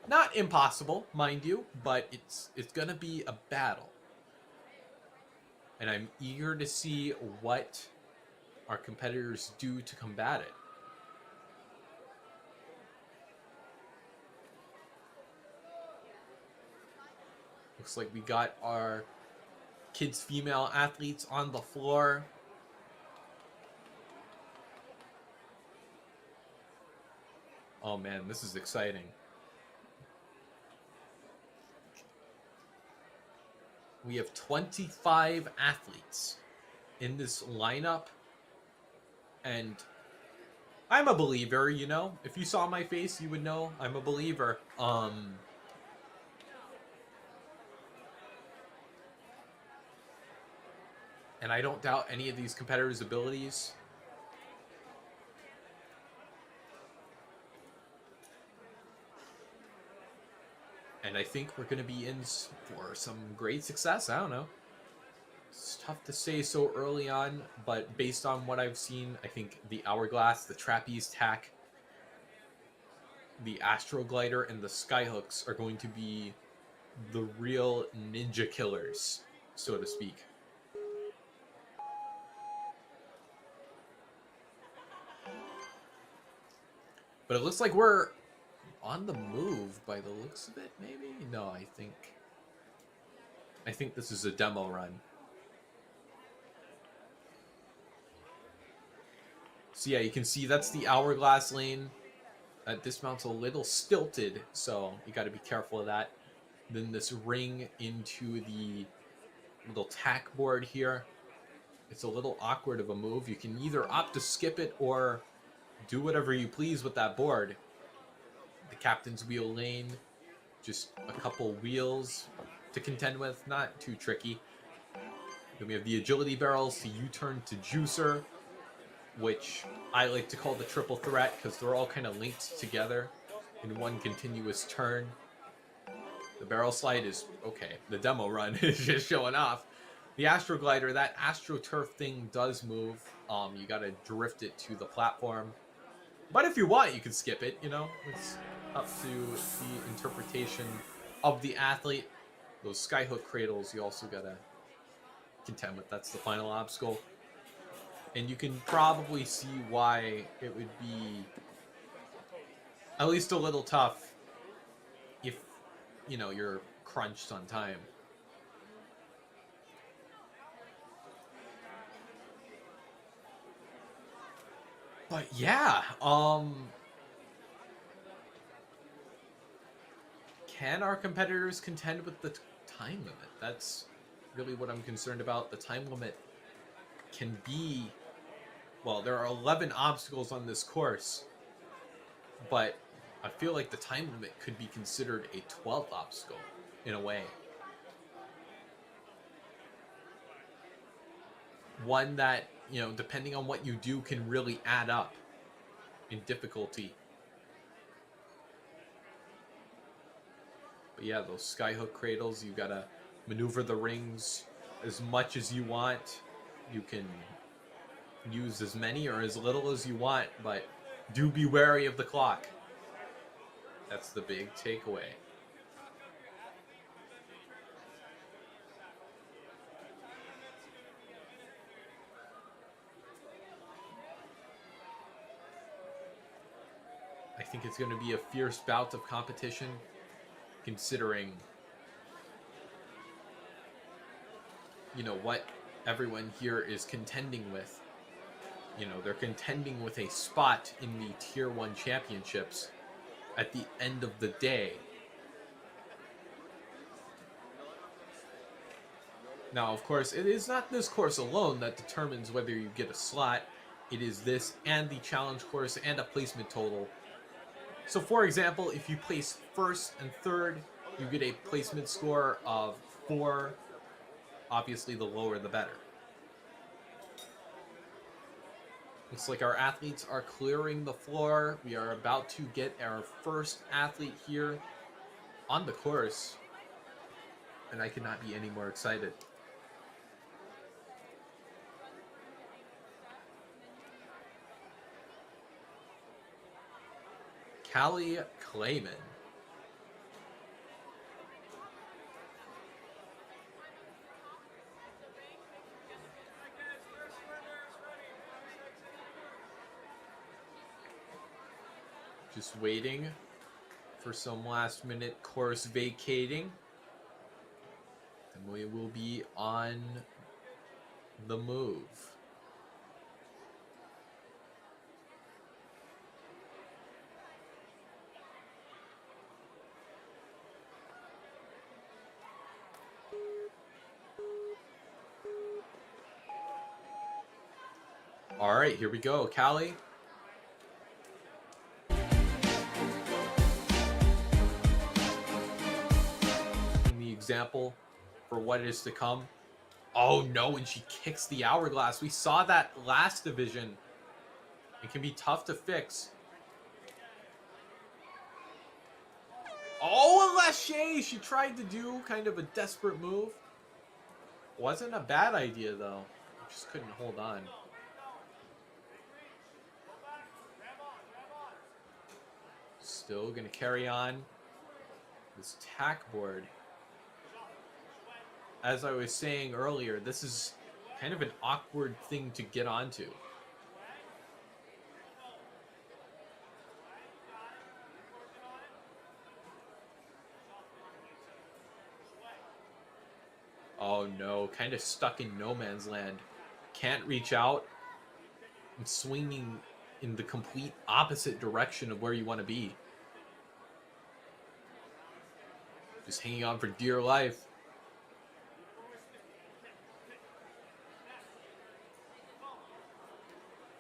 Not impossible, mind you, but it's going to be a battle. And I'm eager to see what our competitors do to combat it. Looks like we got our kids female athletes on the floor. Oh man, this is exciting. We have 25 athletes in this lineup, and I'm a believer, you know? If you saw my face, you would know I'm a believer. And I don't doubt any of these competitors' abilities. And I think we're going to be in for some great success. I don't know. It's tough to say so early on, but based on what I've seen, I think the Hourglass, the Trapeze Tack, the Astro Glider, and the Skyhooks are going to be the real ninja killers, so to speak. But it looks like we're on the move by the looks of it, maybe? No, I think this is a demo run. So yeah, you can see that's the Hourglass lane. That dismount's a little stilted, so you got to be careful of that. Then this ring into the little tack board here. It's a little awkward of a move. You can either opt to skip it or do whatever you please with that board. The captain's wheel lane, just a couple wheels to contend with, not too tricky. Then we have the agility barrels, the U-turn to juicer, which I like to call the triple threat because they're all kind of linked together in one continuous turn. The barrel slide is okay. The demo run is just showing off. The Astro Glider, that AstroTurf thing does move. You got to drift it to the platform. But if you want, you can skip it, you know. It's up to the interpretation of the athlete. Those Skyhook cradles, you also got to contend with. That's the final obstacle. And you can probably see why it would be at least a little tough if, you know, you're crunched on time. But yeah, can our competitors contend with the time limit? That's really what I'm concerned about. The time limit can be, well, there are 11 obstacles on this course, but I feel like the time limit could be considered a 12th obstacle in a way. One that, you know, depending on what you do, can really add up in difficulty. But yeah, those skyhook cradles, you gotta maneuver the rings as much as you want. You can use as many or as little as you want, but do be wary of the clock. That's the big takeaway. I think it's going to be a fierce bout of competition, considering, you know, what everyone here is contending with. You know, they're contending with a spot in the Tier 1 championships at the end of the day. Now, of course, it is not this course alone that determines whether you get a slot. It is this and the challenge course and a placement total. So, for example, if you place first and third, you get a placement score of 4. Obviously, the lower the better. Looks like our athletes are clearing the floor. We are about to get our first athlete here on the course. And I could not be any more excited. Callie Clayman. Just waiting for some last minute course vacating. And we will be on the move. All right, here we go, Callie. The example for what is to come. Oh no, and she kicks the hourglass. We saw that last division. It can be tough to fix. Oh, a lâché! She tried to do kind of a desperate move. Wasn't a bad idea though. Just couldn't hold on. Still gonna carry on this tack board. As I was saying earlier, this is kind of an awkward thing to get onto. Oh no, kind of stuck in no man's land. Can't reach out. And swinging in the complete opposite direction of where you want to be. Just hanging on for dear life.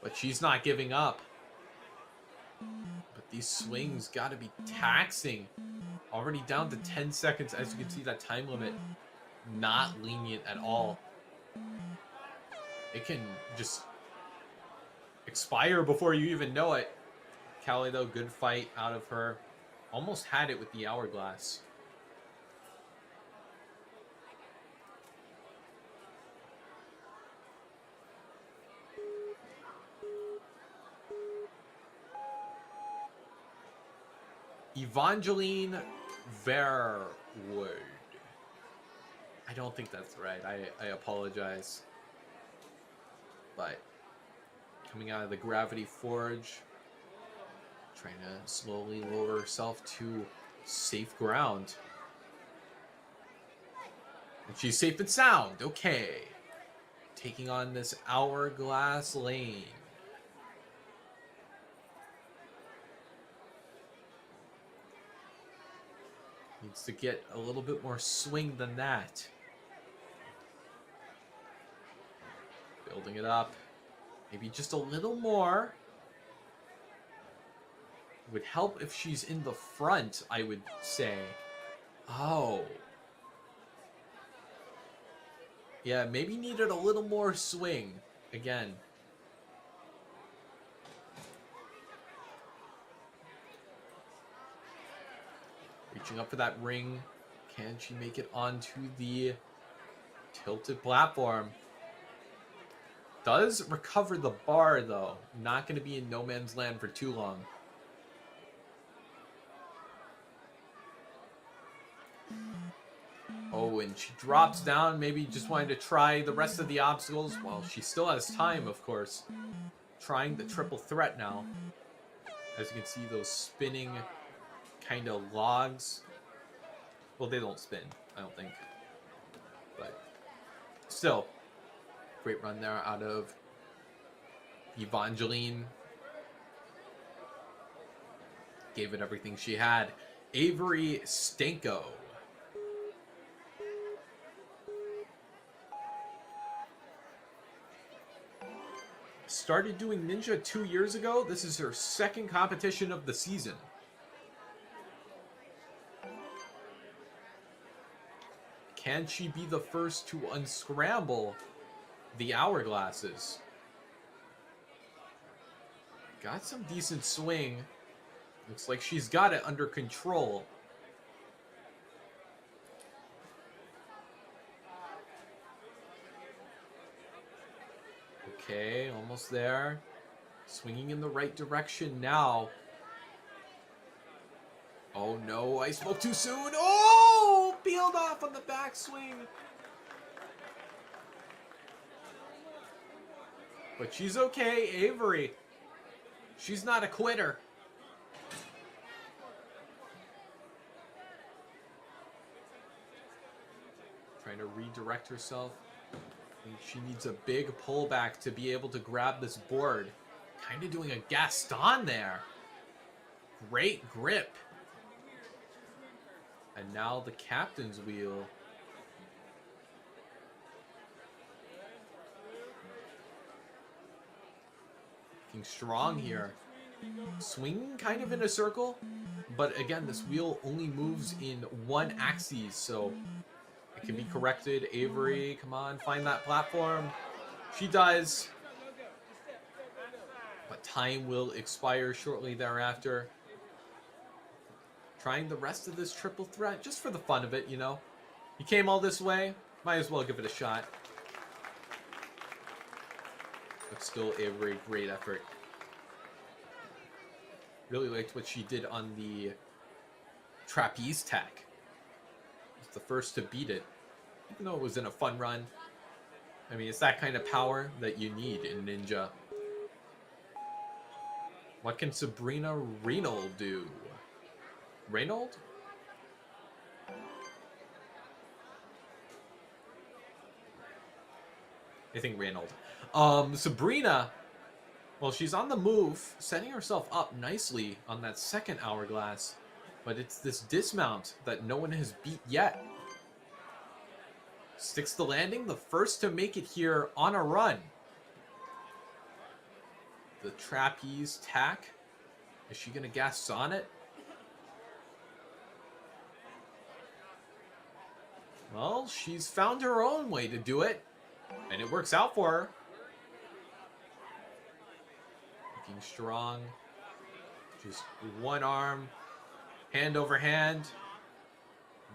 But she's not giving up. But these swings got to be taxing. Already down to 10 seconds. As you can see, that time limit not lenient at all. It can just expire before you even know it. Callie, though, good fight out of her. Almost had it with the hourglass. Evangeline Verwood. I don't think that's right. I apologize. But Coming out of the gravity forge. Trying to slowly lower herself to safe ground. And she's safe and sound. Okay. Taking on this hourglass lane. Needs to get a little bit more swing than that. Building it up. Maybe just a little more. It would help if she's in the front, I would say. Oh. Yeah, maybe needed a little more swing. Again. Reaching up for that ring. Can she make it onto the tilted platform? Does recover the bar, though. Not going to be in no man's land for too long. Oh, and she drops down. Maybe just wanted to try the rest of the obstacles. Well, she still has time, of course. Trying the triple threat now. As you can see, those spinning kind of logs. Well, they don't spin, I don't think. But still, great run there out of Evangeline. Gave it everything she had. Avery Stanko. Started doing Ninja 2 years ago. This is her second competition of the season. Can she be the first to unscramble the hourglasses? Got some decent swing. Looks like she's got it under control. Okay, almost there. Swinging in the right direction now. Oh no, I spoke too soon. Oh, peeled off on the backswing. But she's okay, Avery. She's not a quitter. Trying to redirect herself. And she needs a big pullback to be able to grab this board. Kind of doing a Gaston there. Great grip. And now the captain's wheel. Looking strong here. Swinging kind of in a circle. But again, this wheel only moves in one axis, so it can be corrected. Avery, come on, find that platform. She does. But time will expire shortly thereafter. Trying the rest of this triple threat just for the fun of it, you know. You came all this way, might as well give it a shot. But still, Avery, great effort. Really liked what she did on the trapeze tack. Was the first to beat it, even though it was in a fun run. I mean, it's that kind of power that you need in Ninja. What can Sabrina Reynold do? Reynold? I think Reynold. Sabrina, well, she's on the move, setting herself up nicely on that second hourglass. But it's this dismount that no one has beat yet. Sticks the landing, the first to make it here on a run. The trapeze tack. Is she going to gas on it? Well, she's found her own way to do it. And it works out for her. Looking strong. Just one arm. Hand over hand.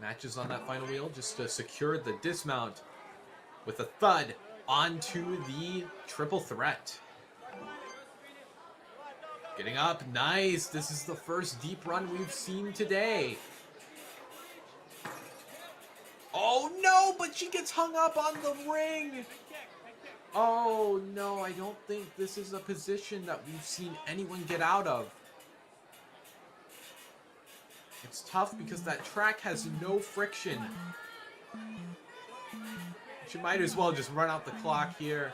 Matches on that final wheel just to secure the dismount with a thud onto the triple threat. Getting up. Nice. This is the first deep run we've seen today. Oh no, but she gets hung up on the ring. Oh, no, I don't think this is a position that we've seen anyone get out of. It's tough because that track has no friction. She might as well just run out the clock here.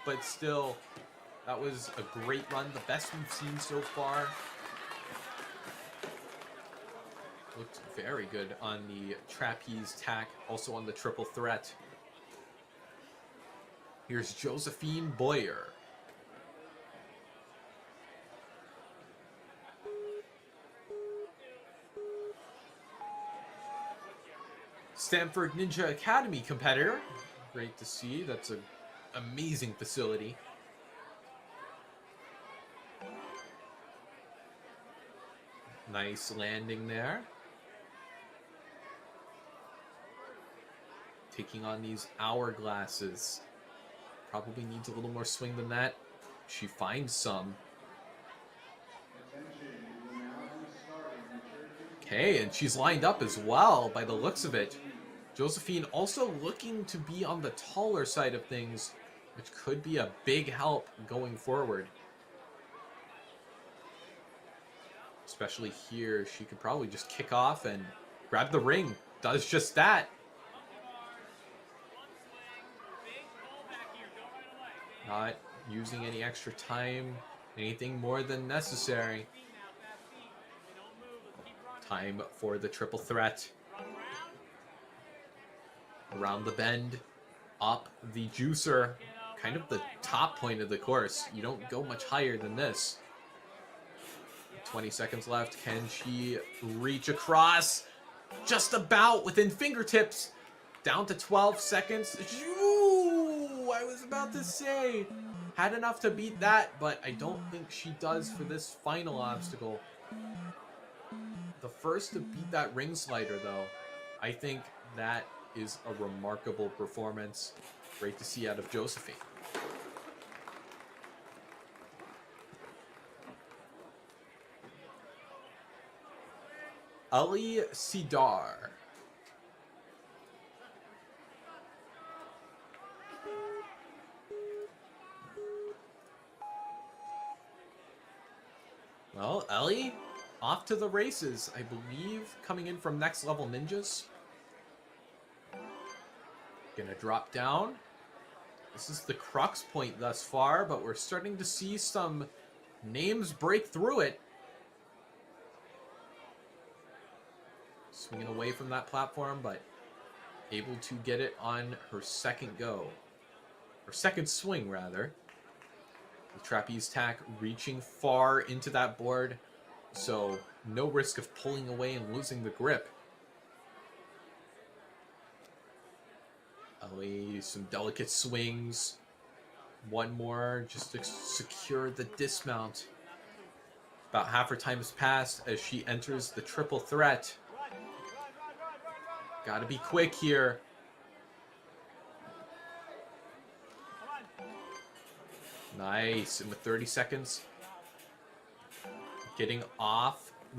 But still, that was a great run, the best we've seen so far. Looked very good on the trapeze tack, also on the triple threat. Here's Josephine Boyer. Stanford Ninja Academy competitor. Great to see. That's an amazing facility. Nice landing there. Taking on these hourglasses. Probably needs a little more swing than that. She finds some. Okay, and she's lined up as well by the looks of it. Josephine also looking to be on the taller side of things, which could be a big help going forward. Especially here, she could probably just kick off and grab the ring. Does just that. Not using any extra time, anything more than necessary. Time for the triple threat. Around the bend, up the juicer, kind of the top point of the course. You don't go much higher than this. 20 seconds left. Can she reach across? Just about within fingertips. Down to 12 seconds. Ooh, I was about to say. Had enough to beat that, but I don't think she does for this final obstacle. The first to beat that ring slider, though. I think that is a remarkable performance. Great to see out of Josephine. Ellie Sidar. Well, Ellie, off to the races, I believe, coming in from Next Level Ninjas. Gonna drop down. This is the crux point thus far, but we're starting to see some names break through it. Swinging away from that platform, but able to get it on her second go. Her second swing, rather. The trapeze tack reaching far into that board, so no risk of pulling away and losing the grip. Ellie, some delicate swings. One more just to secure the dismount. About half her time has passed as she enters the triple threat. Gotta be quick here. Nice. And with 30 seconds, getting off